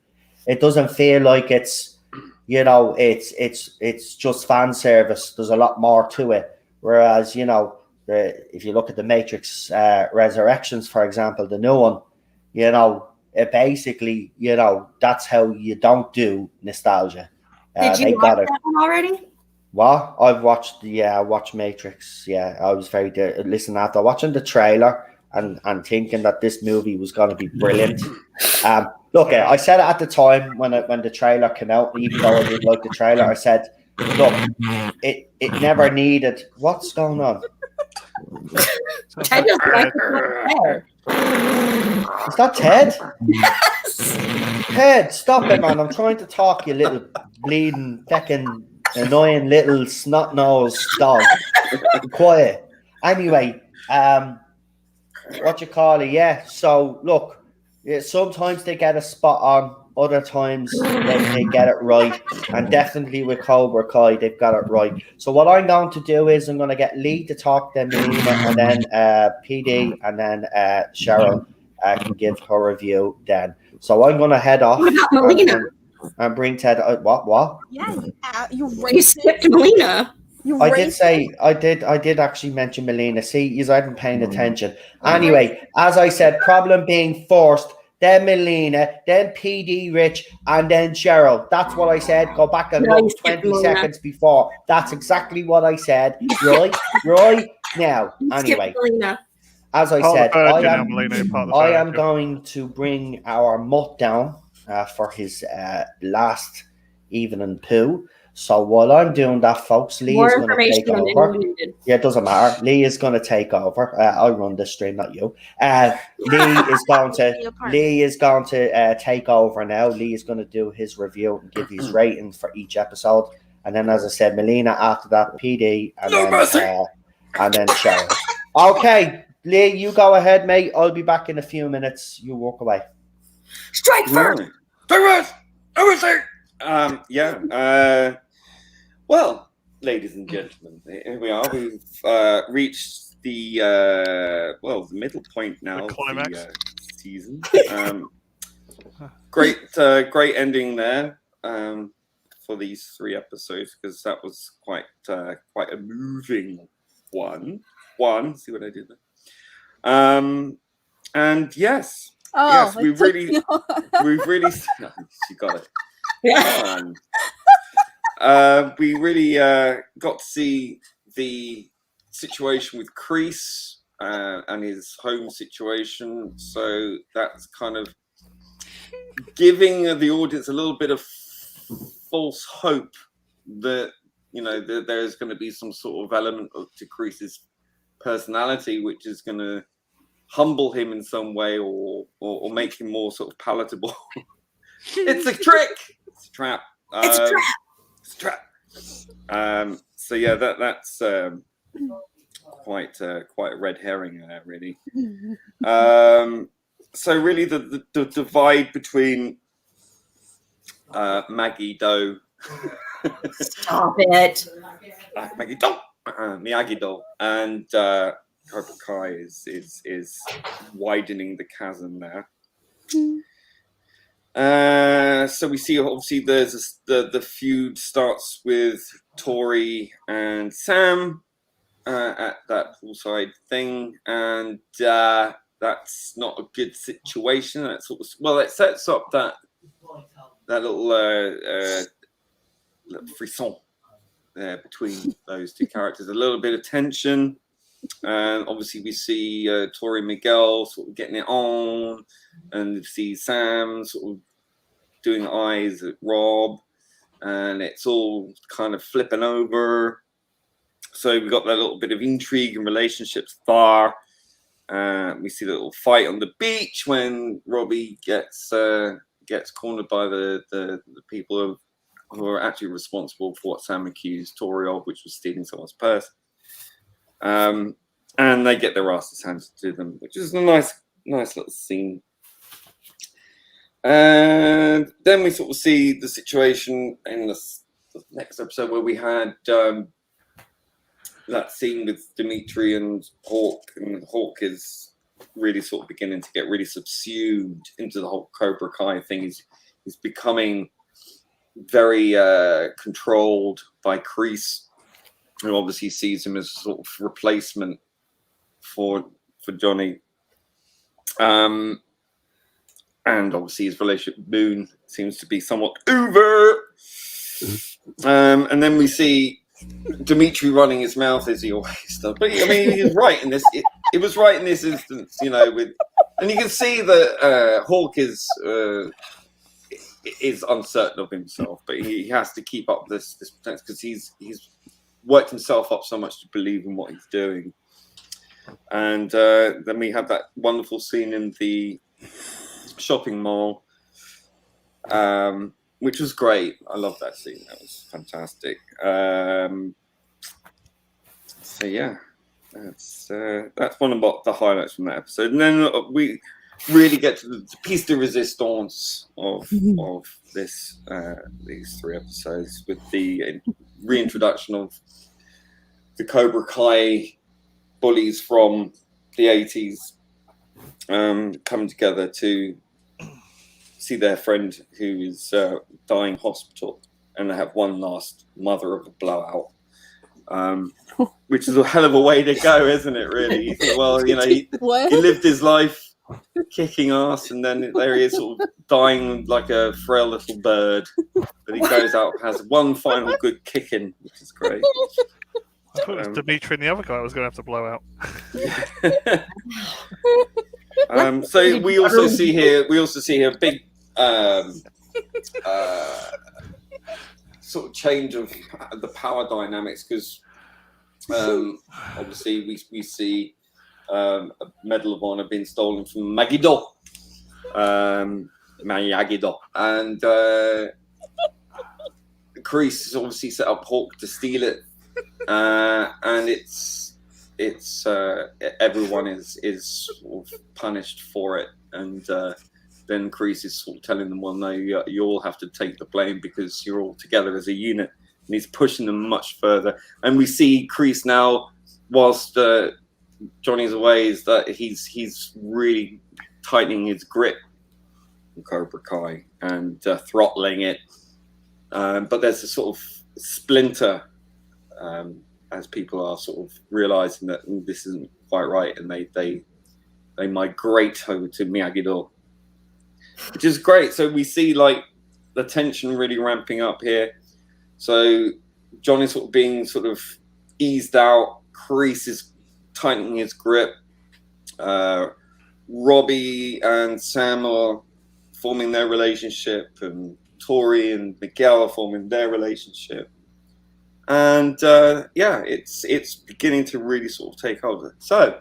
It doesn't feel like it's just fan service. There's a lot more to it. Whereas, if you look at the Matrix Resurrections, for example, the new one, it basically, that's how you don't do nostalgia. Did you They watch got it. that one already? What? I've watched, I watched Matrix. Yeah, I was very listen, after watching the trailer and thinking that this movie was going to be brilliant. Look, I said it at the time when the trailer came out, even though I did like the trailer, I said, look, it never needed. What's going on? Ted just liked it. Is that Ted? Yes. Ted, stop it, man. I'm trying to talk, you little bleeding, fucking annoying little snot nosed dog. Quiet. Anyway, what you call it? Yeah. So look, sometimes they get a spot on, other times they get it right, and definitely with Cobra Kai they've got it right. So what I'm going to do is I'm going to get Lee to talk, then Melina, and then PD, and then Cheryl can give her review. Then, so I'm going to head off. What about Melina? And bring Ted. What? Yeah, you You skipped Melina. I did say I did actually mention Melina. See, you haven't paying attention. Anyway, as I said, problem being forced, then Melina, then PD Rich, and then Cheryl. That's what I said. Go back and look 20 seconds before. That's exactly what I said. Right now. Anyway, as I said, I am going to bring our mutt down for his last evening poo. So while I'm doing that, folks, Lee is going to take over. Yeah, it doesn't matter. Lee is going to take over. I'll run this stream, not you. Lee is going to take over now. Lee is going to do his review and give his ratings for each episode. And then, as I said, Melina after that, PD, and then Cheryl. Okay, Lee, you go ahead, mate. I'll be back in a few minutes. You walk away. Strike first. Everything. Well, ladies and gentlemen, here we are. We've reached the middle point now of the season. Great ending there for these 3 episodes, because that was quite a moving one. See what I did there? And yes, we've really, she got it. We really got to see the situation with Kreese and his home situation. So that's kind of giving the audience a little bit of false hope that, that there's going to be some sort of element to Kreese's personality, which is going to humble him in some way or make him more sort of palatable. It's a trick. It's a trap. It's a trap. It's a trap. So yeah, that's quite a red herring there, really. So really, the divide between Maggie Doe. Stop it. Maggie Doe. Miyagi Do and Cobra Kai is widening the chasm there. So we see, obviously, there's the feud starts with Tori and Sam at that poolside thing, and that's not a good situation. That sort of, it sets up that little frisson between those two characters, a little bit of tension. And obviously we see Tori and Miguel sort of getting it on, and we see Sam sort of doing eyes at Rob, and it's all kind of flipping over. So we got that little bit of intrigue and relationships there. We see the little fight on the beach when Robbie gets cornered by the people who are actually responsible for what Sam accused Tori of, which was stealing someone's purse. And they get their asses handed to them, which is a nice little scene. And then we sort of see the situation in the next episode where we had that scene with Dimitri and Hawk, and Hawk is really sort of beginning to get really subsumed into the whole Cobra Kai thing. He's becoming very controlled by Kreese, who obviously sees him as a sort of replacement for Johnny. And obviously his relationship with Moon seems to be somewhat over. And then we see Dimitri running his mouth as he always does. But I mean, he was right in this. It was right in this instance, you know. And you can see that Hawk is uncertain of himself, but he has to keep up this pretense because he's worked himself up so much to believe in what he's doing. And then we have that wonderful scene in the shopping mall, which was great. I love that scene. That was fantastic. So yeah, that's one of the highlights from that episode. And then we really get to the piece de resistance of this these 3 episodes with the reintroduction of the Cobra Kai bullies from the 80s coming together to see their friend who is dying hospital, and they have one last mother of a blowout, which is a hell of a way to go, isn't it, really? You think, well, you know, he lived his life kicking ass, and then there he is sort of dying like a frail little bird, but he goes out and has one final good kicking, which is great. I thought it was Dimitri and the other guy I was going to have to blow out. So we also see here a big sort of change of the power dynamics, because obviously we see a Medal of Honor being stolen from Miyagi-Do, and Kreese has obviously set up Hawk to steal it, and it's everyone is sort of punished for it, and then Kreese is sort of telling them, well, no, you all have to take the blame because you're all together as a unit, and he's pushing them much further. And we see Kreese now, whilst Johnny's away, is that he's really tightening his grip on Cobra Kai and throttling it, but there's a sort of splinter as people are sort of realizing that this isn't quite right, and they migrate over to Miyagi-Do, which is great. So we see like the tension really ramping up here. So John is sort of being sort of eased out. Kreese is tightening his grip. Robbie and Sam are forming their relationship, and Tori and Miguel are forming their relationship. And yeah, it's beginning to really sort of take hold. So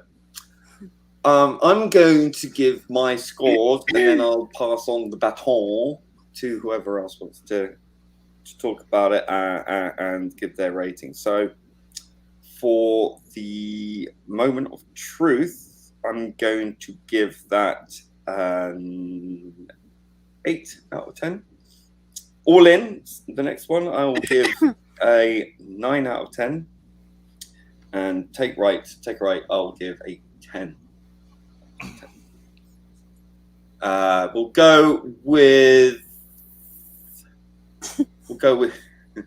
I'm going to give my scores, and then I'll pass on the baton to whoever else wants to talk about it and give their rating. So for the moment of truth, I'm going to give that 8 out of 10. All in, the next one, I will give a 9 out of 10. And take right, I'll give a 10. We'll go with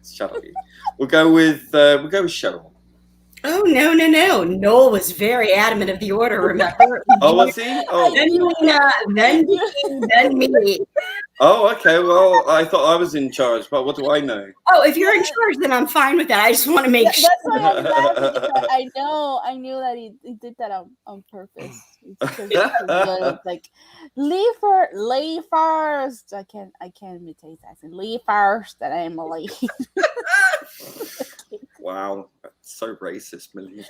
shut up. We'll go with Cheryl. Oh no! Noel was very adamant of the order. Remember? Oh, was he? Oh, then me. Oh, okay. Well, I thought I was in charge, but what do I know? Oh, if you're in charge, then I'm fine with that. I just want to make sure. That's why I was laughing, because I knew that he did that on purpose. It's like leave first. I can't imitate that. Leave first, and I'm a leave. Wow, that's so racist, Millie.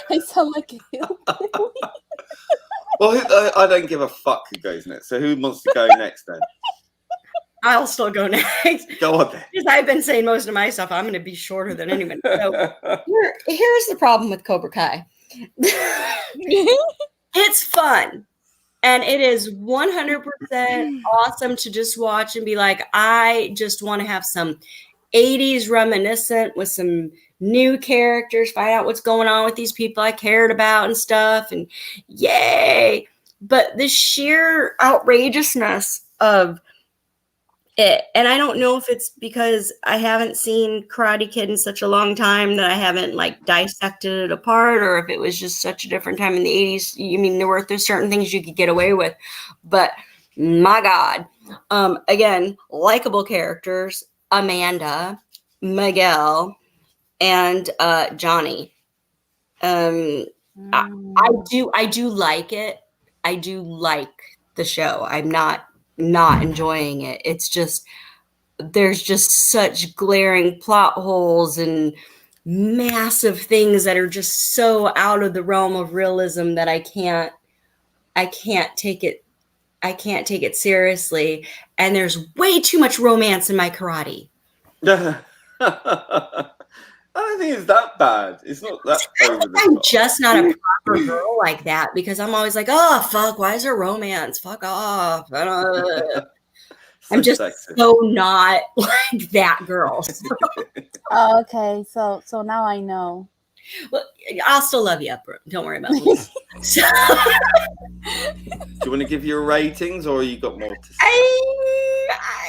I sound like a hillbilly. Well, I don't give a fuck who goes next. So who wants to go next then? I'll still go next. Go on then. Because I've been saying most of my stuff. I'm going to be shorter than anyone. So here's the problem with Cobra Kai. It's fun. And it is 100% awesome to just watch and be like, I just want to have some 80s reminiscent with some new characters, find out what's going on with these people I cared about and stuff, and yay. But the sheer outrageousness of it, and I don't know if it's because I haven't seen Karate Kid in such a long time that I haven't like dissected it apart, or if it was just such a different time in the 80s. You mean there's certain things you could get away with, but my God, again, likable characters. Amanda, Miguel, and Johnny. I do like it. I do like the show. I'm not enjoying it. It's just there's just such glaring plot holes and massive things that are just so out of the realm of realism that I can't take it. I can't take it seriously. And there's way too much romance in my karate. I don't think it's that bad. It's not that over the I'm top. just not a proper girl like that because I'm always like, oh, fuck, why is there romance? Fuck off. I'm just sexist. so not like that girl. Oh, okay, so now I know. Well, I'll still love you, don't worry about me. So, Do you want to give your ratings, or you got more to say?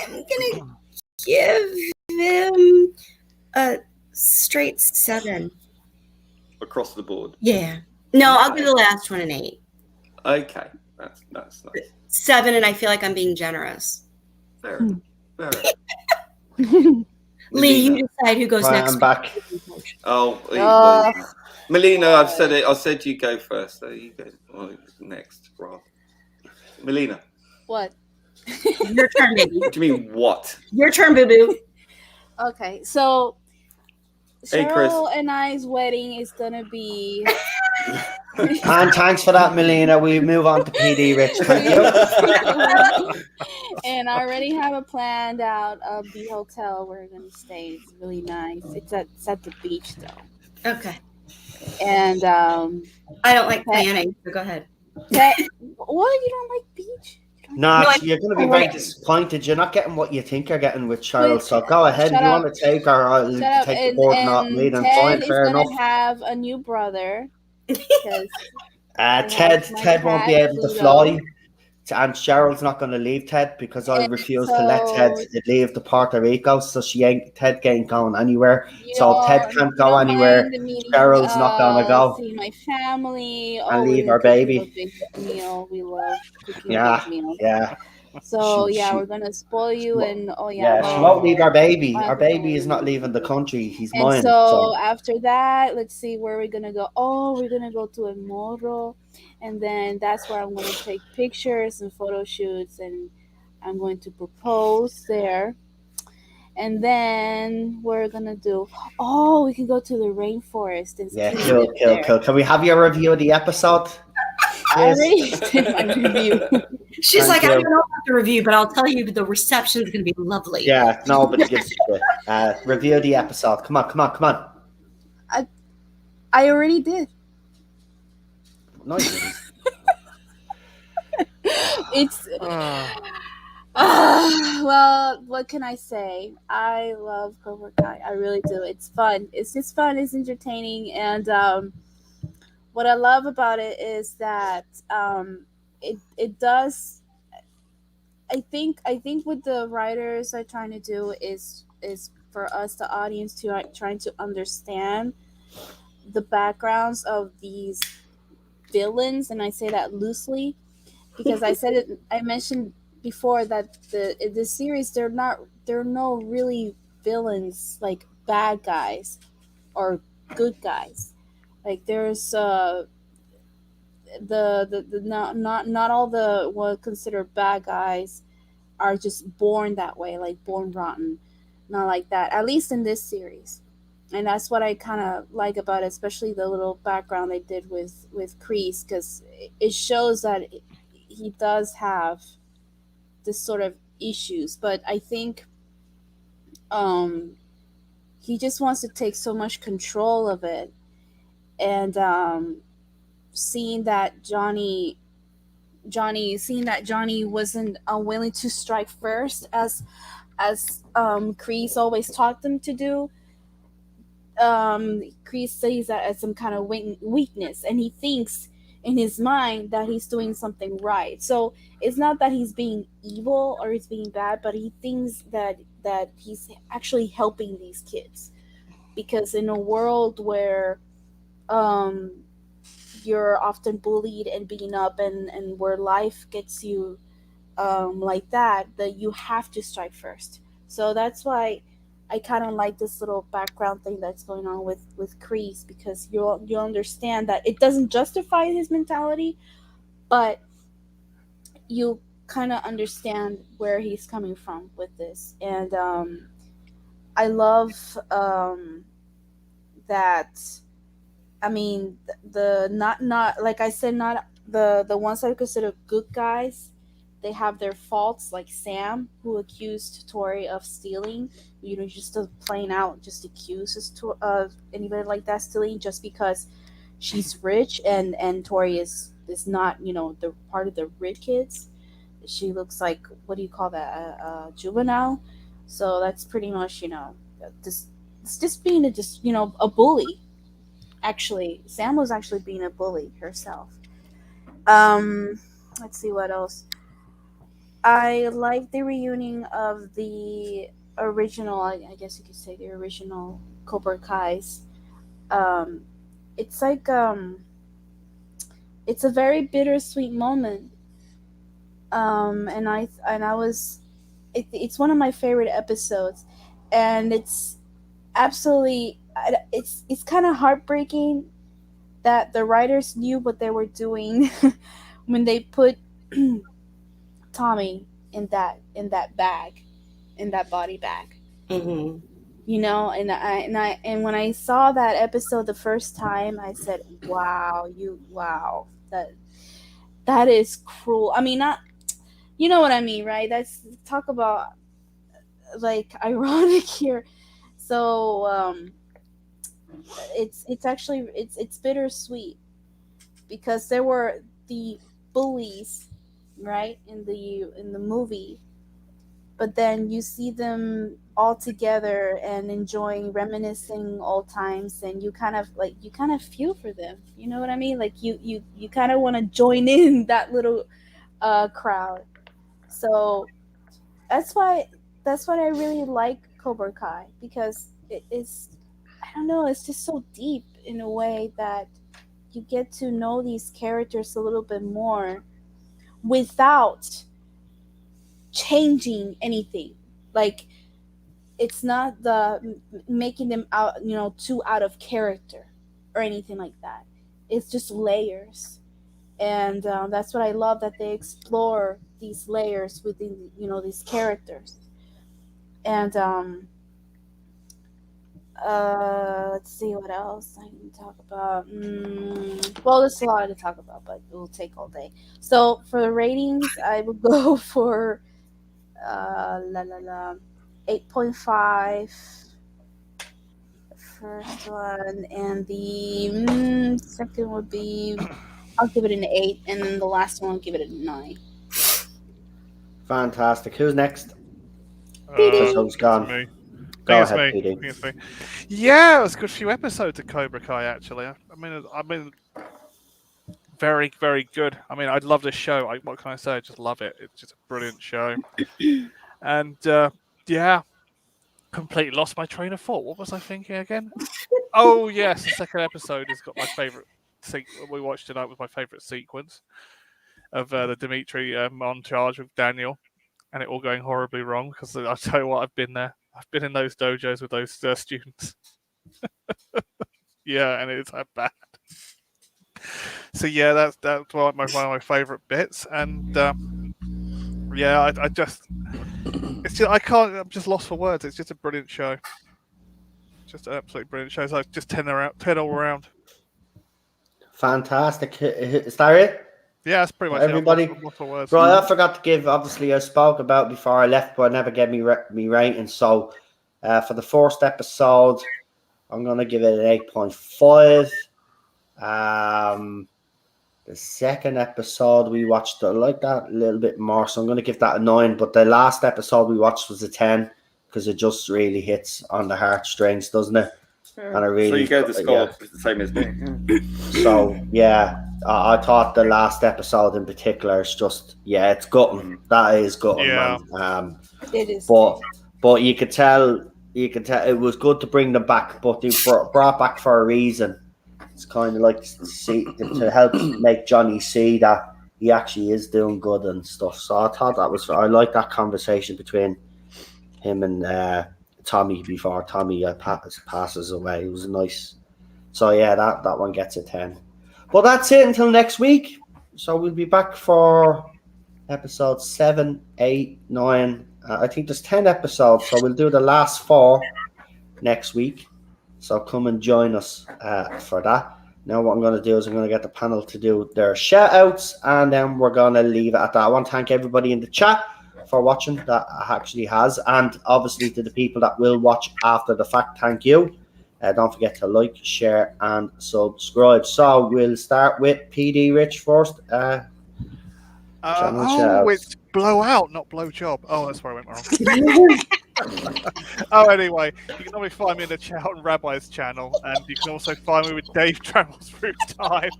I'm gonna give him a straight 7 Across the board. Yeah. No, I'll give the last one an 8. Okay, that's nice. 7, and I feel like I'm being generous. Fair enough. Fair enough. Lee, you decide who goes Right, next. I'm back. Oh, Oh. Melina, I've said it. I said you go first, so you go next, Rob. Melina. What? Your turn, baby. What do you mean, what? Your turn, boo boo. Okay, so Hey, Chris. Cheryl and I's wedding is gonna be. And thanks for that, Melina. We move on to PD Rich. Thank you. And I already have a planned out of the hotel we're gonna stay. It's really nice. It's at the beach though. Okay. And I don't like planning, so go ahead. what? You don't like beach? Nah, No, you're going to be very disappointed. You're not getting what you think you're getting with Cheryl. So go ahead. If Shut you up. want to take her, I'll Shut up. take the board, not And lead. And Ted fine, is fair gonna enough. have a new brother. Because Ted my won't be cat, able to Pluto. fly. And Cheryl's not going to leave Ted because I And refuse to let Ted so- leave the Puerto Rico. So Ted ain't going anywhere. You So don't- Ted can't you go don't anywhere. mind meeting, Cheryl's not gonna go. See my family. And we're leave gonna our cook baby. a big meal. We love cooking Yeah, a big meal. yeah. So She- we're gonna spoil you and Yeah, she won't leave our baby. Our baby is not leaving the country. He's And mine. so after that, let's see where we're gonna go. Oh, we're gonna go to El Morro, and then that's where I'm gonna take pictures and photo shoots, and I'm going to propose there. And then we're gonna do. Oh, we can go to the rainforest and Yeah, ski cool. there. Can we have your review of the episode? I Yes. already did my review. She's Thank like, I you. don't know about the review, but I'll tell you the reception is going to be lovely. Yeah, nobody gives a shit. Review the episode. Come on. I already did. No, you didn't. It's well, what can I say? I love Cobra Kai. I really do. It's fun. It's just fun. It's entertaining, and what I love about it is that it does. I think what the writers are trying to do is for us, the audience, to trying to understand the backgrounds of these villains, and I say that loosely because I mentioned before that the series there are no really villains, like bad guys or good guys. Like there's the not all the what considered bad guys are just born that way, like born rotten. Not like that, at least in this series. And that's what I kind of like about it, especially the little background they did with Kreese, because it shows that he does have this sort of issues. But I think he just wants to take so much control of it, and seeing that Johnny wasn't willing to strike first, as Kreese always taught them to do. Kreese sees that as some kind of weakness, and he thinks in his mind that he's doing something right. So it's not that he's being evil or he's being bad, but he thinks that he's actually helping these kids, because in a world where you're often bullied and beaten up, and where life gets you like that you have to strike first. So that's why I kind of like this little background thing that's going on with Kreese, because you understand that it doesn't justify his mentality, but you kind of understand where he's coming from with this. And I love that. I mean, the not like I said, not the ones I consider good guys. They have their faults, like Sam, who accused Tori of stealing. You know, just plain out, just accuses anybody like that stealing just because she's rich, and Tori is not, you know, the part of the rich kids. She looks like, what do you call that, a juvenile. So that's pretty much, you know, just it's just being you know, a bully. Actually, Sam was actually being a bully herself. um let's see what else. I like the reunion of the original, I guess you could say the original Cobra Kai's. um it's like it's a very bittersweet moment. And I was, it's one of my favorite episodes, and it's absolutely, it's kind of heartbreaking that the writers knew what they were doing when they put Tommy in that bag, in that body bag. Mm-hmm. You know, and when I saw that episode the first time, I said, "Wow, wow, that is cruel." I mean, not, you know what I mean, right? That's, talk about like ironic here. So it's actually it's bittersweet, because there were the bullies, right, in the movie, but then you see them all together and enjoying, reminiscing old times, and you kind of feel for them. You know what I mean? Like you kind of want to join in that little crowd. So that's why I really like Cobra Kai, because it is, I don't know, it's just so deep in a way that you get to know these characters a little bit more without changing anything. Like, it's not making them out, you know, too out of character or anything like that. It's just layers. And that's what I love, that they explore these layers within, you know, these characters. And let's see what else I can talk about. Well, there's a lot to talk about, but it will take all day. So for the ratings, I would go for la la la 8.5, first one, and the second would be, I'll give it an 8, and then the last one I'll give it a 9. Fantastic. Who's next? PD. So it's gone. Me. Go it's ahead, me. PD. It's me. Yeah, it was a good few episodes of Cobra Kai, actually. I mean, very, very good. I mean, I love this show. What can I say? I just love it. It's just a brilliant show. And yeah, completely lost my train of thought. What was I thinking again? Oh yes, the second episode has got my favorite. We watched tonight was my favorite sequence of the Dimitri montage with Daniel, and it all going horribly wrong. Because I'll tell you what, I've been there. I've been in those dojos with those students. Yeah, and it's that bad. So yeah, that's one of my favorite bits, and yeah, I just, it's just, I can't. I'm just lost for words. It's just a brilliant show. Just an absolutely brilliant show. So just 10 all around. Fantastic. Is that it? Yeah, that's pretty much everybody. It. Lost for words. Right, I forgot to give. Obviously, I spoke about before I left, but I never gave me rating. So, for the first episode, I'm gonna give it an 8.5. The second episode we watched, I like that a little bit more, so I'm gonna give that a 9. But the last episode we watched was a 10, because it just really hits on the heartstrings, doesn't it? And I really, so you gave the score the same as me. So yeah, I thought the last episode in particular is just, yeah, it's gutting. That is gutting, man. It is. But you could tell it was good to bring them back, but they brought back for a reason. It's kind of like to help make Johnny see that he actually is doing good and stuff. So I thought I like that conversation between him and Tommy before Tommy passes away. It was nice. So yeah, that one gets a 10. Well, that's it until next week. So we'll be back for episode 7, 8, 9. I think there's 10 episodes, so we'll do the last 4 next week. So come and join us for that. Now what I'm going to do is I'm going to get the panel to do their shout outs, and then we're going to leave it at that. I want to thank everybody in the chat for watching that actually has, and obviously to the people that will watch after the fact, thank you. Don't forget to like, share, and subscribe. So we'll start with PD Rich first. It's blowout, not blow job. Oh, that's where I went wrong. Oh, anyway, you can always find me in the chat on Rabbi's channel, and you can also find me with Dave Travels Through Time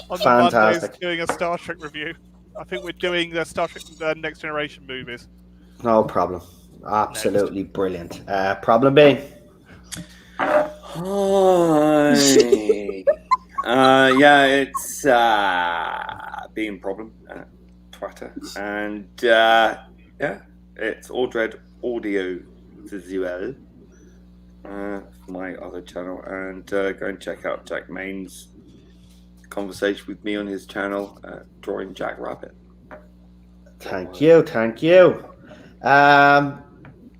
on the Mondays doing a Star Trek review. I think we're doing the Star Trek Next Generation movies. No problem. Absolutely brilliant. Problem B. Hi. Yeah, it's being problem Twitter, and yeah, it's Aldred Audio Visual for my other channel, and go and check out Jack Main's conversation with me on his channel, Drawing Jack Rabbit. Thank you.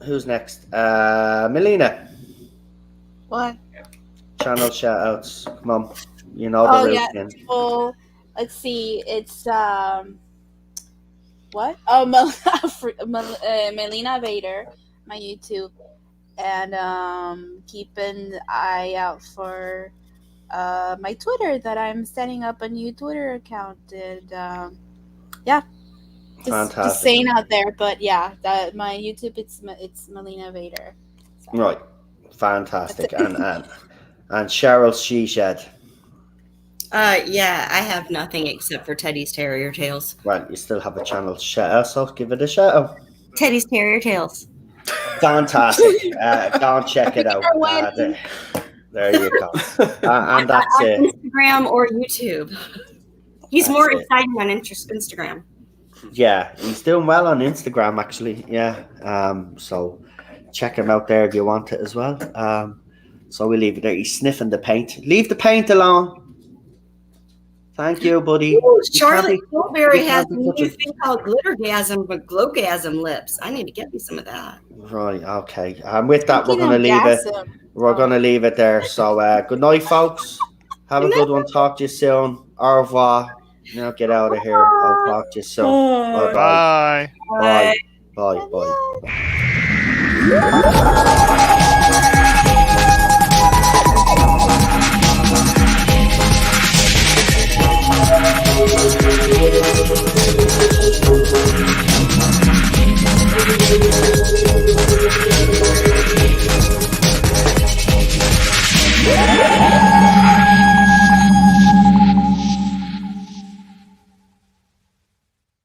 Who's next? Melina. What? Channel shout outs. Come on. You know the routine. Well, let's see. It's what? Oh, Melina Vader, my YouTube, and keep an eye out for my Twitter that I'm setting up a new Twitter account, and just saying out there. But yeah, that my YouTube it's Melina Vader. So. Right, fantastic, and Cheryl She Shed. Yeah, I have nothing except for Teddy's Terrier Tales. Right, you still have a channel shout out, so give it a shout out. Teddy's Terrier Tales. Fantastic. Go and check it out. There you go. And that's it. Instagram or YouTube. He's more exciting on Instagram. Yeah, he's doing well on Instagram, actually. Yeah. So check him out there if you want it as well. So we leave it there. He's sniffing the paint. Leave the paint alone. Thank you, buddy. Ooh, Charlotte Tilbury has a new thing called Glittergasm, but Glowgasm lips. I need to get me some of that. Right, okay. With that, we're going to leave it. We're going to leave it there. So good night, folks. Have a good one. Talk to you soon. Au revoir. Now get out of here. I'll talk to you soon. Bye. Bye. Bye. Bye. Bye.